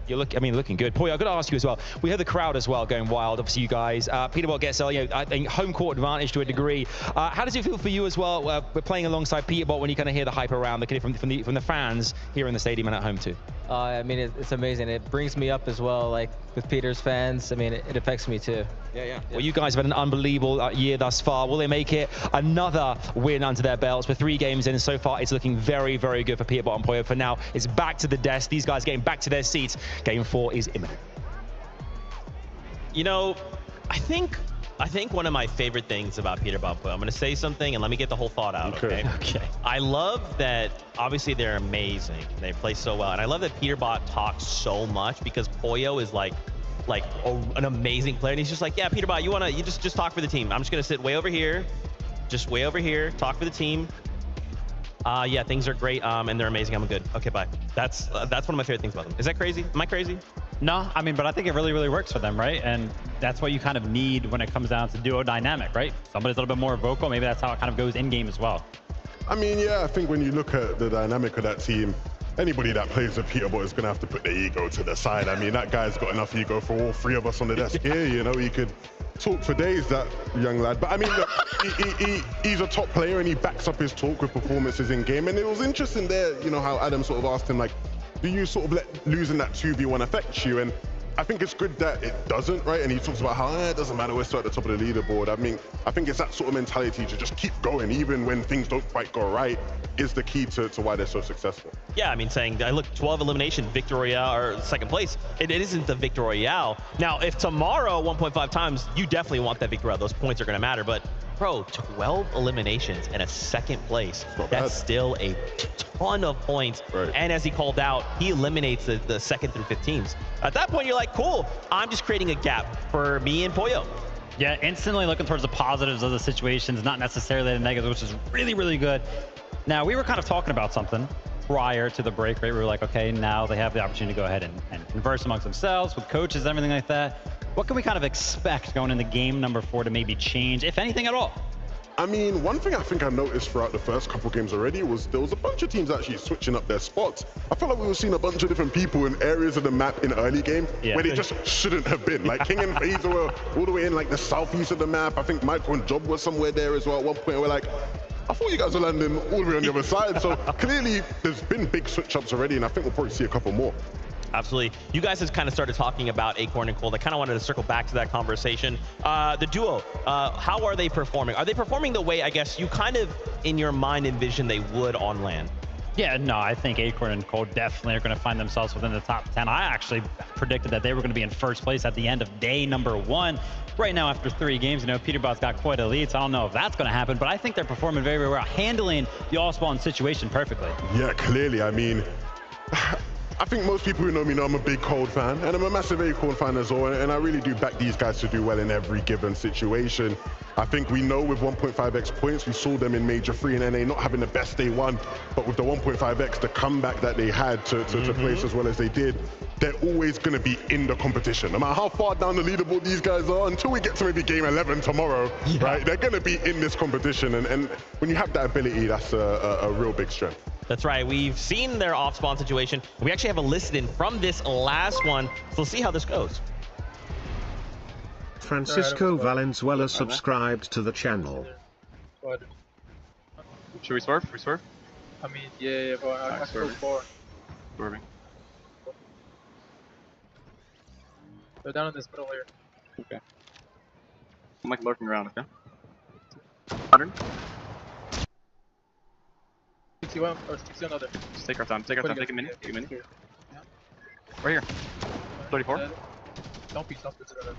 You're looking good. Poyo, I've got to ask you as well. We heard the crowd as well going wild. Obviously, you guys. Peterbot gets I think home court advantage to a degree. How does it feel for you as well? We're playing alongside Peterbot when you kind of hear the hype around from the fans here in the stadium and at home too. I mean, it's amazing. It brings me up as well, like with Peter's fans. I mean, it affects me too. Yeah. Well, you guys have had an unbelievable year thus far. Will they make it another win under their belts? We're 3 games in so far. It's looking very, very good for Peterbot and Poyo. For now, it's back to the desk. These guys getting back to their seats. Game 4 is imminent. You know, I think one of my favorite things about Peterbot, I'm going to say something and let me get the whole thought out, okay? I love that, obviously, they're amazing. They play so well. And I love that Peterbot talks so much because Poyo is like an amazing player. And he's just like, yeah, Peterbot, you just talk for the team. I'm just going to sit way over here, talk for the team. Yeah, things are great, and they're amazing. I'm good. Okay, bye. That's one of my favorite things about them. Is that crazy? Am I crazy? No, I mean, but I think it really, really works for them, right? And that's what you kind of need when it comes down to duo dynamic, right? Somebody's a little bit more vocal. Maybe that's how it kind of goes in game as well. I mean, yeah, I think when you look at the dynamic of that team, anybody that plays with Peterbot is going to have to put their ego to the side. I mean, that guy's got enough ego for all 3 of us on the desk here. You know, he could talk for days, that young lad. But I mean, look, he's a top player and he backs up his talk with performances in game. And it was interesting there, you know, how Adam sort of asked him, like, do you sort of let losing that 2v1 affect you? And I think it's good that it doesn't, right? And he talks about how it doesn't matter, we're still at the top of the leaderboard. I mean, I think it's that sort of mentality to just keep going, even when things don't quite go right, is the key to why they're so successful. Yeah, I mean, saying, look, 12 elimination, Victor Royale, or second place, it isn't the Victor Royale. Now, if tomorrow, 1.5 times, you definitely want that Victor Royale. Those points are going to matter, but bro, 12 eliminations and a second place, that's still a ton of points. Right. And as he called out, he eliminates the second through 15s. At that point, you're like, cool, I'm just creating a gap for me and Poyo. Yeah, instantly looking towards the positives of the situations, not necessarily the negatives, which is really, really good. Now, we were kind of talking about something prior to the break, right? We were like, okay, now they have the opportunity to go ahead and converse amongst themselves with coaches and everything like that. What can we kind of expect going into game number 4 to maybe change, if anything at all? I mean, one thing I think I noticed throughout the first couple games already was there was a bunch of teams actually switching up their spots. I felt like we were seeing a bunch of different people in areas of the map in early game where they just shouldn't have been. Like King and FaZe were all the way in like the southeast of the map. I think Michael and Job was somewhere there as well. At one point we're like, I thought you guys were landing all the way on the other side. So clearly there's been big switch ups already, and I think we'll probably see a couple more. Absolutely. You guys have kind of started talking about Acorn and Cold. I kind of wanted to circle back to that conversation. The duo, how are they performing? Are they performing the way, I guess, you kind of, in your mind, envision they would on LAN? Yeah, no, I think Acorn and Cold definitely are going to find themselves within the top 10. I actually predicted that they were going to be in first place at the end of day number 1. Right now, after 3 games, you know, Peterbot's got quite a lead, so I don't know if that's going to happen, but I think they're performing very, very well, handling the all-spawn situation perfectly. Yeah, clearly. I mean, I think most people who know me know I'm a big Cold fan, and I'm a massive Acorn fan as well, and I really do back these guys to do well in every given situation. I think we know with 1.5x points, we saw them in Major 3 and NA not having the best day 1, but with the 1.5x, the comeback that they had to place as well as they did, they're always going to be in the competition. No matter how far down the leaderboard these guys are, until we get to maybe game 11 tomorrow, right? They're going to be in this competition. And when you have that ability, that's a real big strength. That's right. We've seen their off-spawn situation. We actually have a list in from this last one. So we'll see how this goes. Francisco Valenzuela subscribed to the channel. Should we swerve? We swerve? I mean, yeah, but I go far. Swerving. They're down in this middle here. Okay. I'm like lurking around, okay? 100. 61 or 60 another. Just take our time. Take our time. Take a minute. Take a minute. Yeah. Right here. 34. Don't be tough to that.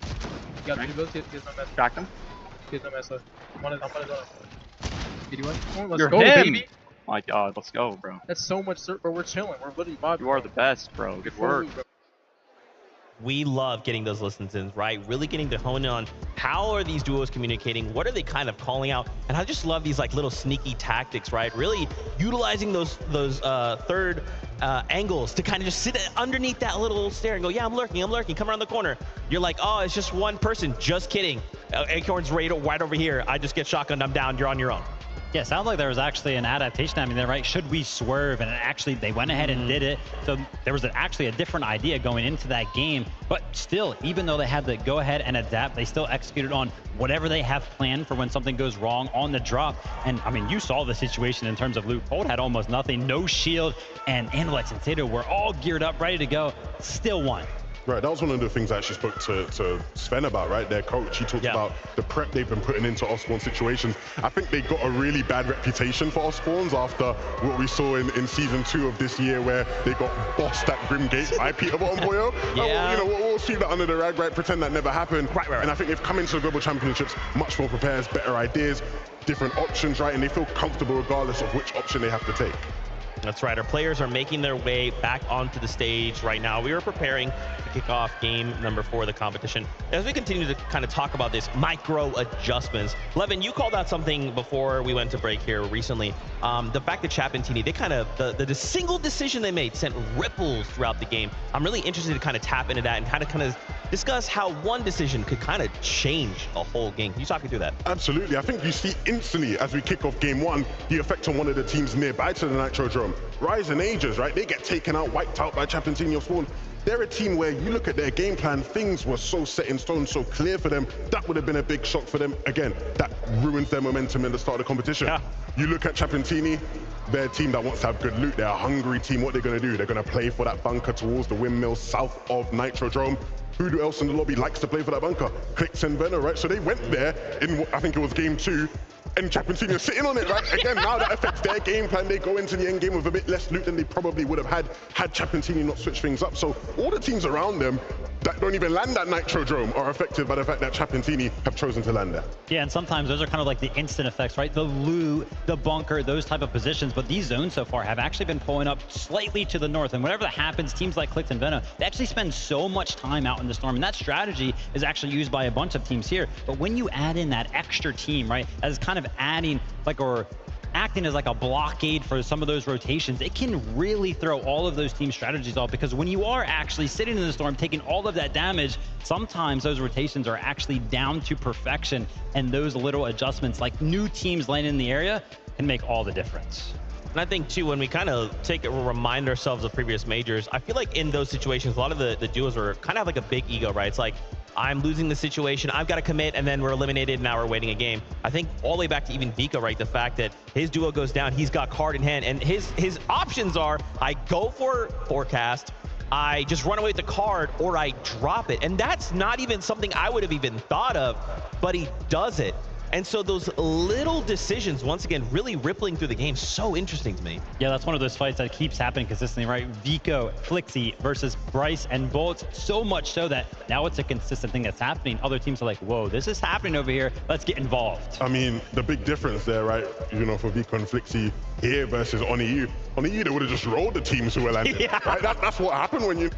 You got 3 builds. Here's my mess. Crack them. Here's my mess. I'm on it. 81. Come on, let's You're go, him. baby. My God, let's go, bro. That's so much, bro. We're chilling. We're literally vibing. You are the best, bro. Good work. We love getting those listens, right? Really getting to hone in on how are these duos communicating, what are they kind of calling out, and I just love these like little sneaky tactics, right? Really utilizing those third angles to kind of just sit underneath that little stair and go, yeah, I'm lurking, come around the corner. You're like, oh, it's just one person. Just kidding. Acorn's right over here. I just get shotgunned, I'm down, you're on your own. Yeah, sounds like there was actually an adaptation. I mean, they're right. Should we swerve? And actually, they went ahead and did it. So there was actually a different idea going into that game. But still, even though they had to go ahead and adapt, they still executed on whatever they have planned for when something goes wrong on the drop. And I mean, you saw the situation in terms of Luke. Cold had almost nothing, no shield, and Analex and Tato were all geared up, ready to go. Still won. Right, that was one of the things I actually spoke to Sven about, right? Their coach. He talked about the prep they've been putting into off-spawn situations. I think they got a really bad reputation for off-spawns after what we saw in season 2 of this year, where they got bossed at Grim Gate by Peter Bottomboyo. We'll sweep that under the rag, right? Pretend that never happened. Right. And I think they've come into the Global Championships much more prepared, better ideas, different options, right? And they feel comfortable regardless of which option they have to take. That's right. Our players are making their way back onto the stage right now. We are preparing to kick off game number 4 of the competition. As we continue to kind of talk about this micro adjustments, Levin, you called out something before we went to break here recently. The fact that Chapentini, they kind of, the single decision they made sent ripples throughout the game. I'm really interested to kind of tap into that and kind of discuss how one decision could kind of change a whole game. Can you talk me through that? Absolutely. I think you see instantly as we kick off game 1, the effect on one of the teams nearby to the Nitrodrome. Rising Ages, right? They get taken out, wiped out by Chapentini off spawn. They're a team where you look at their game plan, things were so set in stone, so clear for them. That would have been a big shock for them. Again, that ruins their momentum in the start of the competition. Yeah. You look at Chapentini, they're a team that wants to have good loot. They're a hungry team. What they're going to do? They're going to play for that bunker towards the windmill south of Nitrodrome. Who else in the lobby likes to play for that bunker? Clix and Venom, right? So they went there in, I think it was game 2, and Chapentini are sitting on it, right? Again, now that affects their game plan. They go into the end game with a bit less loot than they probably would have had Chapentini not switched things up. So all the teams around them that don't even land at Nitrodrome are affected by the fact that Chapentini have chosen to land there. Yeah, and sometimes those are kind of like the instant effects, right? The loot, the bunker, those type of positions. But these zones so far have actually been pulling up slightly to the north. And whenever that happens, teams like Clix and Venom, they actually spend so much time out in the storm. And that strategy is actually used by a bunch of teams here. But when you add in that extra team, right, as kind of adding like, or acting as like a blockade for some of those rotations, it can really throw all of those team strategies off, because when you are actually sitting in the storm taking all of that damage, sometimes those rotations are actually down to perfection, and those little adjustments like new teams landing in the area can make all the difference. And I think too, when we kind of remind ourselves of previous majors, I feel like in those situations, a lot of the duos are kind of like a big ego, right? It's like, I'm losing the situation, I've got to commit, and then we're eliminated, now we're waiting a game. I think all the way back to even Vico, right? The fact that his duo goes down, he's got card in hand, and his options are, I go for forecast, I just run away with the card, or I drop it. And that's not even something I would have even thought of, but he does it. And so those little decisions, once again, really rippling through the game, so interesting to me. Yeah, that's one of those fights that keeps happening consistently, right? Vico, Flixie versus Bryce and Bolts, so much so that now it's a consistent thing that's happening. Other teams are like, whoa, this is happening over here. Let's get involved. I mean, the big difference there, right? You know, for Vico and Flixie here versus OniU. OniU, they would have just rolled the teams who were landing. Yeah. Right? That's what happened when you...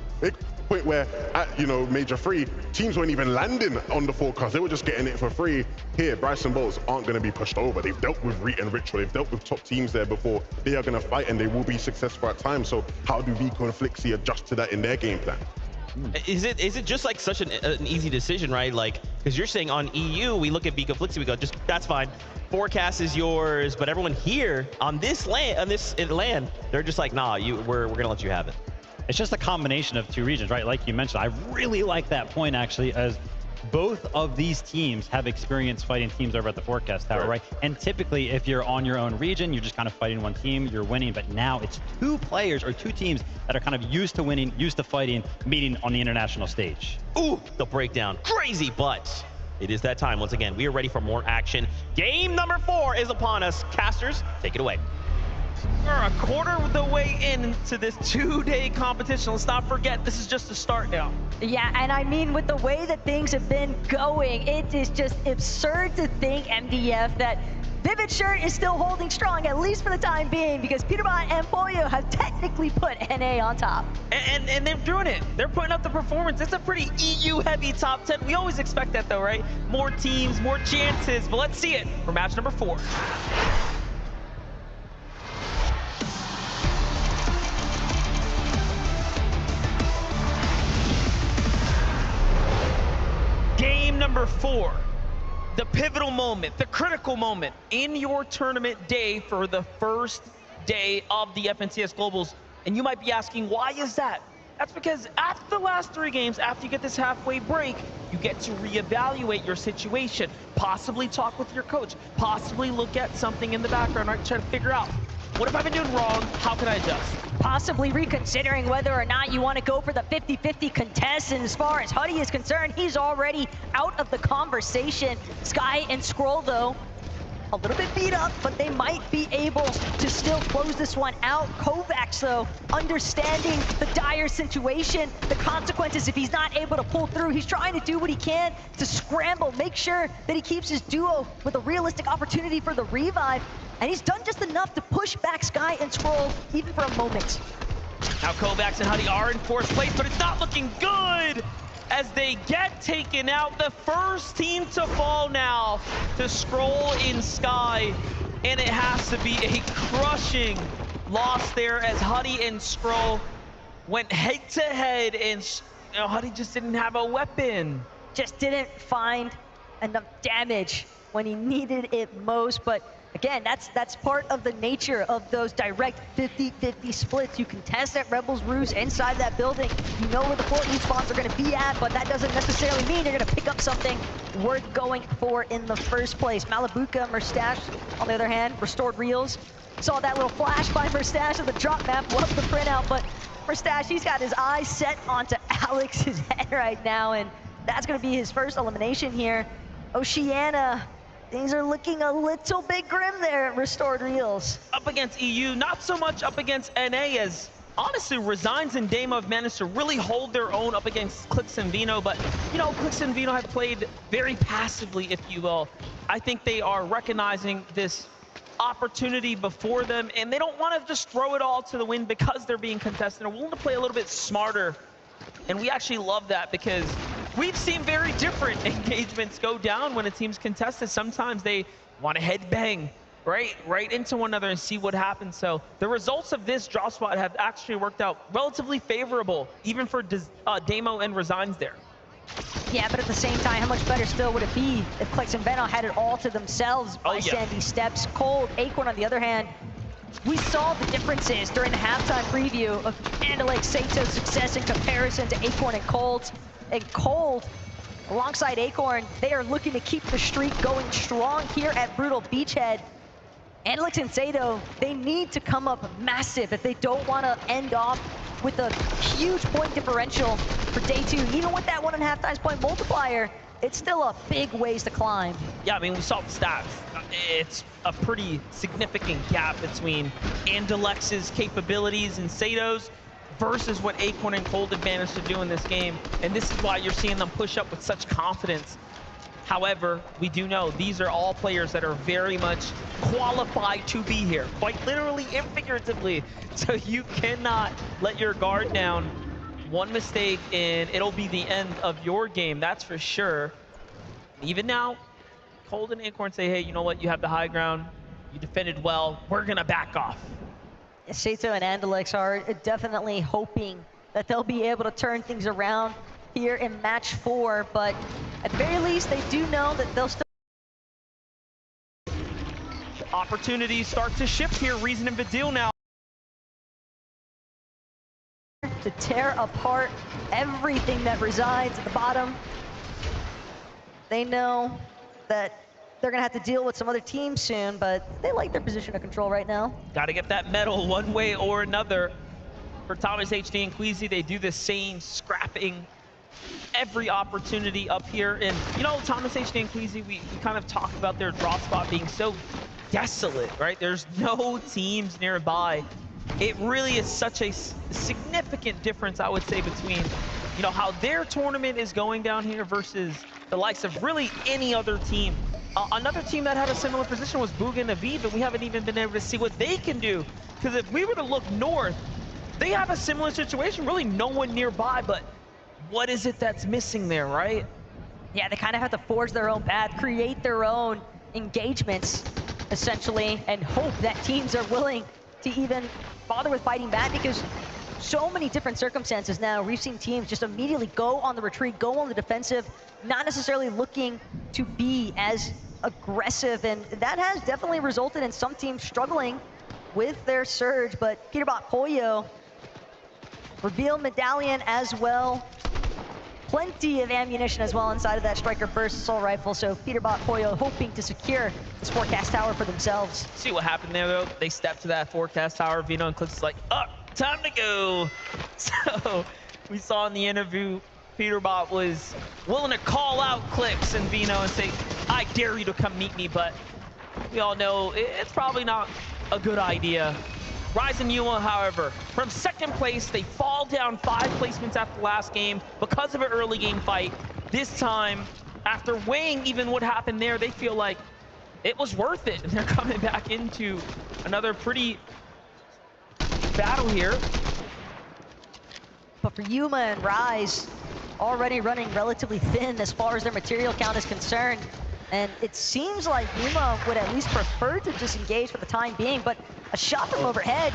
point where at, you know, Major 3, teams weren't even landing on the forecast. They were just getting it for free. Here, Bryson Bolts aren't going to be pushed over. They've dealt with Reet and Ritual. They've dealt with top teams there before. They are going to fight, and they will be successful at times. So how do Vico and Flixie adjust to that in their game plan? Is it just like such an easy decision, right? Like, because you're saying on EU, we look at Vico Flixie, we go, just that's fine. Forecast is yours, but everyone here on this land, they're just like, nah, we're gonna let you have it. It's just a combination of two regions, right? Like you mentioned, I really like that point actually, as both of these teams have experience fighting teams over at the Forecast Tower, right? And typically, if you're on your own region, you're just kind of fighting one team, you're winning. But now it's two players or two teams that are kind of used to winning, used to fighting, meeting on the international stage. Ooh, the breakdown, crazy, but it is that time. Once again, we are ready for more action. Game number 4 is upon us. Casters, take it away. We're a quarter of the way into this 2-day competition. Let's not forget, this is just the start now. Yeah, and I mean, with the way that things have been going, it is just absurd to think, MDF, that Vivid Shirt is still holding strong, at least for the time being, because Peterbot and Pollo have technically put NA on top. And they're doing it. They're putting up the performance. It's a pretty EU-heavy top 10. We always expect that, though, right? More teams, more chances, but let's see it for match number 4. Game number 4, the pivotal moment, the critical moment in your tournament day for the first day of the FNCS Globals. And you might be asking, why is that? That's because after the last 3 games, after you get this halfway break, you get to reevaluate your situation, possibly talk with your coach, possibly look at something in the background, right? Try to figure out, what have I been doing wrong? How can I adjust? Possibly reconsidering whether or not you want to go for the 50-50 contest. And as far as Huddy is concerned, he's already out of the conversation. Sky and Scroll, though, a little bit beat up, but they might be able to still close this one out. Kovacs, though, understanding the dire situation, the consequences if he's not able to pull through. He's trying to do what he can to scramble, make sure that he keeps his duo with a realistic opportunity for the revive. And he's done just enough to push back Sky and Scroll, even for a moment. Now Kovacs and Huddy are in 4th place, but it's not looking good as they get taken out. The first team to fall now to Scroll in Sky. And it has to be a crushing loss there as Huddy and Scroll went head to head, and Huddy just didn't have a weapon. Just didn't find enough damage when he needed it most, but again, that's part of the nature of those direct 50-50 splits. You can test at Rebels Roost inside that building. You know where the 4 E-spawns are going to be at, but that doesn't necessarily mean you're going to pick up something worth going for in the first place. Malabuka, Merstash, on the other hand, Restored Reels. Saw that little flash by Merstash of the drop map. Love the printout, but Merstash, he's got his eyes set onto Alex's head right now, and that's going to be his first elimination here. Oceania, things are looking a little bit grim there at Restored Reels. Up against EU, not so much up against NA, as honestly Resigns and Damo have managed to really hold their own up against Clix and Vino, but you know, Clix and Vino have played very passively, if you will. I think they are recognizing this opportunity before them, and they don't want to just throw it all to the wind because they're being contested. They're willing to play a little bit smarter, and we actually love that because we've seen very different engagements go down when a team's contested. Sometimes they want to headbang right into one another and see what happens. So the results of this drop spot have actually worked out relatively favorable, even for Damo and Resigns there. Yeah, but at the same time, how much better still would it be if Clix and Veno had it all to themselves by Sandy Steps? Cold, Acorn on the other hand, we saw the differences during the halftime preview of Andalake Sato's success in comparison to Acorn and Cold. And Cold, alongside Acorn, they are looking to keep the streak going strong here at Brutal Beachhead. Andalake and Sato, they need to come up massive if they don't want to end off with a huge point differential for day 2. Even with that 1.5 times point multiplier, it's still a big ways to climb. Yeah, I mean, we saw the stats. It's a pretty significant gap between Andalex's capabilities and Sato's versus what Acorn and Cold have managed to do in this game. And this is why you're seeing them push up with such confidence. However, we do know these are all players that are very much qualified to be here, quite literally and figuratively. So you cannot let your guard down One mistake and it'll be the end of your game, that's for sure. Even now, Cold and Acorn say, hey, you know what? You have the high ground. You defended well. We're going to back off. Sato and Andalex are definitely hoping that they'll be able to turn things around here in match 4, but at the very least, they do know that they'll still... Opportunities start to shift here. Reason and Vidil now. To tear apart everything that resides at the bottom. They know that they're gonna have to deal with some other teams soon, but they like their position of control right now. Got to get that medal one way or another. For Thomas HD and Queasy, they do the same, scrapping every opportunity up here. And you know, Thomas HD and Queasy, we kind of talk about their drop spot being so desolate, right? There's no teams nearby. It really is such a significant difference, I would say, between, you know, how their tournament is going down here versus the likes of really any other team. Another team that had a similar position was Bugha and Aviv, but we haven't even been able to see what they can do. Because if we were to look north, they have a similar situation, really no one nearby, but what is it that's missing there, right? Yeah, they kind of have to forge their own path, create their own engagements, essentially, and hope that teams are willing to even bother with fighting back, because so many different circumstances now. We've seen teams just immediately go on the retreat, go on the defensive, not necessarily looking to be as aggressive, and that has definitely resulted in some teams struggling with their surge. But Peterbot Pollo, reveal medallion as well. Plenty of ammunition as well inside of that Striker Burst assault rifle, so Peterbot Pollo hoping to secure this forecast tower for themselves. See what happened there, though? They stepped to that forecast tower. Vino and Clix is like, oh, time to go. So we saw in the interview, Peterbot was willing to call out Clix and Vino and say, I dare you to come meet me, but we all know it's probably not a good idea. Rise and Yuma, however, from second place, they fall down 5 placements after last game because of an early game fight. This time, after weighing even what happened there, they feel like it was worth it, and they're coming back into another pretty battle here. But for Yuma and Rise, already running relatively thin as far as their material count is concerned. And it seems like Yuma would at least prefer to disengage for the time being, but a shot from overhead,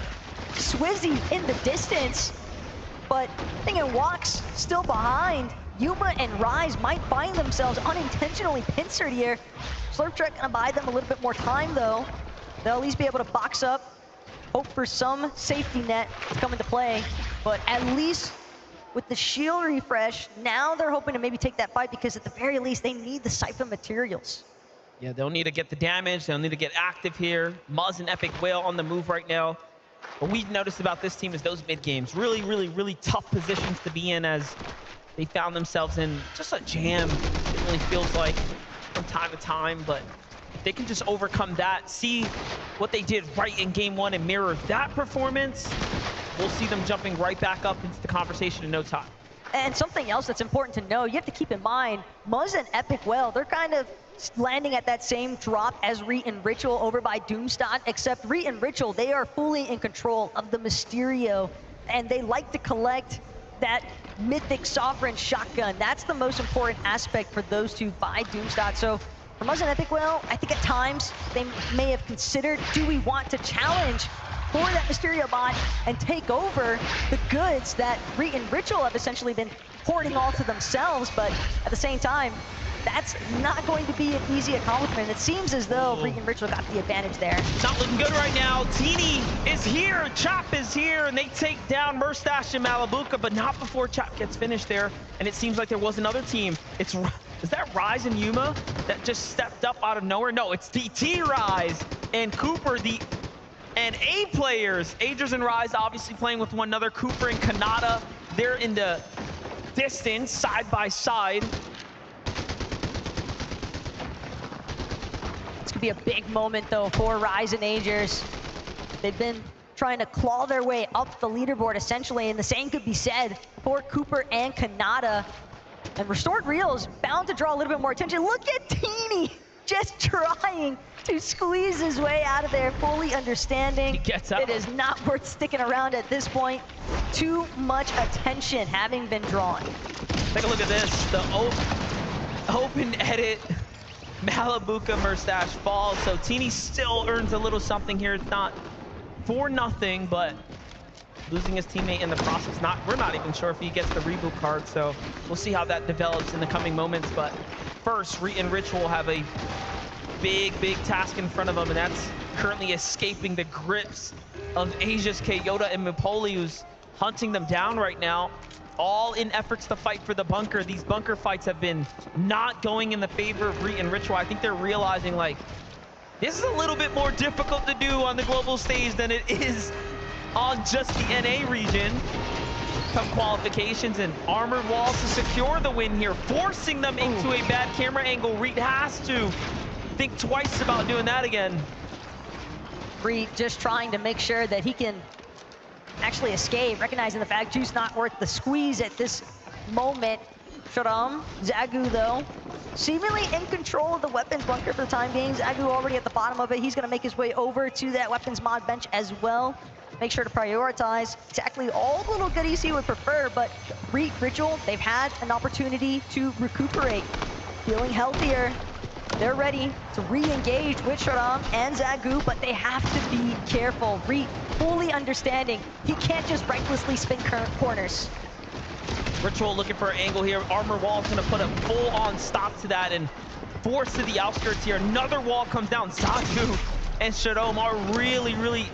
Swizzy in the distance, but Thinking Walks still behind. Yuma and Rise might find themselves unintentionally pincered here. Slurptrek gonna buy them a little bit more time though. They'll at least be able to box up, hope for some safety net to come into play, but at least with the shield refresh, now they're hoping to maybe take that fight, because at the very least, they need the Siphon materials. Yeah, they'll need to get the damage. They'll need to get active here. Muzz and Epic Whale on the move right now. What we've noticed about this team is those mid games, really, really, really tough positions to be in, as they found themselves in just a jam. It really feels like from time to time, but if they can just overcome that, see what they did right in game 1 and mirror that performance, we'll see them jumping right back up into the conversation in no time. And something else that's important to know, you have to keep in mind, Muzz and Epic Whale, they're kind of landing at that same drop as Reet and Ritual over by Doomstot, except Reet and Ritual, they are fully in control of the Mysterio, and they like to collect that Mythic Sovereign shotgun. That's the most important aspect for those two by Doomstot. So for Muzz and Epic Whale, I think at times they may have considered, do we want to challenge for that Mysterio bot and take over the goods that Reet and Ritual have essentially been hoarding all to themselves, but at the same time, that's not going to be an easy accomplishment. It seems as though Reet and Ritual got the advantage there. It's not looking good right now. Teeny is here, Chop is here, and they take down Murstache and Malabuka, but not before Chop gets finished there. And it seems like there was another team. Is that Rise and Yuma that just stepped up out of nowhere? No, it's TT Rise and Cooper, and A players. Agers and Rise obviously playing with one another. Cooper and Kanata, they're in the distance, side by side. It's gonna be a big moment though for Rise and Agers. They've been trying to claw their way up the leaderboard essentially, and the same could be said for Cooper and Kanata. And Restored Real is bound to draw a little bit more attention. Look at Teeny just trying to squeeze his way out of there, fully understanding He gets out. it is not worth sticking around at this point. Too much attention having been drawn. Take a look at this. The open edit Malibuca Mustache falls. So Teeny still earns a little something here. It's not for nothing, but losing his teammate in the process. We're not even sure if he gets the reboot card. So we'll see how that develops in the coming moments. But first, Reet and Rich will have a big task in front of them, and that's currently escaping the grips of Asia's Kyoda and Mipoli, who's hunting them down right now, all in efforts to fight for the bunker. These bunker fights have been not going in the favor of Reet and Ritual. I think they're realizing, like, this is a little bit more difficult to do on the global stage than it is on just the NA region. Come qualifications, and Armored Walls to secure the win here, forcing them into a bad camera angle. Reet has to think twice about doing that again. Reet just trying to make sure that he can actually escape, recognizing the fact Juice not worth the squeeze at this moment. Sharam, Zagu though, seemingly in control of the weapons bunker for the time being. Zagu already at the bottom of it. He's gonna make his way over to that weapons mod bench as well. Make sure to prioritize exactly all the little goodies he would prefer, but Reet, Ritual, they've had an opportunity to recuperate, feeling healthier. They're ready to re-engage with Sharam and Zagu, but they have to be careful. Reet fully understanding he can't just recklessly spin corners. Ritual looking for an angle here. Armor Wall's gonna put a full-on stop to that and force to the outskirts here. Another wall comes down. Zagu and Sharam are really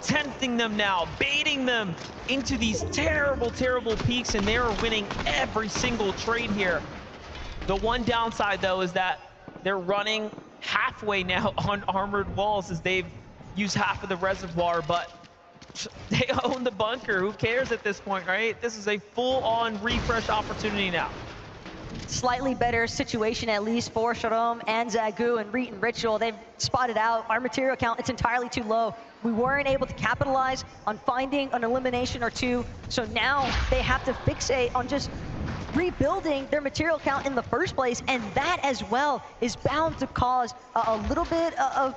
tempting them now, baiting them into these terrible peaks, and they're winning every single trade here. The one downside though is that they're running halfway now on Armored Walls as they've used half of the reservoir, but they own the bunker. Who cares at this point, right? This is a full-on refresh opportunity now. Slightly better situation, at least for Sharam and Zagu, and Reet and Ritual. They've spotted out our material count. It's entirely too low. We weren't able to capitalize on finding an elimination or two, so now they have to fixate on just rebuilding their material count in the first place, and that as well is bound to cause a little bit of,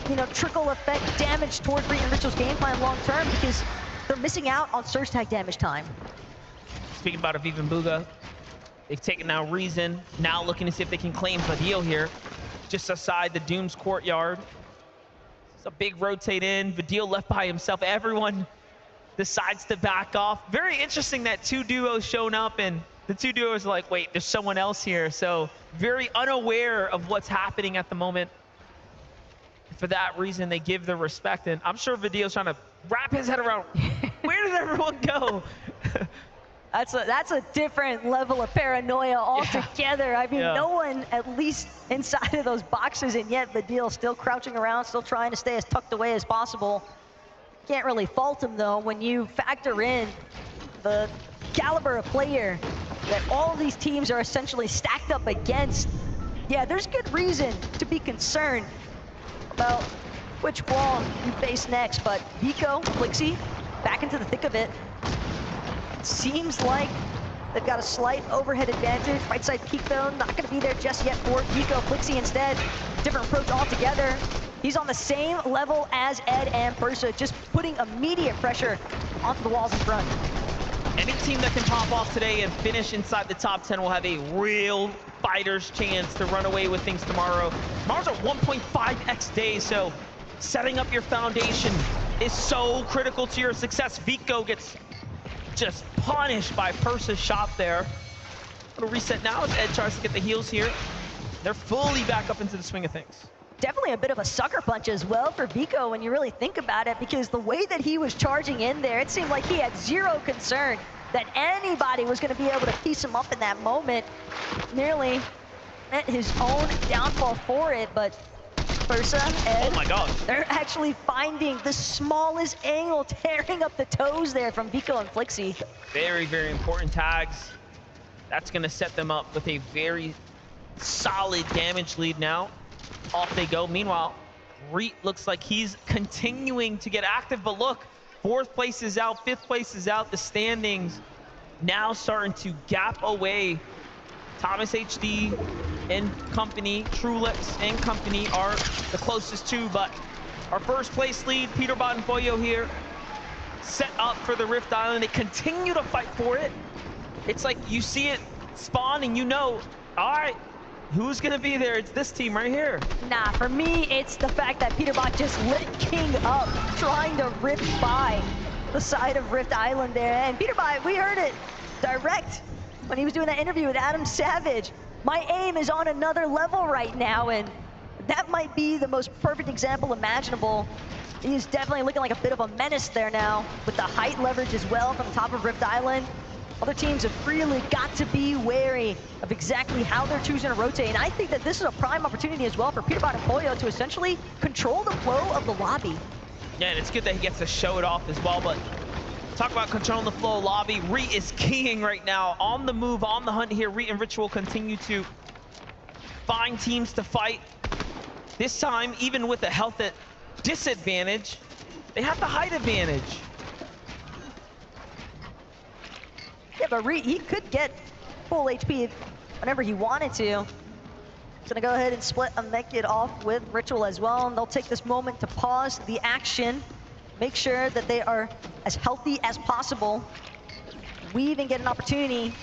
you know, trickle effect damage toward Reet and Ritual's game plan long term, because they're missing out on surge tag damage time. Speaking about Aviv and Bugha, they've taken now Reason, now looking to see if they can claim Vadil here, just outside the Doom's courtyard. It's a big rotate in, Vadil left by himself. Everyone decides to back off. Very interesting that two duos shown up, and the two duos are like, wait, there's someone else here. So very unaware of what's happening at the moment. For that reason, they give the respect, and I'm sure Vadil's trying to wrap his head around, where did everyone go? That's a different level of paranoia altogether. I mean, no one, at least inside of those boxes, and yet Vadil still crouching around, still trying to stay as tucked away as possible. Can't really fault him though when you factor in the caliber of player that all of these teams are essentially stacked up against. Yeah, there's good reason to be concerned about which wall you face next, but Vico, Flixie, back into the thick of it. Seems like they've got a slight overhead advantage. Right side peak though, not gonna be there just yet for Vico. Flixie instead, different approach altogether. He's on the same level as Ed and Persa, just putting immediate pressure onto the walls in front. Any team that can pop off today and finish inside the top 10 will have a real fighter's chance to run away with things tomorrow. Tomorrow's a 1.5x day, so setting up your foundation is so critical to your success. Vico gets just punished by Persa's shot there. Little reset now as Ed tries to get the heals here. They're fully back up into the swing of things. Definitely a bit of a sucker punch as well for Vico when you really think about it, because the way that he was charging in there, it seemed like he had zero concern that anybody was going to be able to piece him up in that moment. Nearly meant his own downfall for it, but Persa, Ed, oh my God, they're actually finding the smallest angle, tearing up the toes there from Vico and Flixie. Very important tags. That's going to set them up with a very solid damage lead now. Off they go. Meanwhile, Reet looks like he's continuing to get active, but look, 4th place is out, 5th place is out. The standings now starting to gap away Thomas HD and company, Trulix and company are the closest to, but our first place lead, Peterbot and Pollo here, set up for the Rift Island. They continue to fight for it. It's like you see it spawn and you know, all right, who's gonna be there? It's this team right here. Nah, for me, it's the fact that Peterbot just lit King up, trying to rip by the side of Rift Island there. And Peterbot, we heard it direct when he was doing that interview with Adam Savage. My aim is on another level right now, and that might be the most perfect example imaginable. He is definitely looking like a bit of a menace there now, with the height leverage as well from the top of Rift Island. Other teams have really got to be wary of exactly how they're choosing to rotate, and I think that this is a prime opportunity as well for Peterbot and Pollo to essentially control the flow of the lobby. Yeah, and it's good that he gets to show it off as well, but talk about controlling the flow lobby. Reet is keying right now, on the move, on the hunt here. Reet and Ritual continue to find teams to fight. This time, even with a health at disadvantage, they have the height advantage. Yeah, but Reet, he could get full HP whenever he wanted to. He's gonna go ahead and split a mech kit off with Ritual as well, and they'll take this moment to pause the action, make sure that they are as healthy as possible. We even get an opportunity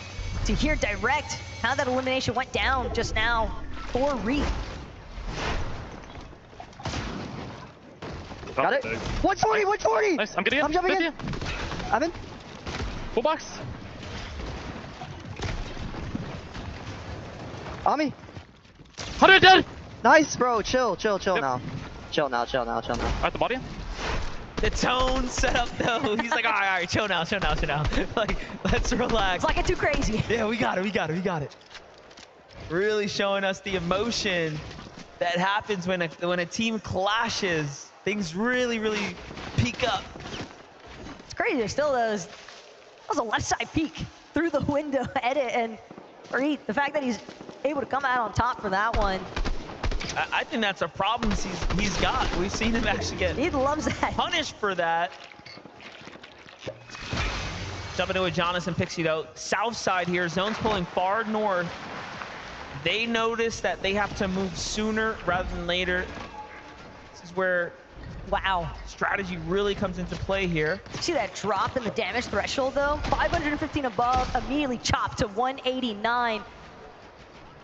to hear direct how that elimination went down just now for Reet. Got it. 140, 140. Nice, I'm getting in. I'm jumping in. I'm in. Full box. On me. 100 dead. Nice, bro. Chill now. Chill now. At the body. The tone set up though. He's like, all right, chill now. Like, let's relax. It's like it's too crazy. Yeah, we got it. Really showing us the emotion that happens when a team clashes. Things really peak up. It's crazy. There's still that was a left side peek through the window edit, and Reet, the fact that he's able to come out on top for that one. I think that's a problem he's got. We've seen him actually get he loves that. Punished for that. Jumping to a Jonas and Pixie though. South side here, zone's pulling far north. They notice that they have to move sooner rather than later. This is where strategy really comes into play here. See that drop in the damage threshold though? 515 above, immediately chopped to 189.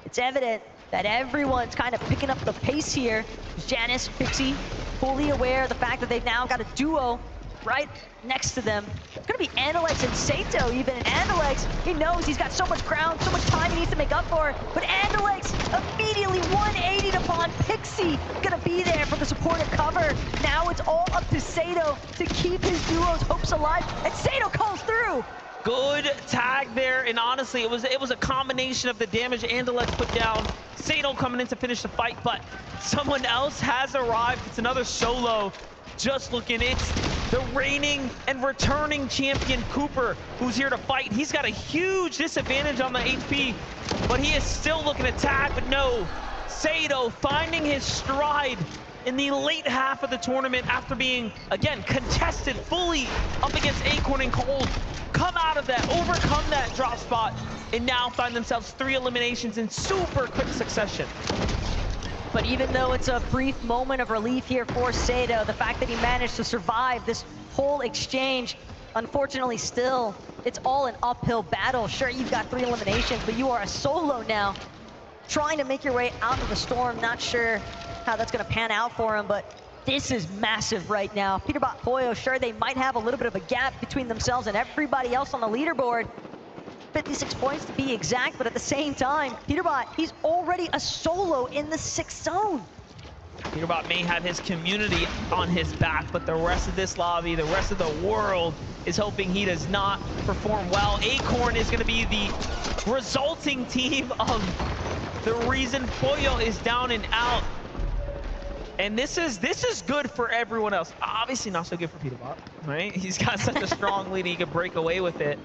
It's evident that everyone's kind of picking up the pace here. Janice, Pixie, fully aware of the fact that they've now got a duo right next to them. It's gonna be Andalex and Sato even, and Andalex, he knows he's got so much ground, so much time he needs to make up for, but Andalex immediately 180'd upon Pixie, gonna be there for the supportive cover. Now it's all up to Sato to keep his duo's hopes alive, and Sato calls through. Good tag there, and honestly, it was a combination of the damage Andalex put down, Sato coming in to finish the fight, but someone else has arrived. It's another solo. Just looking, it's the reigning and returning champion Cooper, who's here to fight. He's got a huge disadvantage on the HP, but he is still looking to tag, but no. Sato finding his stride in the late half of the tournament after being, again, contested fully up against Acorn and Cold. Come out of that, overcome that drop spot, and now find themselves 3 eliminations in super quick succession. But even though it's a brief moment of relief here for Sato, the fact that he managed to survive this whole exchange, unfortunately still, it's all an uphill battle. Sure, you've got 3 eliminations, but you are a solo now, trying to make your way out of the storm. Not sure how that's gonna pan out for him, but this is massive right now. Peterbot Pollo, sure, they might have a little bit of a gap between themselves and everybody else on the leaderboard. 56 points to be exact, but at the same time, Peterbot, he's already a solo in the 6th zone. Peterbot may have his community on his back, but the rest of this lobby, the rest of the world is hoping he does not perform well. Acorn is gonna be the resulting team of the reason Pollo is down and out. And this is good for everyone else. Obviously not so good for Peterbot, right? He's got such a strong lead, he could break away with it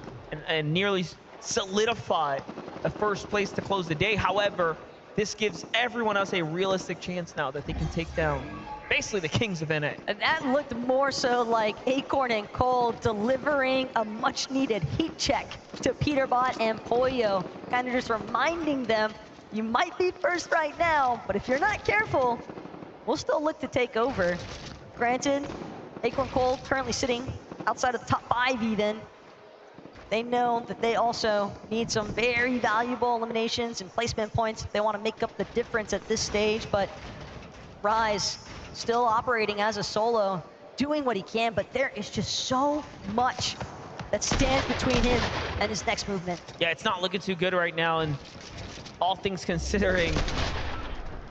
and nearly solidify a first place to close the day. However, this gives everyone else a realistic chance now that they can take down basically the kings of NA. And that looked more so like Acorn and Cole delivering a much needed heat check to Peterbot and Pollo. kind of just reminding them, you might be first right now, but if you're not careful, we'll still look to take over. Granted, Acorn Cold currently sitting outside of the top 5 even. They know that they also need some very valuable eliminations and placement points if they want to make up the difference at this stage, but Rise still operating as a solo, doing what he can, but there is just so much that stands between him and his next movement. Yeah, it's not looking too good right now, and all things considering,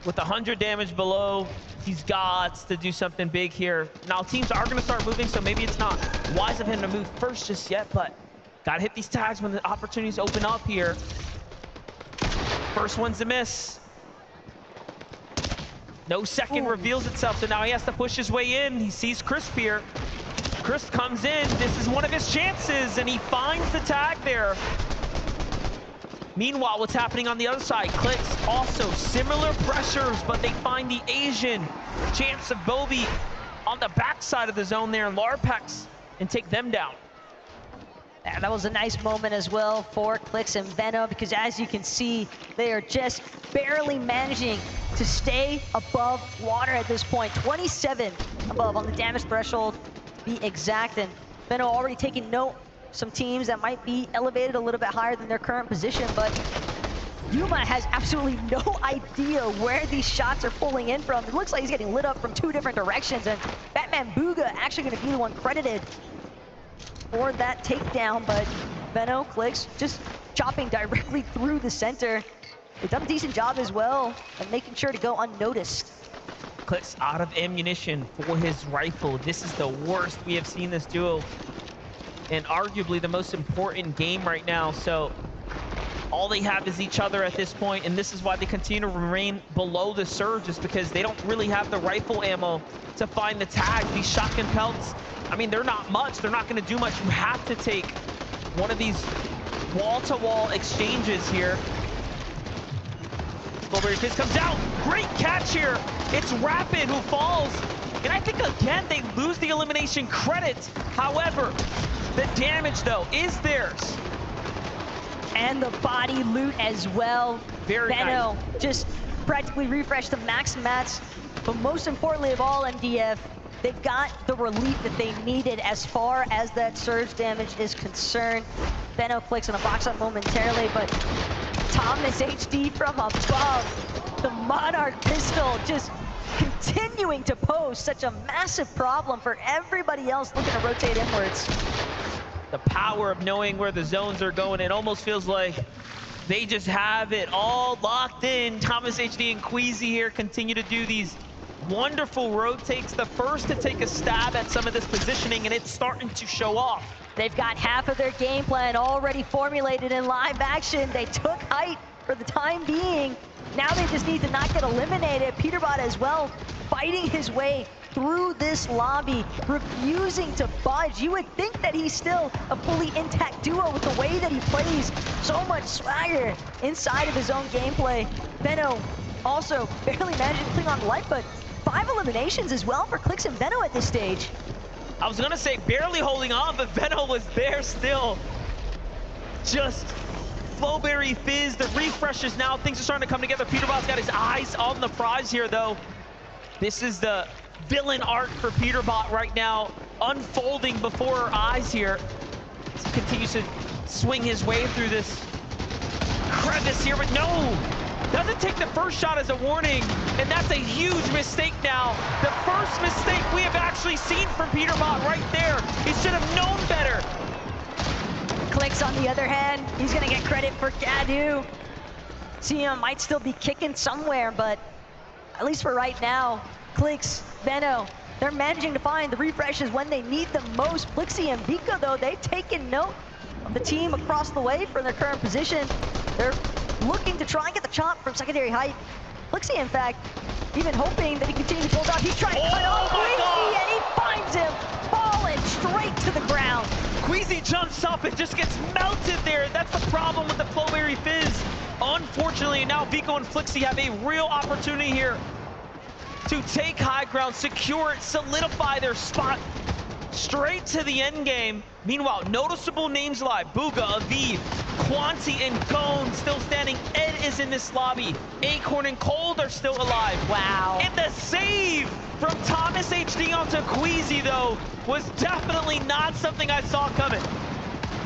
with 100 damage below, he's got to do something big here. Now, teams are going to start moving, so maybe it's not wise of him to move first just yet, but got to hit these tags when the opportunities open up here. First one's a miss. No second reveals itself, so now he has to push his way in. He sees Crisp here. Crisp comes in. This is one of his chances, and he finds the tag there. Meanwhile, what's happening on the other side? Clix also similar pressures, but they find the Asian chance of Bobby on the backside of the zone there, Larpex, and take them down. And that was a nice moment as well for Clix and Veno, because as you can see, they are just barely managing to stay above water at this point. 27 above on the damage threshold, be exact. And Veno already taking note, some teams that might be elevated a little bit higher than their current position, but Yuma has absolutely no idea where these shots are pulling in from. It looks like he's getting lit up from 2 different directions, and Batman Booga actually going to be the one credited for that takedown, but Veno, Clix just chopping directly through the center. They've done a decent job as well and making sure to go unnoticed. Clix out of ammunition for his rifle. This is the worst we have seen this duo, and arguably the most important game right now. So all they have is each other at this point, and this is why they continue to remain below the surge, is because they don't really have the rifle ammo to find the tag. These shotgun pelts, I mean, they're not much. They're not going to do much. You have to take one of these wall-to-wall exchanges here. Flowberry Fizz comes out. Great catch here. It's Rapid who falls. And I think, again, they lose the elimination credit. However, the damage, though, is theirs. And the body loot as well. Very Veno nice. just practically refreshed the max mats. But most importantly of all, MDF, they've got the relief that they needed as far as that surge damage is concerned. Veno clicks on a box up momentarily, but Thomas HD from above. The Monarch pistol just continuing to pose such a massive problem for everybody else looking to rotate inwards. The power of knowing where the zones are going, it almost feels like they just have it all locked in. Thomas HD and Queasy here continue to do these wonderful rotates, the first to take a stab at some of this positioning, and it's starting to show off. They've got half of their game plan already formulated in live action. They took height for the time being. Now they just need to not get eliminated. Peterbot as well, fighting his way through this lobby, refusing to budge. You would think that he's still a fully intact duo with the way that he plays. So much swagger inside of his own gameplay. Veno also barely managing to cling on to life, but 5 eliminations as well for Clix and Veno at this stage. I was gonna say barely holding on, but Veno was there still. Just Flowberry Fizz, the refreshes now, things are starting to come together. Peterbot's got his eyes on the prize here, though. This is the villain arc for Peterbot right now, unfolding before our eyes here. As he continues to swing his way through this crevice here, but no! Doesn't take the first shot as a warning, and that's a huge mistake now. The first mistake we have actually seen from Peterbot right there. He should have known better. Clix on the other hand, he's gonna get credit for Gadu. Sion might still be kicking somewhere, but at least for right now, Clix, Veno, they're managing to find the refreshes when they need them most. Blixie and Vika, though, they've taken note of the team across the way from their current position. They're looking to try and get the chop from secondary height. Blixie, in fact, even hoping that he continues to build up. He's trying to cut off Queasy, and he finds him falling straight to the ground. Queasy jumps up and just gets melted there. That's the problem with the Flowberry Fizz. Unfortunately, now Vico and Flixie have a real opportunity here to take high ground, secure it, solidify their spot. straight to the end game. Meanwhile, noticeable names live. Bugha, Aviv, Quanti, and Gone still standing. Ed is in this lobby. Acorn and Cold are still alive. Wow. And the save from Thomas HD onto Queasy, though, was definitely not something I saw coming.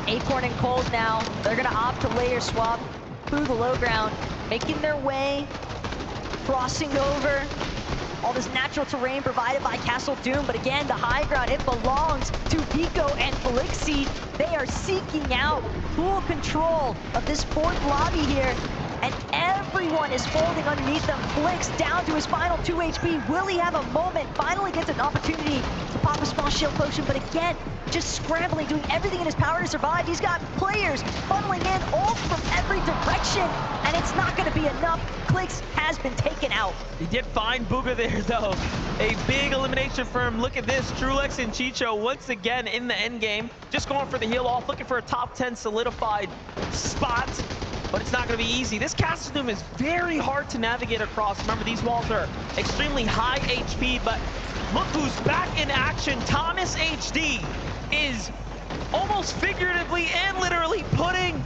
Acorn and Cold now, they're gonna opt to layer swap through the low ground, making their way, crossing over all this natural terrain provided by Castle Doom, but again, the high ground, it belongs to Vico and Flixie. They are seeking out full control of this fourth lobby here, and everyone is folding underneath them. Flix down to his final 2 HP. Will he have a moment? Finally gets an opportunity to pop a small shield potion, but again, just scrambling, doing everything in his power to survive. He's got players funneling in ult from every direction, and it's not gonna be enough. Clix has been taken out. He did find Bugha there, though. A big elimination for him. Look at this, Trulex and Chicho once again in the end game. Just going for the heal off, looking for a top 10 solidified spot, but it's not gonna be easy. This Castle Doom is very hard to navigate across. Remember, these walls are extremely high HP, but look who's back in action. Thomas HD is almost figuratively and literally putting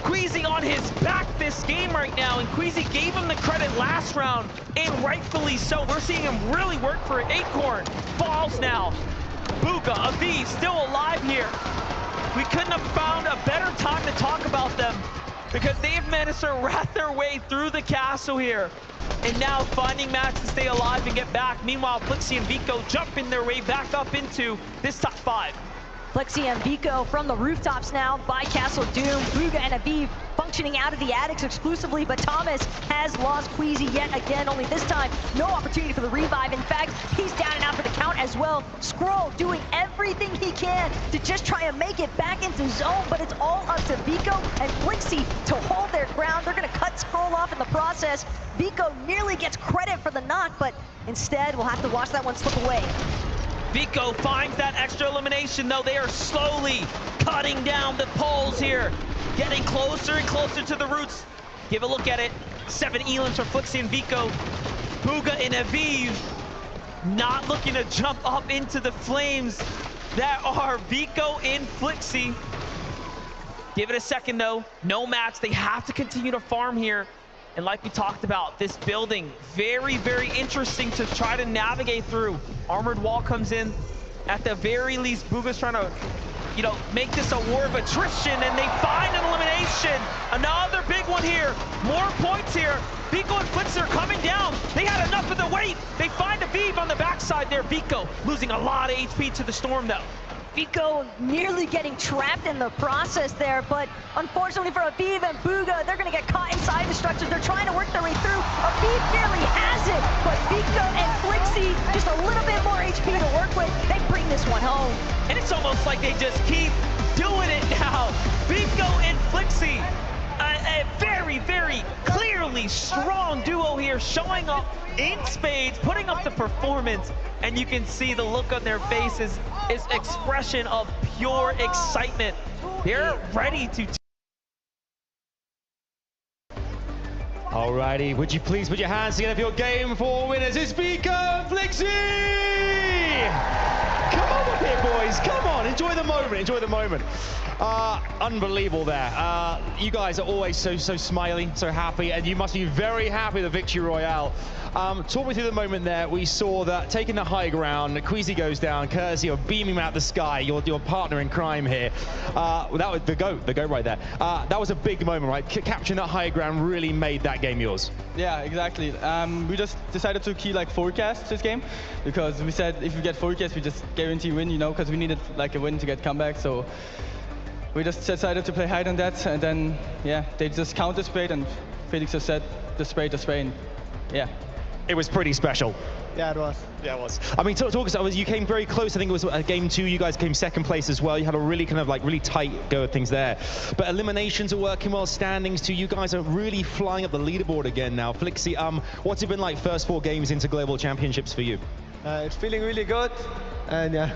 Queasy on his back this game right now, and Queasy gave him the credit last round, and rightfully so. We're seeing him really work for it. Acorn falls now. Bugha, Aviv still alive here. We couldn't have found a better time to talk about them because they've managed to rat their way through the castle here, and now finding mats to stay alive and get back. Meanwhile, Flixie and Vico jumping their way back up into this top 5. Flixie and Vico from the rooftops now by Castle Doom. Bugha and Aviv functioning out of the attics exclusively, but Thomas has lost Queasy yet again, only this time no opportunity for the revive. In fact, he's down and out for the count as well. Skrull doing everything he can to just try and make it back into zone, but it's all up to Vico and Flixie to hold their ground. They're gonna cut Skrull off in the process. Vico nearly gets credit for the knock, but instead we'll have to watch that one slip away. Vico finds that extra elimination, though. They are slowly cutting down the poles here, getting closer and closer to the roots. Give a look at it. 7 elims for Flixie and Vico. Bugha and Aviv not looking to jump up into the flames that are Vico and Flixie. Give it a second, though. No match. They have to continue to farm here. And like we talked about, this building, very, very interesting to try to navigate through. Armored wall comes in. At the very least, Bugha's trying to, make this a war of attrition, and they find an elimination. Another big one here. More points here. Vico and Flixie are coming down. They had enough of the weight. They find Aviv on the backside there. Vico losing a lot of HP to the storm, though. Vico nearly getting trapped in the process there, but unfortunately for Aviv and Bugha, they're gonna get caught inside the structures. They're trying to work their way through. Aviv nearly has it, but Vico and Flixie, just a little bit more HP to work with. They bring this one home. And it's almost like they just keep doing it now. Vico and Flixie, a very, very clearly strong duo here, showing up in spades, putting up the performance, and you can see the look on their faces is expression of pure excitement. They're ready to. Alrighty, would you please put your hands together for your game 4 winners? It's Vico and Flixie! Come on up here, boys. Come on, enjoy the moment. Enjoy the moment. Unbelievable there. You guys are always so smiley, so happy, and you must be very happy with the Victory Royale. Talk me through the moment there. We saw that taking the high ground, Queasy goes down, courtesy of beaming out the sky, your partner in crime here. That was the goat right there. That was a big moment, right? Capturing that high ground really made that game yours. Yeah, exactly. We just decided to key forecast this game because we said if we get forecast, we just guarantee win, because we needed a win to get comeback. So we just decided to play hide on that, and then they just counter sprayed, and Felix just said the spray, and it was pretty special. Yeah, it was. Yeah, it was. I mean, talk us. You came very close. I think it was game 2. You guys came second place as well. You had a really really tight go of things there. But eliminations are working well. Standings too. You guys are really flying up the leaderboard again now. Flixie, what's it been like first 4 games into Global Championships for you? It's feeling really good, and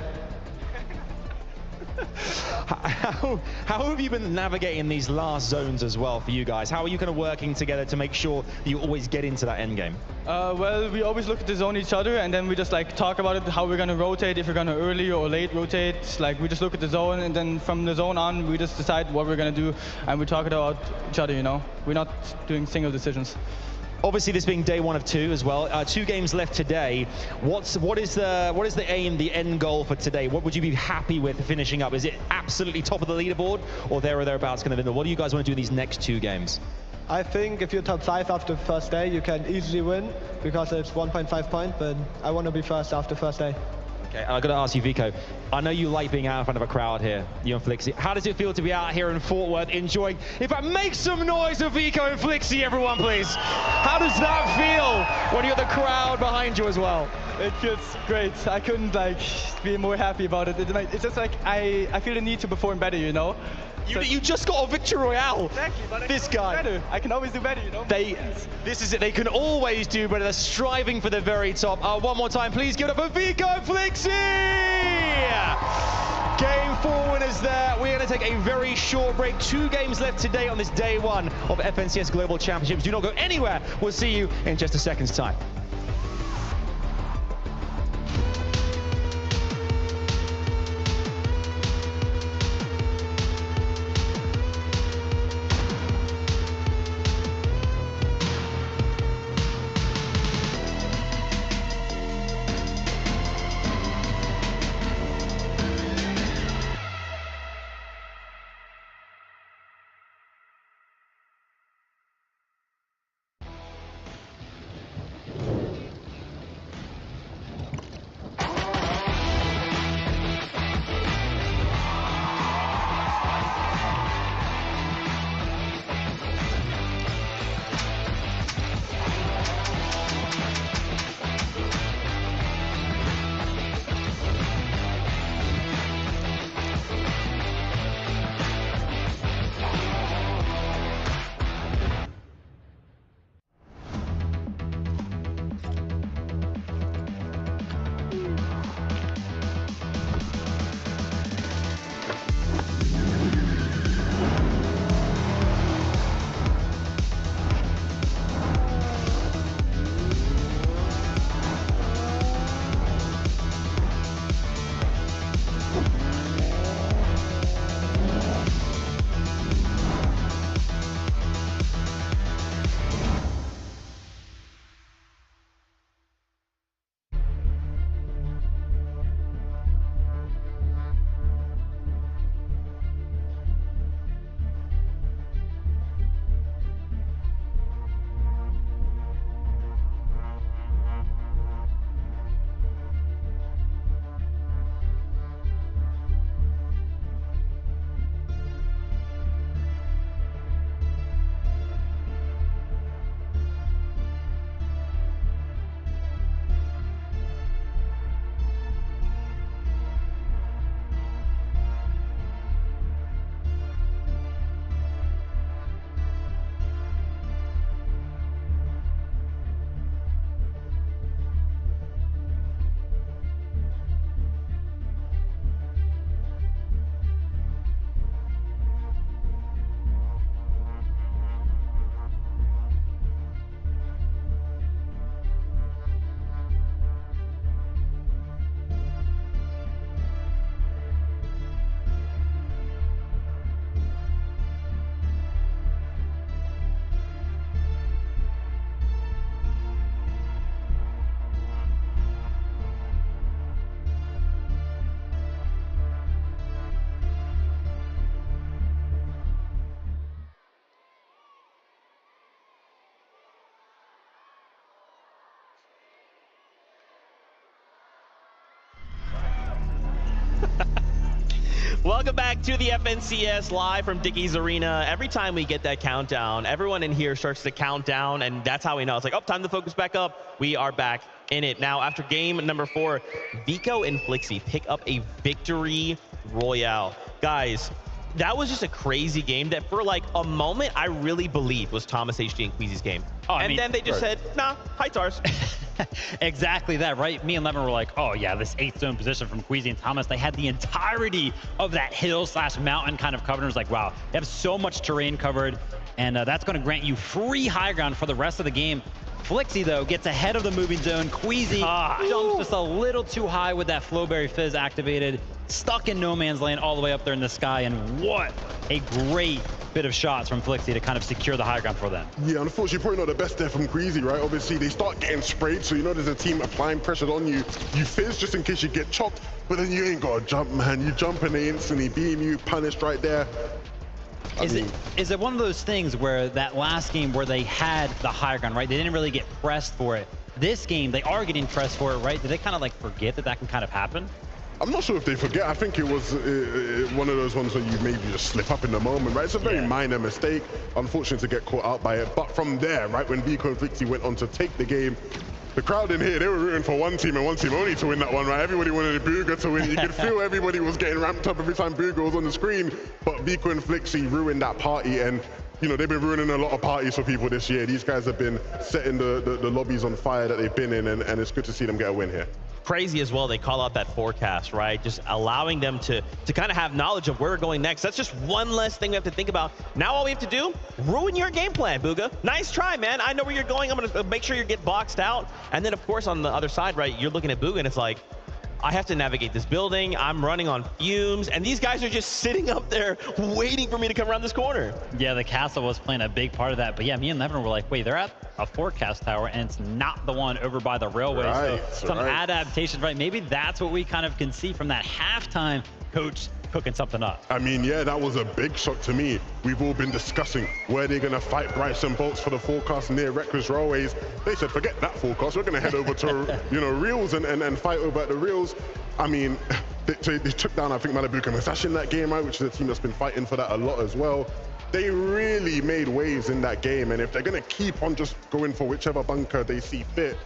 How have you been navigating these last zones as well for you guys? How are you kind of working together to make sure that you always get into that end game? Well, we always look at the zone each other, and then we just like talk about it, how we're gonna rotate, if we're gonna early or late rotate. Like we just look at the zone, and then from the zone on, we just decide what we're gonna do, and we talk about each other. You know, we're not doing single decisions. Obviously, this being day 1 of 2 as well. 2 games left today. What is the aim, the end goal for today? What would you be happy with finishing up? Is it absolutely top of the leaderboard, or there or thereabouts kind of in the? What do you guys want to do in these next 2 games? I think if you're top 5 after the first day, you can easily win because it's 1.5 points. But I want to be first after first day. Okay, I've got to ask you, Vico. I know you like being out in front of a crowd here, you and Flixie. How does it feel to be out here in Fort Worth enjoying? In fact, make some noise for Vico and Flixie, everyone, please. How does that feel when you got the crowd behind you as well? It feels great. I couldn't like be more happy about it. It's just like I feel the need to perform better, you know. You just got a victory royale. Exactly, but this guy. Better. I can always do better, you know. This is it. They can always do better. They're striving for the very top. One more time, please give it up for Vico and Flixie. Game 4 winners there. We're going to take a very short break. 2 games left today on this day 1 of FNCS Global Championships. Do not go anywhere. We'll see you in just a second's time. Welcome back to the FNCS live from Dickies Arena. Every time we get that countdown, everyone in here starts to count down, and that's how we know. It's like, oh, time to focus back up. We are back in it. Now, after game number 4, Vico and Flixie pick up a victory royale. Guys, that was just a crazy game that for like a moment I really believed was Thomas HG and Queasy's game. And then they just said, nah, hi Tars. Exactly that, right? Me and Levin were like, oh yeah, this 8th zone position from Queasy and Thomas, they had the entirety of that hill/mountain kind of covered. It was like, wow, they have so much terrain covered, and that's going to grant you free high ground for the rest of the game. Flixie, though, gets ahead of the moving zone. Queasy jumps just a little too high with that Flowberry Fizz activated, stuck in no man's land all the way up there in the sky, and what a great bit of shots from Flixie to kind of secure the high ground for them. Yeah, unfortunately, probably not the best there from Queasy, right? Obviously, they start getting sprayed, so you know there's a team applying pressure on you. You fizz just in case you get chopped, but then you ain't got to jump, man. You jump and they instantly beam you, punished right there. Is it one of those things where that last game where they had the high ground, right? They didn't really get pressed for it. This game, they are getting pressed for it, right? Did they kind of like forget that that can kind of happen? I'm not sure if they forget. I think it was one of those ones where you maybe just slip up in the moment, right? It's a very minor mistake. Unfortunate to get caught out by it. But from there, right, when Vico and Flixie went on to take the game, the crowd in here, they were rooting for one team and one team only to win that one, right? Everybody wanted Bugha to win. You could feel everybody was getting ramped up every time Bugha was on the screen. But Vico and Flixie ruined that party, and you know, they've been ruining a lot of parties for people this year. These guys have been setting the lobbies on fire that they've been in, and it's good to see them get a win here. Crazy as well, they call out that forecast, right? Just allowing them to kind of have knowledge of where we're going next. That's just one less thing we have to think about. Now all we have to do, ruin your game plan, Bugha. Nice try, man. I know where you're going. I'm gonna make sure you get boxed out. And then of course on the other side, right, you're looking at Bugha and it's like, I have to navigate this building. I'm running on fumes, and these guys are just sitting up there waiting for me to come around this corner. Yeah, the castle was playing a big part of that. But yeah, me and Levin were like, wait, they're at a forecast tower, and it's not the one over by the railway. Right, so some adaptations, right? Maybe that's what we kind of can see from that halftime coach cooking something up. I mean, yeah, that was a big shock to me. We've all been discussing where they're going to fight Brights and Bolts for the forecast near Reckless Railways. They said, forget that forecast. We're going to head over to, you know, Reels and fight over at the Reels. I mean, they took down, I think, Malibu and Masash in that game, right, which is a team that's been fighting for that a lot as well. They really made waves in that game, and if they're going to keep on just going for whichever bunker they see fit,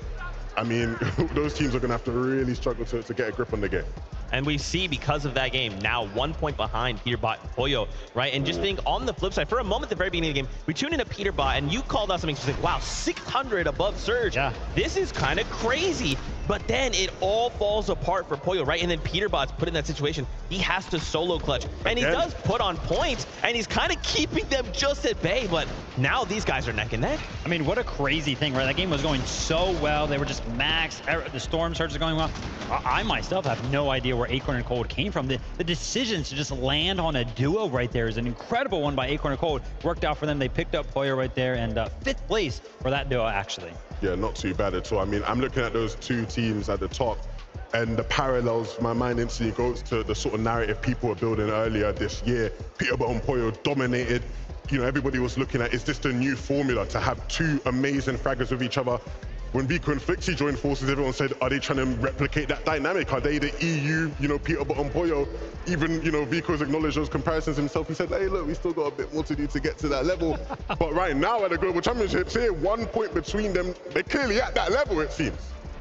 I mean, those teams are going to have to really struggle to get a grip on the game. And we see, because of that game, now 1 point behind Peterbot and Pollo, right? And just think, on the flip side, for a moment at the very beginning of the game, we tuned into Peterbot, and you called out something specific. Wow, 600 above Surge. Yeah. This is kind of crazy. But then it all falls apart for Pollo, right? And then Peterbot's put in that situation. He has to solo clutch. And he does put on points, and he's kind of keeping them just at bay. But now these guys are neck and neck. I mean, what a crazy thing, right? That game was going so well. They were just max. The Storm Surge is going well. I myself have no idea where Acorn and Cold came from. The decision to just land on a duo right there is an incredible one by Acorn and Cold. Worked out for them. They picked up Pollo right there, and 5th place for that duo, actually. Yeah, not too bad at all. I mean, I'm looking at those two teams at the top, and the parallels, my mind instantly goes to the sort of narrative people were building earlier this year. Peterbot and Pollo dominated. You know, everybody was looking at, is this the new formula to have two amazing fraggers with each other? When Vico and Flixie joined forces, everyone said, are they trying to replicate that dynamic? Are they the EU, you know, Peterbot and Pollo? Even, you know, Vico's acknowledged those comparisons himself. He said, hey, look, we still got a bit more to do to get to that level. But right now at the Global Championships here, 1 point between them, they're clearly at that level, it seems.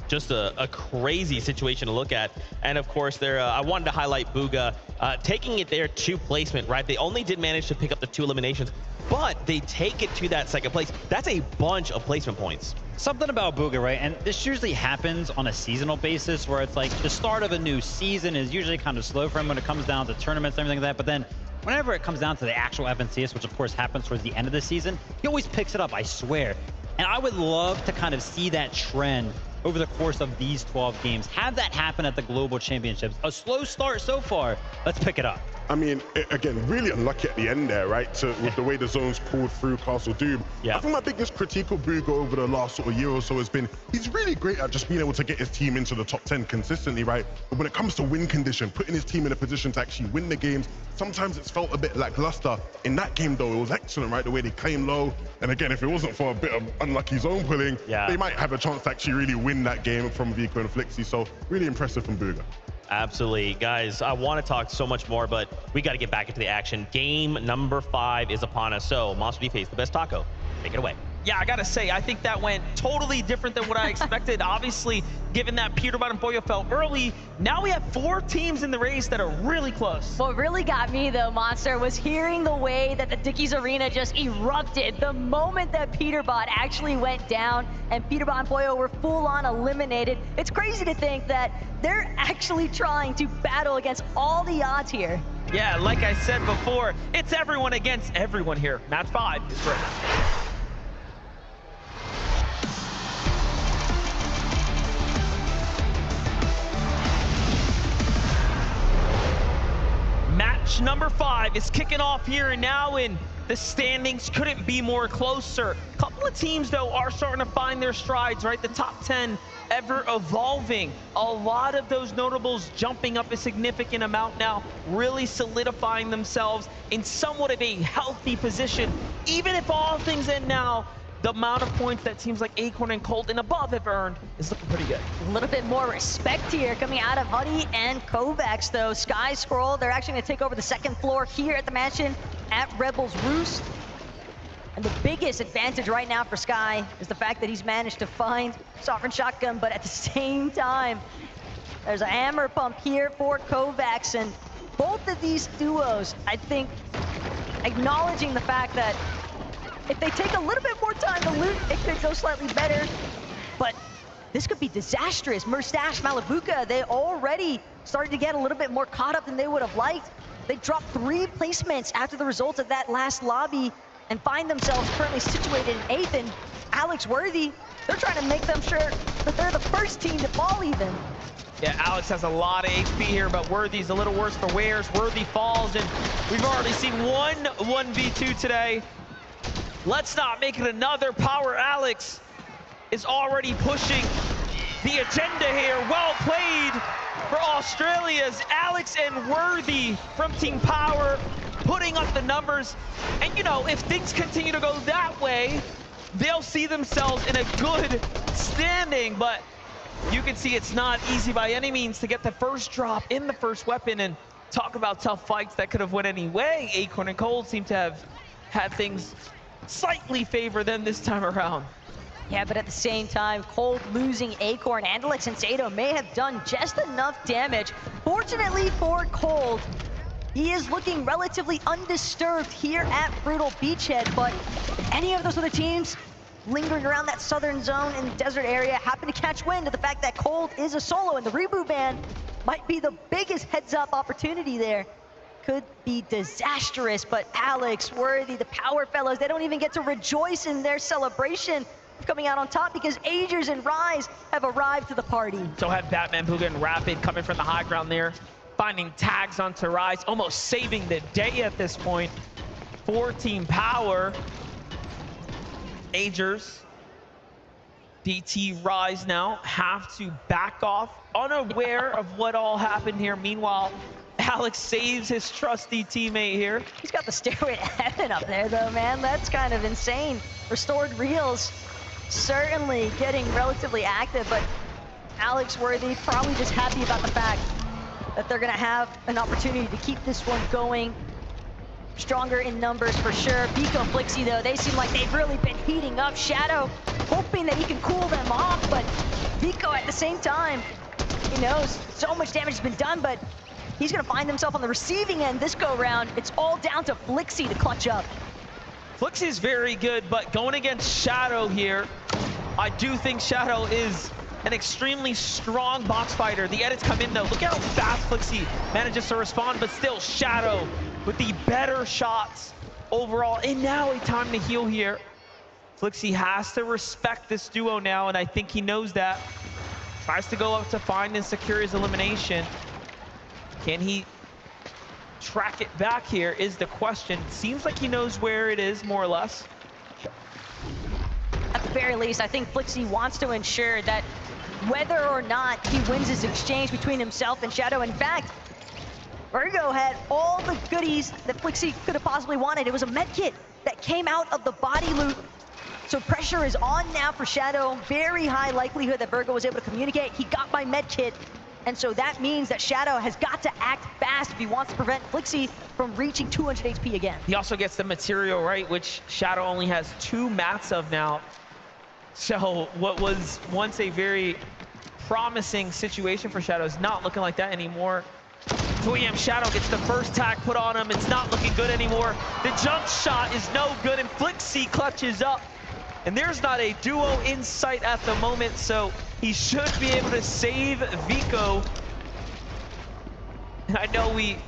Just a crazy situation to look at. And of course, I wanted to highlight Bugha taking it there to placement, right? They only did manage to pick up the 2 eliminations, but they take it to that 2nd place. That's a bunch of placement points. Something about Bugha, right? And this usually happens on a seasonal basis where it's like the start of a new season is usually kind of slow for him when it comes down to tournaments and everything like that. But then whenever it comes down to the actual FNCS, which of course happens towards the end of the season, he always picks it up, I swear. And I would love to kind of see that trend over the course of these 12 games. Have that happen at the Global Championships. A slow start so far. Let's pick it up. I mean, again, really unlucky at the end there, right? With the way the zones pulled through Castle Doom. Yeah. I think my biggest critique of Bugha over the last sort of year or so has been, he's really great at just being able to get his team into the top 10 consistently, right? But when it comes to win condition, putting his team in a position to actually win the games, sometimes it's felt a bit lackluster. In that game, though, it was excellent, right? The way they came low. And again, if it wasn't for a bit of unlucky zone pulling, they might have a chance to actually really win that game from Vico and Flixie. So really impressive from Bugha. Absolutely. Guys, I want to talk so much more, but we got to get back into the action. Game number 5 is upon us. So, Monster D-Face, the best taco, take it away. yeah, I gotta say, I think that went totally different than what I expected. Obviously, given that Peterbot and Pollo fell early, now we have 4 teams in the race that are really close. What really got me though, Monster, was hearing the way that the Dickies Arena just erupted the moment that Peterbot actually went down and Peterbot and Pollo were full-on eliminated. It's crazy to think that they're actually trying to battle against all the odds here. Yeah, like I said before, it's everyone against everyone here. Match 5 is great. Match number 5 is kicking off here and now, and the standings couldn't be more closer. A couple of teams, though, are starting to find their strides, right? The top 10 ever evolving. A lot of those notables jumping up a significant amount now, really solidifying themselves in somewhat of a healthy position. Even if all things end now, the amount of points that teams like Acorn and Colt and above have earned is looking pretty good. A little bit more respect here coming out of Huddy and Kovacs, though. Sky Scroll, they're actually going to take over the 2nd floor here at the mansion at Rebels Roost. And the biggest advantage right now for Sky is the fact that he's managed to find Sovereign Shotgun, but at the same time, there's a hammer pump here for Kovacs. And both of these duos, I think, acknowledging the fact that if they take a little bit more time to loot, it could go slightly better. But this could be disastrous. Murstache, Malabuka, they already started to get a little bit more caught up than they would have liked. They dropped 3 placements after the results of that last lobby and find themselves currently situated in 8th. And Alex Worthy, they're trying to make them sure that they're the first team to fall even. Yeah, Alex has a lot of HP here, but Worthy's a little worse for wears. Worthy falls, and we've already seen one 1v2 today. Let's not make it another. Power Alex is already pushing the agenda here. Well played for Australia's Alex and Worthy from Team Power, putting up the numbers. And you know, if things continue to go that way, they'll see themselves in a good standing. But you can see it's not easy by any means to get the first drop in the first weapon. And talk about tough fights that could have went any way. Acorn and Cold seem to have had things slightly favor them this time around. Yeah, but at the same time, Cold losing Acorn and Alex Sensado may have done just enough damage. Fortunately for Cold, he is looking relatively undisturbed here at Brutal Beachhead, but if any of those other teams lingering around that southern zone in the desert area happen to catch wind of the fact that Cold is a solo and the reboot ban might be the biggest heads-up opportunity there, could be disastrous. But Alex, Worthy, the Power Fellows, they don't even get to rejoice in their celebration of coming out on top because Agers and Rise have arrived to the party. So have Batman, Booga, and Rapid coming from the high ground there, finding tags onto Rise, almost saving the day at this point for Team Power. Agers, DT, Rise now have to back off, unaware of what all happened here. Meanwhile, Alex saves his trusty teammate here. He's got the Stairway to Heaven up there though, man. That's kind of insane. Restored Reels certainly getting relatively active, but Alex Worthy probably just happy about the fact that they're gonna have an opportunity to keep this one going. Stronger in numbers for sure. Vico, Flixie though, they seem like they've really been heating up. Shadow hoping that he can cool them off, but Vico at the same time, he knows so much damage has been done, but he's gonna find himself on the receiving end this go round. It's all down to Flixie to clutch up. Flixie's very good, but going against Shadow here, I do think Shadow is an extremely strong box fighter. The edits come in though. Look at how fast Flixie manages to respond, but still Shadow with the better shots overall. And now a time to heal here. Flixie has to respect this duo now, and I think he knows that. Tries to go up to find and secure his elimination. Can he track it back here is the question. Seems like he knows where it is, more or less. At the very least, I think Flixie wants to ensure that whether or not he wins his exchange between himself and Shadow. In fact, Virgo had all the goodies that Flixie could have possibly wanted. It was a med kit that came out of the body loot. So pressure is on now for Shadow. Very high likelihood that Virgo was able to communicate. He got my med kit, And so that means that Shadow has got to act fast if he wants to prevent Flixie from reaching 200 HP again. He also gets the material, right, which Shadow only has 2 mats of now. So what was once a very promising situation for Shadow is not looking like that anymore. 2AM Shadow gets the first tag put on him. It's not looking good anymore. The jump shot is no good, and Flixie clutches up. And there's not a duo in sight at the moment, so he should be able to save Vico. And I know we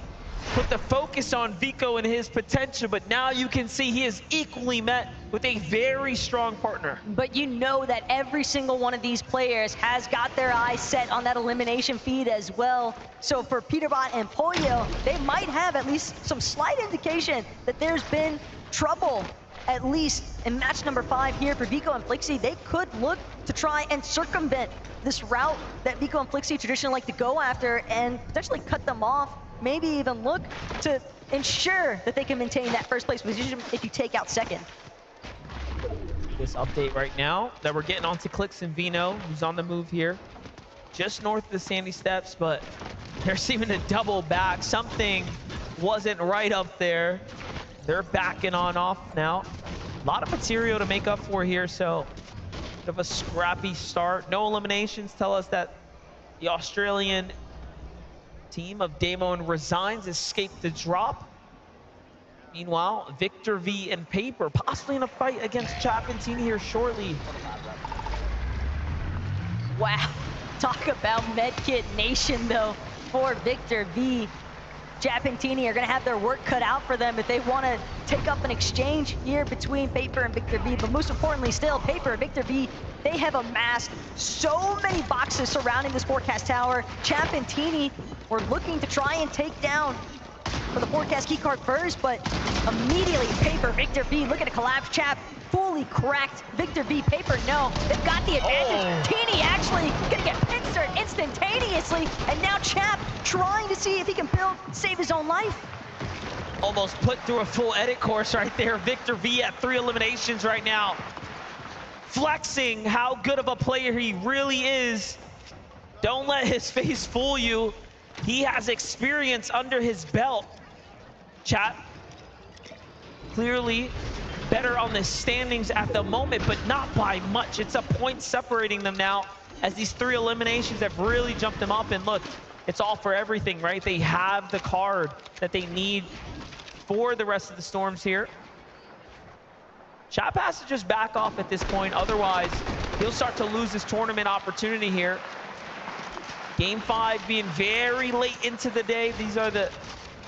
put the focus on Vico and his potential, but now you can see he is equally met with a very strong partner. But you know that every single one of these players has got their eyes set on that elimination feed as well. So for Peterbot and Pollo, they might have at least some slight indication that there's been trouble, at least in match number 5 here for Vico and Flixie. They could look to try and circumvent this route that Vico and Flixie traditionally like to go after and potentially cut them off. Maybe even look to ensure that they can maintain that first place position if you take out second. This update right now that we're getting onto Clix and Vino, who's on the move here, just north of the Sandy Steps, but they're seeming to double back. Something wasn't right up there. They're backing on off now. A lot of material to make up for here, so bit of a scrappy start. No eliminations tell us that the Australian team of Damon Resigns escaped the drop. Meanwhile, Victor V and Paper possibly in a fight against Chapentini here shortly. Wow, talk about medkit nation though for Victor V. Chapentini are going to have their work cut out for them if they want to take up an exchange here between Paper and Victor V. But most importantly still, Paper and Victor V, they have amassed so many boxes surrounding this forecast tower. Chapentini were looking to try and take down for the forecast keycard first, but immediately Paper, Victor V, look at a collapse. Chap fully cracked Victor V. Paper, no, they've got the advantage. Teeny actually gonna get pincered instantaneously, and now Chap trying to see if he can save his own life. Almost put through a full edit course right there. Victor V at 3 eliminations right now. Flexing how good of a player he really is. Don't let his face fool you. He has experience under his belt. Chat, clearly better on the standings at the moment, but not by much. It's a point separating them now, as these 3 eliminations have really jumped them up. And look, it's all for everything, right? They have the card that they need for the rest of the Storms here. Chap has to just back off at this point, otherwise he'll start to lose his tournament opportunity here. Game 5 being very late into the day. These are the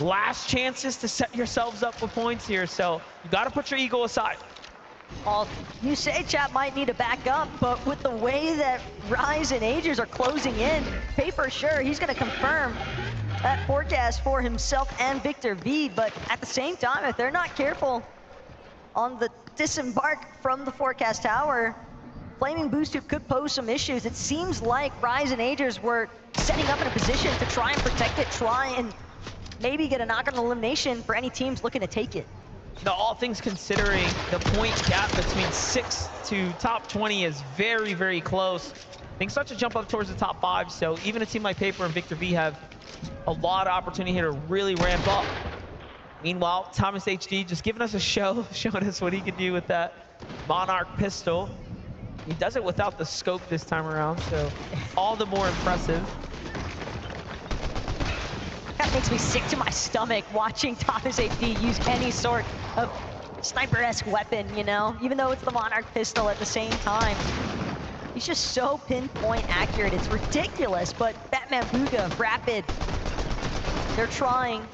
last chances to set yourselves up with points here, so you got to put your ego aside. Well, you say Chap might need to back up, but with the way that Rise and Agers are closing in, Paper, sure, he's going to confirm that forecast for himself and Victor V, but at the same time, if they're not careful on the disembark from the forecast tower, Flaming Boost Tube could pose some issues. It seems like Rise and Agers were setting up in a position to try and protect it, try and maybe get a knock-on elimination for any teams looking to take it. Now, all things considering, the point gap between 6 to top 20 is very, very close. Things start to jump up towards the top 5, so even a team like Paper and Victor V have a lot of opportunity here to really ramp up. Meanwhile, Thomas HD just giving us a show, showing us what he can do with that Monarch pistol. He does it without the scope this time around, so all the more impressive. That makes me sick to my stomach watching Thomas HD use any sort of sniper-esque weapon, you know? Even though it's the Monarch pistol at the same time. He's just so pinpoint accurate, it's ridiculous, but Batman Booga, Rapid, they're trying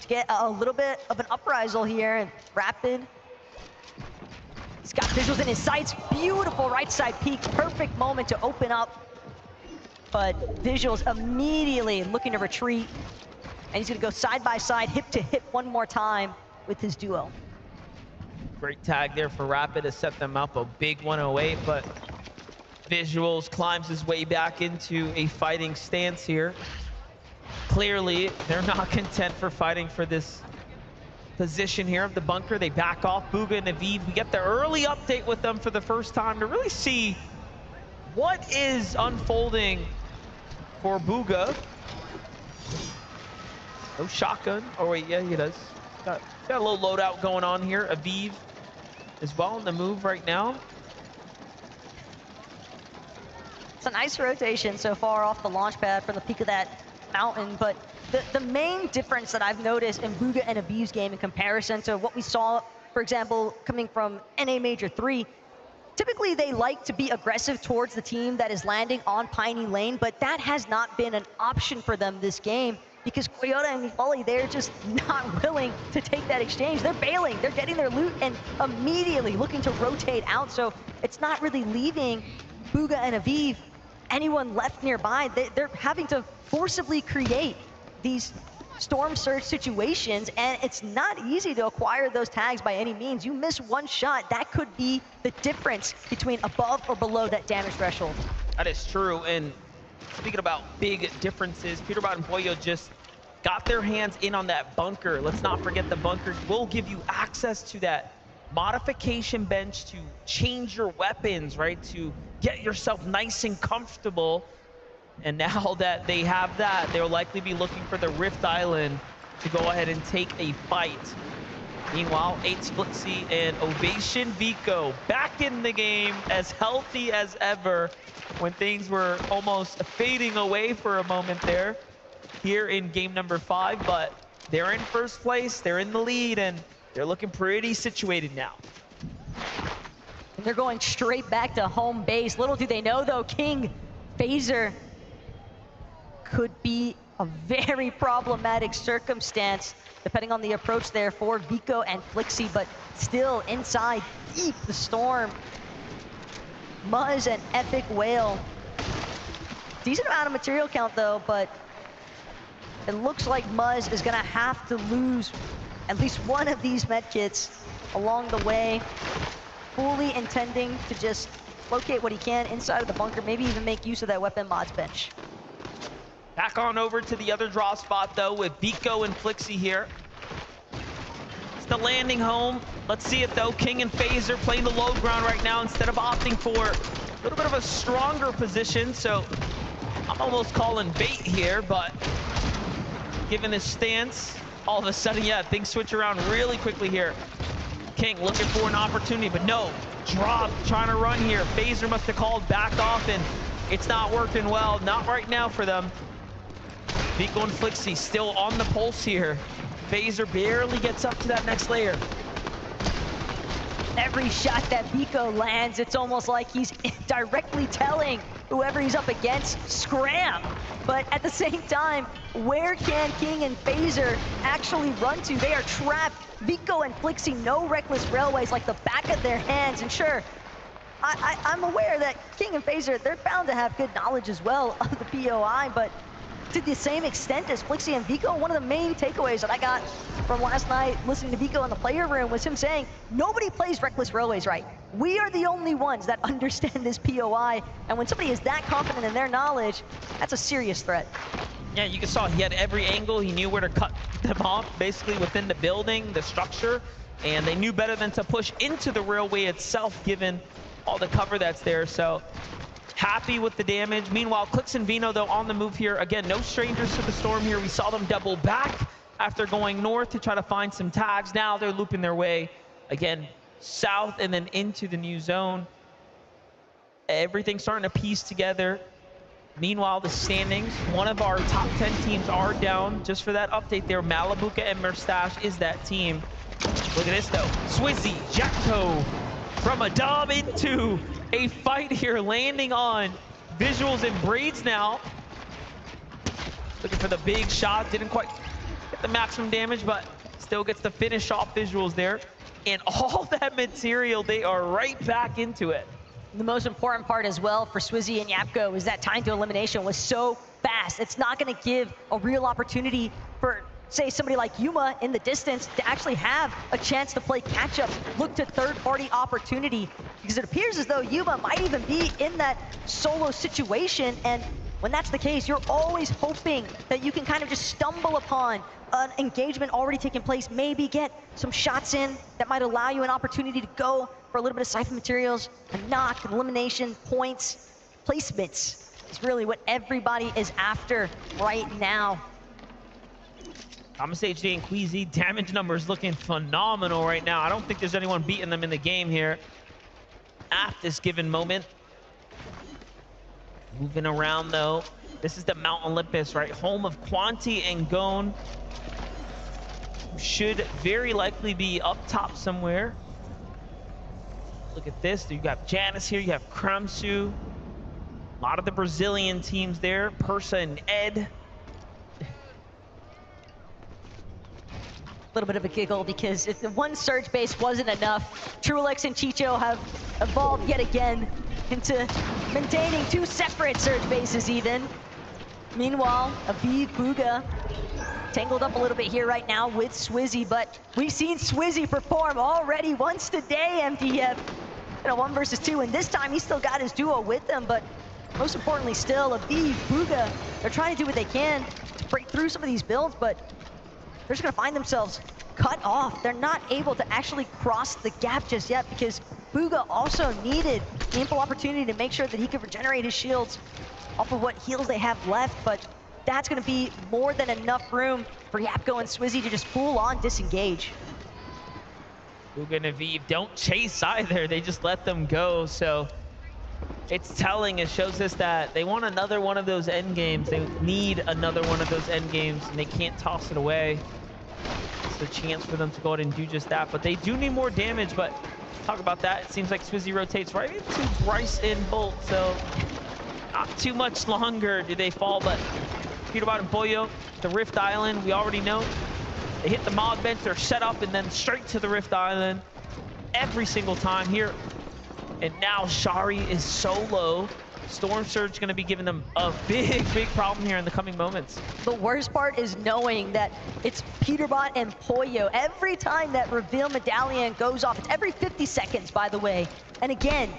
to get a little bit of an uprisal here, and Rapid, he's got visuals in his sights, beautiful right side peek, perfect moment to open up, but Visuals immediately looking to retreat, and he's gonna go side by side, hip to hip one more time with his duo. Great tag there for Rapid to set them up, a big 108, but Visuals climbs his way back into a fighting stance here. Clearly, they're not content for fighting for this position here of the bunker. They back off. Booga and Aviv, we get the early update with them for the first time to really see what is unfolding for Bugha. No shotgun. Oh wait, yeah, he does. Got a little loadout going on here. Aviv as well on the move right now. It's a nice rotation so far off the launch pad from the peak of that mountain, but the main difference that I've noticed in Bugha and Aviv's game in comparison to what we saw, for example, coming from NA Major 3, typically they like to be aggressive towards the team that is landing on Piney Lane, but that has not been an option for them this game because Koyota and Folly, they're just not willing to take that exchange. They're bailing, they're getting their loot and immediately looking to rotate out, so it's not really leaving Bugha and Aviv anyone left nearby. They're having to forcibly create these storm surge situations, and it's not easy to acquire those tags by any means. You miss one shot, that could be the difference between above or below that damage threshold. That is true, and speaking about big differences, Peterbot and Pollo just got their hands in on that bunker. Let's not forget the bunker will give you access to that modification bench to change your weapons, right? To get yourself nice and comfortable. And now that they have that, they'll likely be looking for the Rift Island to go ahead and take a fight. Meanwhile, 8 Splitsy and Ovation Vico back in the game, as healthy as ever when things were almost fading away for a moment there here in game number 5. But they're in first place, they're in the lead, and they're looking pretty situated now. And they're going straight back to home base. Little do they know, though, King Phaser could be a very problematic circumstance, depending on the approach there for Vico and Flixie, but still inside deep the storm. Muzz and Epic Whale. Decent amount of material count though, but it looks like Muzz is gonna have to lose at least one of these medkits along the way, fully intending to just locate what he can inside of the bunker, maybe even make use of that weapon mods bench. Back on over to the other draw spot though with Vico and Flixie here. It's the landing home. Let's see it though. King and Phaser playing the low ground right now instead of opting for a little bit of a stronger position. So I'm almost calling bait here, but given his stance, all of a sudden, yeah, things switch around really quickly here. King looking for an opportunity, but no. Drop, trying to run here. Phaser must have called back off, and it's not working well. Not right now for them. Vico and Flixie still on the pulse here. Phaser barely gets up to that next layer. Every shot that Vico lands, it's almost like he's directly telling whoever he's up against, scram. But at the same time, where can King and Phaser actually run to? They are trapped. Vico and Flixie know Reckless Railways like the back of their hands. And sure, I'm aware that King and Phaser, they're bound to have good knowledge as well of the POI, but to the same extent as Flixie and Vico, one of the main takeaways that I got from last night listening to Vico in the player room was him saying, nobody plays Reckless Railways right. We are the only ones that understand this POI, and when somebody is that confident in their knowledge, that's a serious threat. Yeah, you saw he had every angle. He knew where to cut them off, basically within the building, the structure, and they knew better than to push into the railway itself, given all the cover that's there. So happy with the damage. Meanwhile, Clix and Vino, though, on the move here. Again, no strangers to the storm here. We saw them double back after going north to try to find some tags. Now they're looping their way, again, south and then into the new zone. Everything's starting to piece together. Meanwhile, the standings, one of our top 10 teams are down. Just for that update there, Malabuka and Merstash is that team. Look at this, though. Swizzy, Jackto, from a dub into a fight here, landing on Visuals and Braids now. Looking for the big shot, didn't quite get the maximum damage, but still gets to finish off Visuals there. And all that material, they are right back into it. The most important part as well for Swizzy and Yapko is that time to elimination was so fast. It's not going to give a real opportunity for, say, somebody like Yuma in the distance to actually have a chance to play catch-up, look to third-party opportunity, because it appears as though Yuma might even be in that solo situation, and when that's the case, you're always hoping that you can kind of just stumble upon an engagement already taking place, maybe get some shots in that might allow you an opportunity to go for a little bit of siphon materials, a knock, an elimination, points, placements. is really what everybody is after right now. Thomas HD and Queasy, damage numbers looking phenomenal right now. I don't think there's anyone beating them in the game here at this given moment. Moving around though. This is the Mount Olympus, right? Home of Quanti and Gone. Should very likely be up top somewhere. Look at this. You got Janice here. You have Kramsu. A lot of the Brazilian teams there. Persa and Ed. Little bit of a giggle because if the one surge base wasn't enough, Trulix and Chicho have evolved yet again into maintaining 2 separate surge bases even. Meanwhile, Aviv, Bugha tangled up a little bit here right now with Swizzy, but we've seen Swizzy perform already once today, MDF, in a 1 versus 2, and this time he's still got his duo with them, but most importantly still, Aviv, Bugha, they're trying to do what they can to break through some of these builds, but they're just gonna find themselves cut off. They're not able to actually cross the gap just yet because Bugha also needed ample opportunity to make sure that he could regenerate his shields off of what heals they have left, but that's gonna be more than enough room for Yapko and Swizzy to just full on disengage. Bugha and Aviv don't chase either. They just let them go, so it's telling. It shows us that they want another one of those end games. They need another one of those end games, and they can't toss it away. It's a chance for them to go ahead and do just that, but they do need more damage. But talk about that. It seems like Swizzy rotates right into Bryce and Bolt, so not too much longer do they fall. But Peterbot and Pollo, the Rift Island, we already know. They hit the mod bench, they're set up, and then straight to the Rift Island every single time here. And now Shari is so low. Storm Surge going to be giving them a big problem here in the coming moments. The worst part is knowing that it's Peterbot and Pollo. Every time that reveal medallion goes off, it's every 50 seconds, by the way. And again,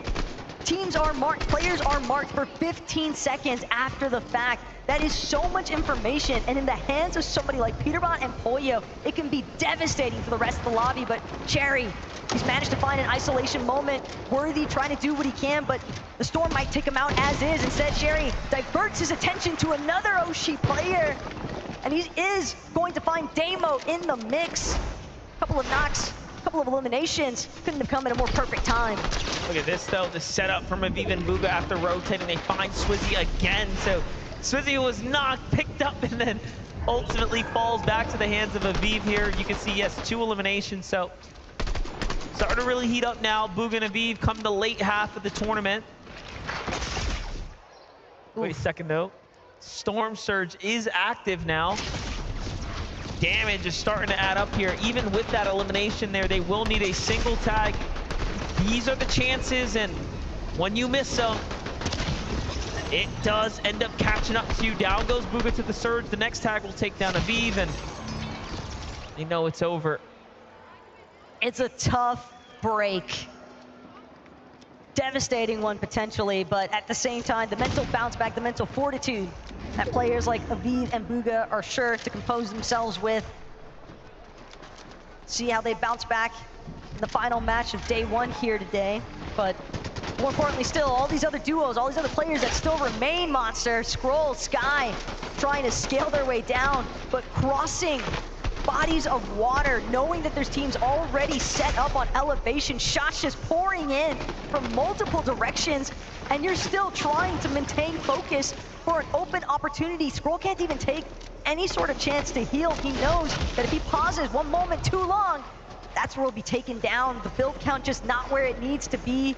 teams are marked, players are marked for 15 seconds after the fact. That is so much information, and in the hands of somebody like Peterbot and Pollo, it can be devastating for the rest of the lobby. But Cherry, he's managed to find an isolation moment. Worthy trying to do what he can, but the Storm might take him out as is. Instead, Cherry diverts his attention to another Oshi player, and he is going to find Damo in the mix. A couple of knocks, a couple of eliminations. Couldn't have come at a more perfect time. Look at this, though, the setup from Aviv and Bugha after rotating. They find Swizzy again, so Swizzy was knocked, picked up, and then ultimately falls back to the hands of Aviv here. You can see, yes, 2 eliminations, so starting to really heat up now. Bugha and Aviv come the late half of the tournament. Wait a second, though. Storm Surge is active now. Damage is starting to add up here. Even with that elimination there, they will need a single tag. These are the chances, and when you miss them, it does end up catching up to you. Down goes Bugha to the Surge. The next tag will take down Aviv, and they know it's over. It's a tough break. Devastating one potentially, but at the same time, the mental bounce back, the mental fortitude that players like Aviv and Bugha are sure to compose themselves with. See how they bounce back in the final match of day 1 here today, but more importantly still, all these other duos, all these other players that still remain, Monster, Scroll, Sky, trying to scale their way down, but crossing bodies of water, knowing that there's teams already set up on elevation, shots just pouring in from multiple directions, and you're still trying to maintain focus for an open opportunity. Scroll can't even take any sort of chance to heal. He knows that if he pauses 1 moment too long, that's where he'll be taken down. The build count just not where it needs to be.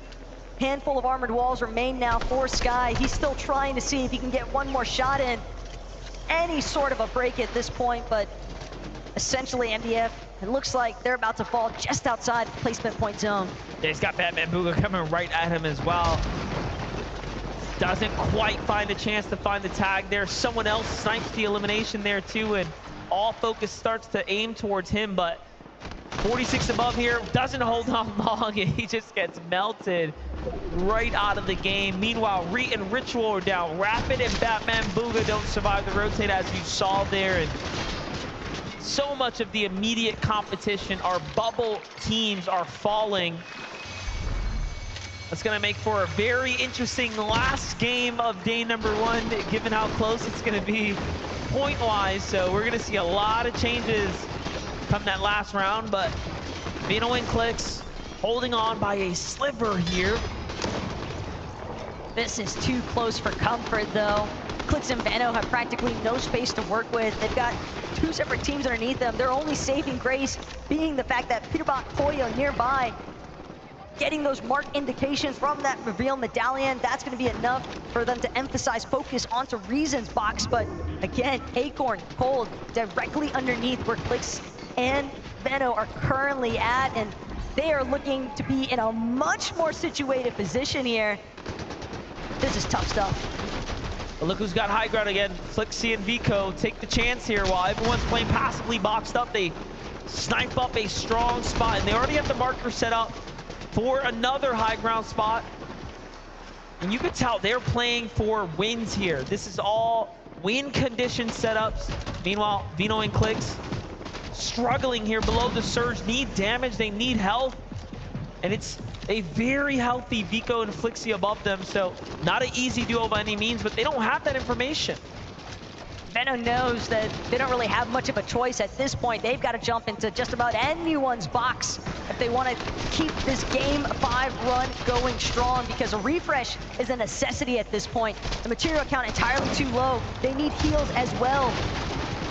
Handful of armored walls remain now for Sky. He's still trying to see if he can get 1 more shot in. Any sort of a break at this point, but essentially MDF, it looks like they're about to fall just outside the placement point zone. Yeah, he's got Batman Bugha coming right at him as well. Doesn't quite find a chance to find the tag there. Someone else snipes the elimination there too, and all focus starts to aim towards him, but 46 above here, doesn't hold on long, and he just gets melted right out of the game. Meanwhile, Reet and Ritual are down. Rapid and Batman Bugha don't survive the rotate, as you saw there, and so much of the immediate competition, our bubble teams are falling. That's going to make for a very interesting last game of day number 1, given how close it's going to be point-wise. So we're going to see a lot of changes come that last round, but Vino and Clix holding on by a sliver here. This is too close for comfort, though. Clix and Vano have practically no space to work with. They've got 2 separate teams underneath them. Their only saving grace being the fact that Peterbot Poyo nearby, getting those mark indications from that reveal medallion. That's going to be enough for them to emphasize focus onto Reason's box. But again, Acorn, Cold, directly underneath where Clix and Vano are currently at, and they are looking to be in a much more situated position here. This is tough stuff. But look who's got high ground again. Flixie and Vico take the chance here while everyone's playing passively boxed up. They snipe up a strong spot, and they already have the marker set up for another high ground spot. And you can tell they're playing for wins here. This is all win condition setups. Meanwhile, Vino and Clix struggling here below the surge, need damage, they need health. And it's a very healthy Vico and Flixie above them, so not an easy duo by any means, but they don't have that information. Veno knows that they don't really have much of a choice at this point. They've got to jump into just about anyone's box if they want to keep this game 5 run going strong, because a refresh is a necessity at this point. The material count entirely too low. They need heals as well,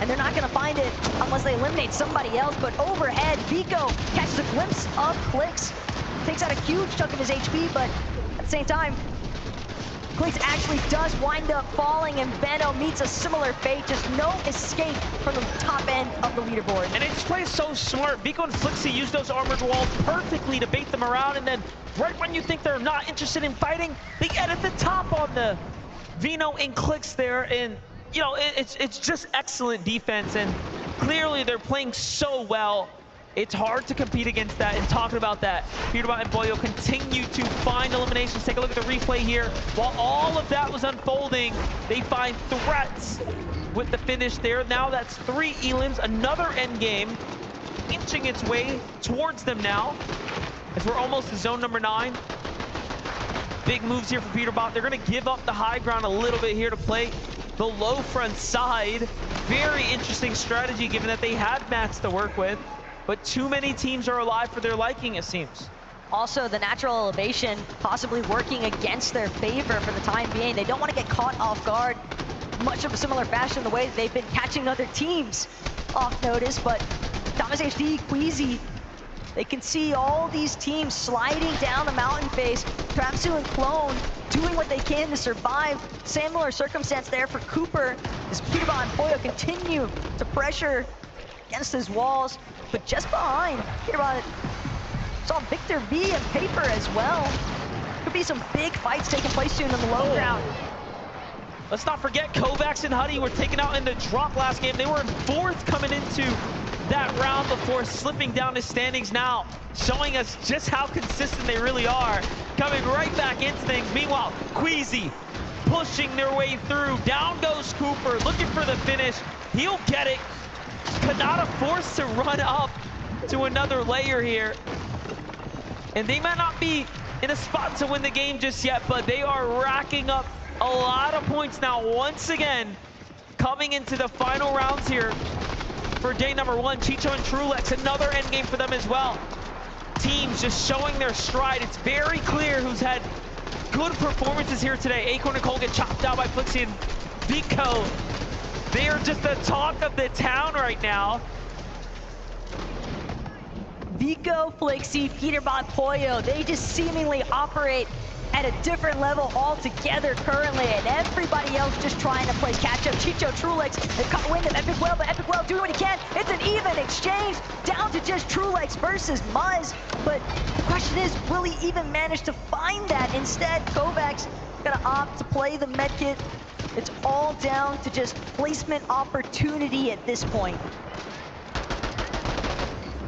and they're not going to find it unless they eliminate somebody else. But overhead, Vico catches a glimpse of Clix, takes out a huge chunk of his HP, but at the same time, Clix actually does wind up falling, and Veno meets a similar fate. Just no escape from the top end of the leaderboard. And it's played so smart. Vico and Flixie use those armored walls perfectly to bait them around, and then right when you think they're not interested in fighting, they get at the top on the Vino and Clix there, and you know, it's just excellent defense, and clearly they're playing so well. It's hard to compete against that. And talking about that, Peterbot and Boyo continue to find eliminations. Take a look at the replay here. While all of that was unfolding, they find threats with the finish there. Now that's 3 elims, another end game, inching its way towards them now, as we're almost to zone number 9. Big moves here for Peterbot. They're going to give up the high ground a little bit here to play the low front side. Very interesting strategy, given that they had mats to work with. But too many teams are alive for their liking, it seems. Also, the natural elevation possibly working against their favor for the time being. They don't want to get caught off guard, much of a similar fashion the way that they've been catching other teams off notice. But Thomas HD, Queasy, they can see all these teams sliding down the mountain face. Trapsu and Clone doing what they can to survive. Similar circumstance there for Cooper, as Peterbot and Boyo continue to pressure against his walls. But just behind, Peterbot saw Victor V and Paper as well. Could be some big fights taking place soon on the low ground. Let's not forget Kovacs and Huddy were taken out in the drop last game. They were in 4th coming into that round before slipping down the standings now, showing us just how consistent they really are, coming right back into things. Meanwhile, Queasy pushing their way through. Down goes Cooper, looking for the finish. He'll get it. Kanata forced to run up to another layer here. And they might not be in a spot to win the game just yet, but they are racking up a lot of points now once again, coming into the final rounds here for day number 1. Chicho and Trulex, another end game for them as well. Teams just showing their stride. It's very clear who's had good performances here today. Acorn and Cole get chopped out by Flixie and Vico. They are just the talk of the town right now. Vico, Flixie, Peterbot, Poyo, they just seemingly operate at a different level altogether currently, and everybody else just trying to play catch-up. Chicho, Trulex, they caught wind of Epic Well, but Epic Well doing what he can. It's an even exchange, down to just Trulex versus Muzz. But the question is, will he even manage to find that? Instead, Kovacs gonna opt to play the medkit. It's all down to just placement opportunity at this point.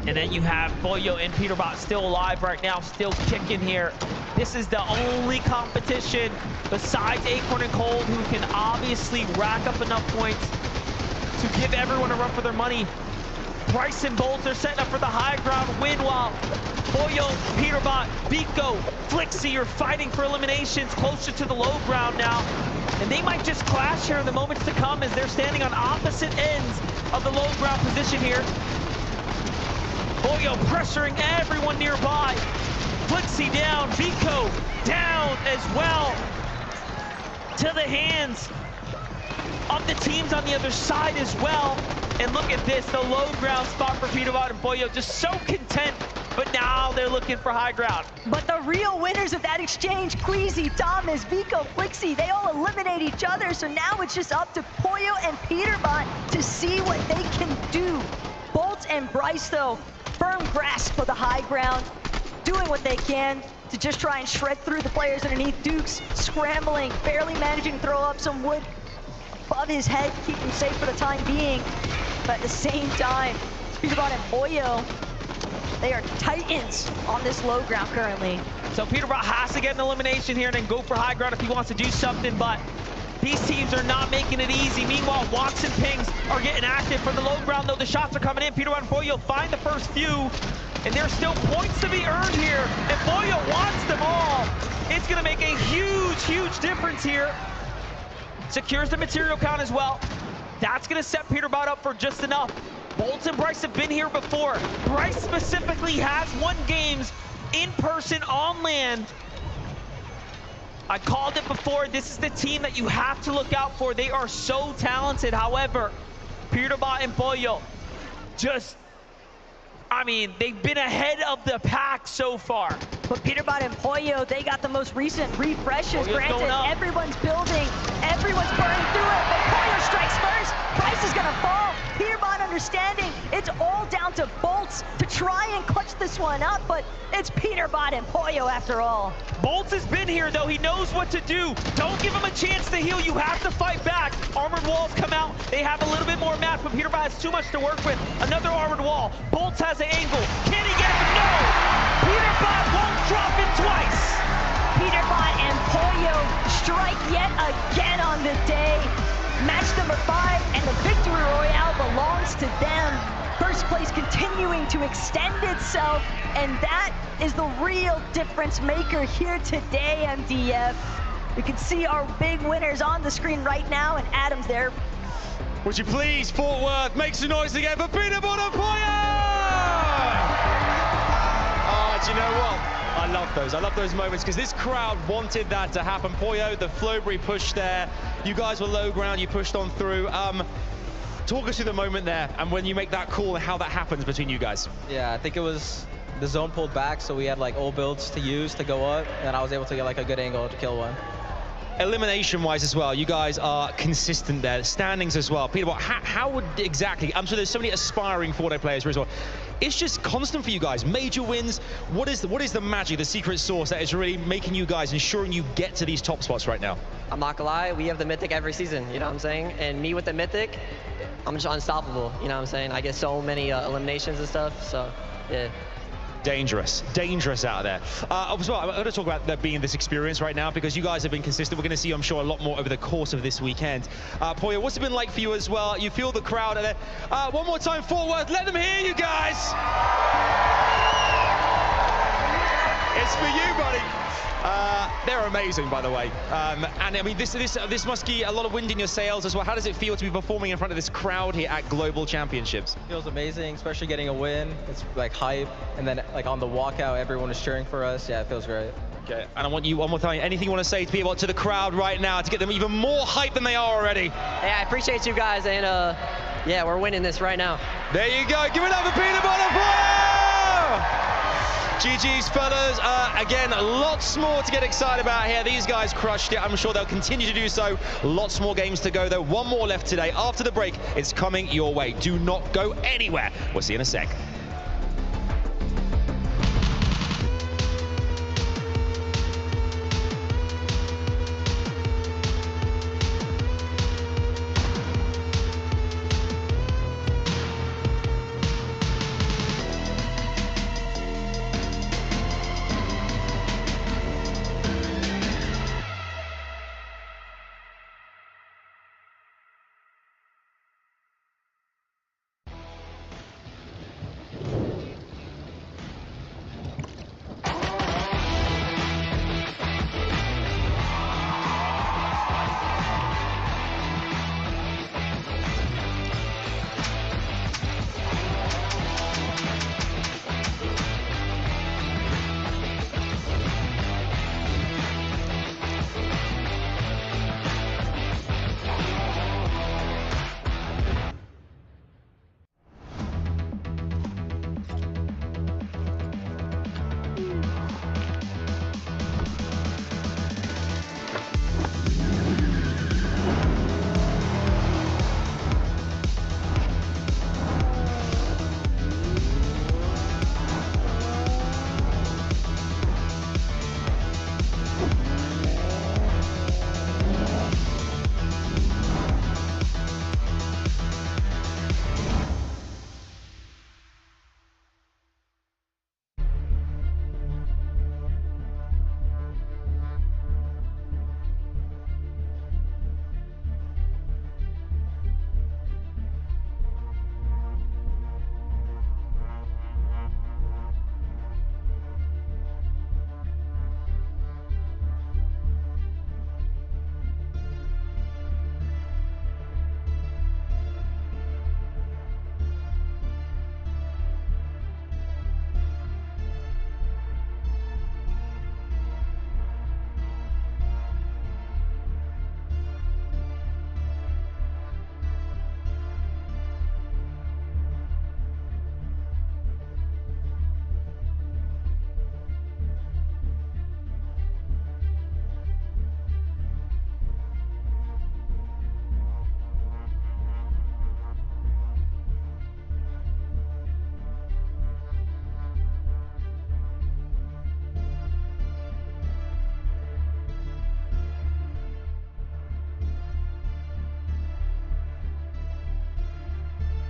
And then you have Boyo and Peterbot still alive right now, still kicking here. This is the only competition besides Acorn and Cold who can obviously rack up enough points to give everyone a run for their money. Bryce and Bolts are setting up for the high ground win, while Boyo, Peterbot, Vico, Flixie are fighting for eliminations closer to the low ground now. And they might just clash here in the moments to come as they're standing on opposite ends of the low ground position here. Boyo pressuring everyone nearby. Flixie down, Vico down as well. To the hands of the teams on the other side as well. And look at this, the low ground spot for Peterbot and Boyo, just so content, but now they're looking for high ground. But the real winners of that exchange, Queasy, Thomas, Vico, Flixie, they all eliminate each other, so now it's just up to Boyo and Peterbot to see what they can do. Bolt and Bryce, though, firm grasp of the high ground, doing what they can to just try and shred through the players underneath. Dukes scrambling, barely managing to throw up some wood above his head, keep him safe for the time being. But at the same time, Peterbot and Boyo, they are titans on this low ground currently. So Peterbot has to get an elimination here and then go for high ground if he wants to do something, but these teams are not making it easy. Meanwhile, Watson Pings are getting active from the low ground, though the shots are coming in. Peterbot and Boyo find the first few, and there's still points to be earned here, and Boyo wants them all. It's gonna make a huge, huge difference here. Secures the material count as well. That's gonna set Peterbot up for just enough. Bolt and Bryce have been here before. Bryce specifically has won games in person on land. I called it before, this is the team that you have to look out for. They are so talented. However, Peterbot and Boyo just, I mean, they've been ahead of the pack so far. But Peterbot and Boyo, they got the most recent refreshes. Granted, everyone's building, everyone's burning through it, but Boyo strikes first. Bryce is gonna fall. Peterbot understanding it's all down to Bolts to try and clutch this one up, but it's Peterbot and Boyo after all. Bolts has been here though, he knows what to do. Don't give him a chance to heal, you have to fight back. Armored walls come out, they have a little bit more map, but Peterbot has too much to work with. Another armored wall, Bolts has an angle. Can he get it? No! Peterbot won't drop it twice. Peterbot and Boyo strike yet again on the day. Match number 5, and the victory royale belongs to them. First place continuing to extend itself, and that is the real difference maker here today, MDF. We can see our big winners on the screen right now, and Adam's there. Would you please, Fort Worth, make some noise again for Peterbot and Boyo! Oh, do you know what? I love those moments, because this crowd wanted that to happen. Boyo, the Flowberry push there. You guys were low ground, you pushed on through. Talk us through the moment there, and when you make that call and how that happens between you guys. Yeah, I think it was the zone pulled back, so we had like all builds to use to go up, and I was able to get like a good angle to kill one. Elimination-wise as well, you guys are consistent there. Standings as well. Peterbot, how would exactly? I'm sure there's so many aspiring Fortnite players here as well. It's just constant for you guys. Major wins. What is the magic, the secret sauce that is really making you guys, ensuring you get to these top spots right now? I'm not gonna lie, we have the Mythic every season, you know what I'm saying? And me with the Mythic, I'm just unstoppable, you know what I'm saying? I get so many eliminations and stuff, so yeah. Dangerous out there. As well, I'm going to talk about there being this experience right now, because you guys have been consistent. We're going to see, I'm sure, a lot more over the course of this weekend. Boyo, what's it been like for you as well? You feel the crowd out there. One more time, Fort Worth, let them hear you guys. It's for you, buddy. They're amazing, by the way. And I mean, this must be a lot of wind in your sails as well. How does it feel to be performing in front of this crowd here at Global Championships? Feels amazing, especially getting a win. It's like hype, and then like on the walkout, everyone is cheering for us. Yeah, it feels great. Okay, and I want you one more time. Anything you want to say to people, to the crowd right now, to get them even more hype than they are already? Hey, I appreciate you guys, and yeah, we're winning this right now. There you go. Give it up for Peterbot and Boyo! GG's, fellas. Again, lots more to get excited about here. These guys crushed it. I'm sure they'll continue to do so. Lots more games to go, though. One more left today. After the break, it's coming your way. Do not go anywhere. We'll see you in a sec.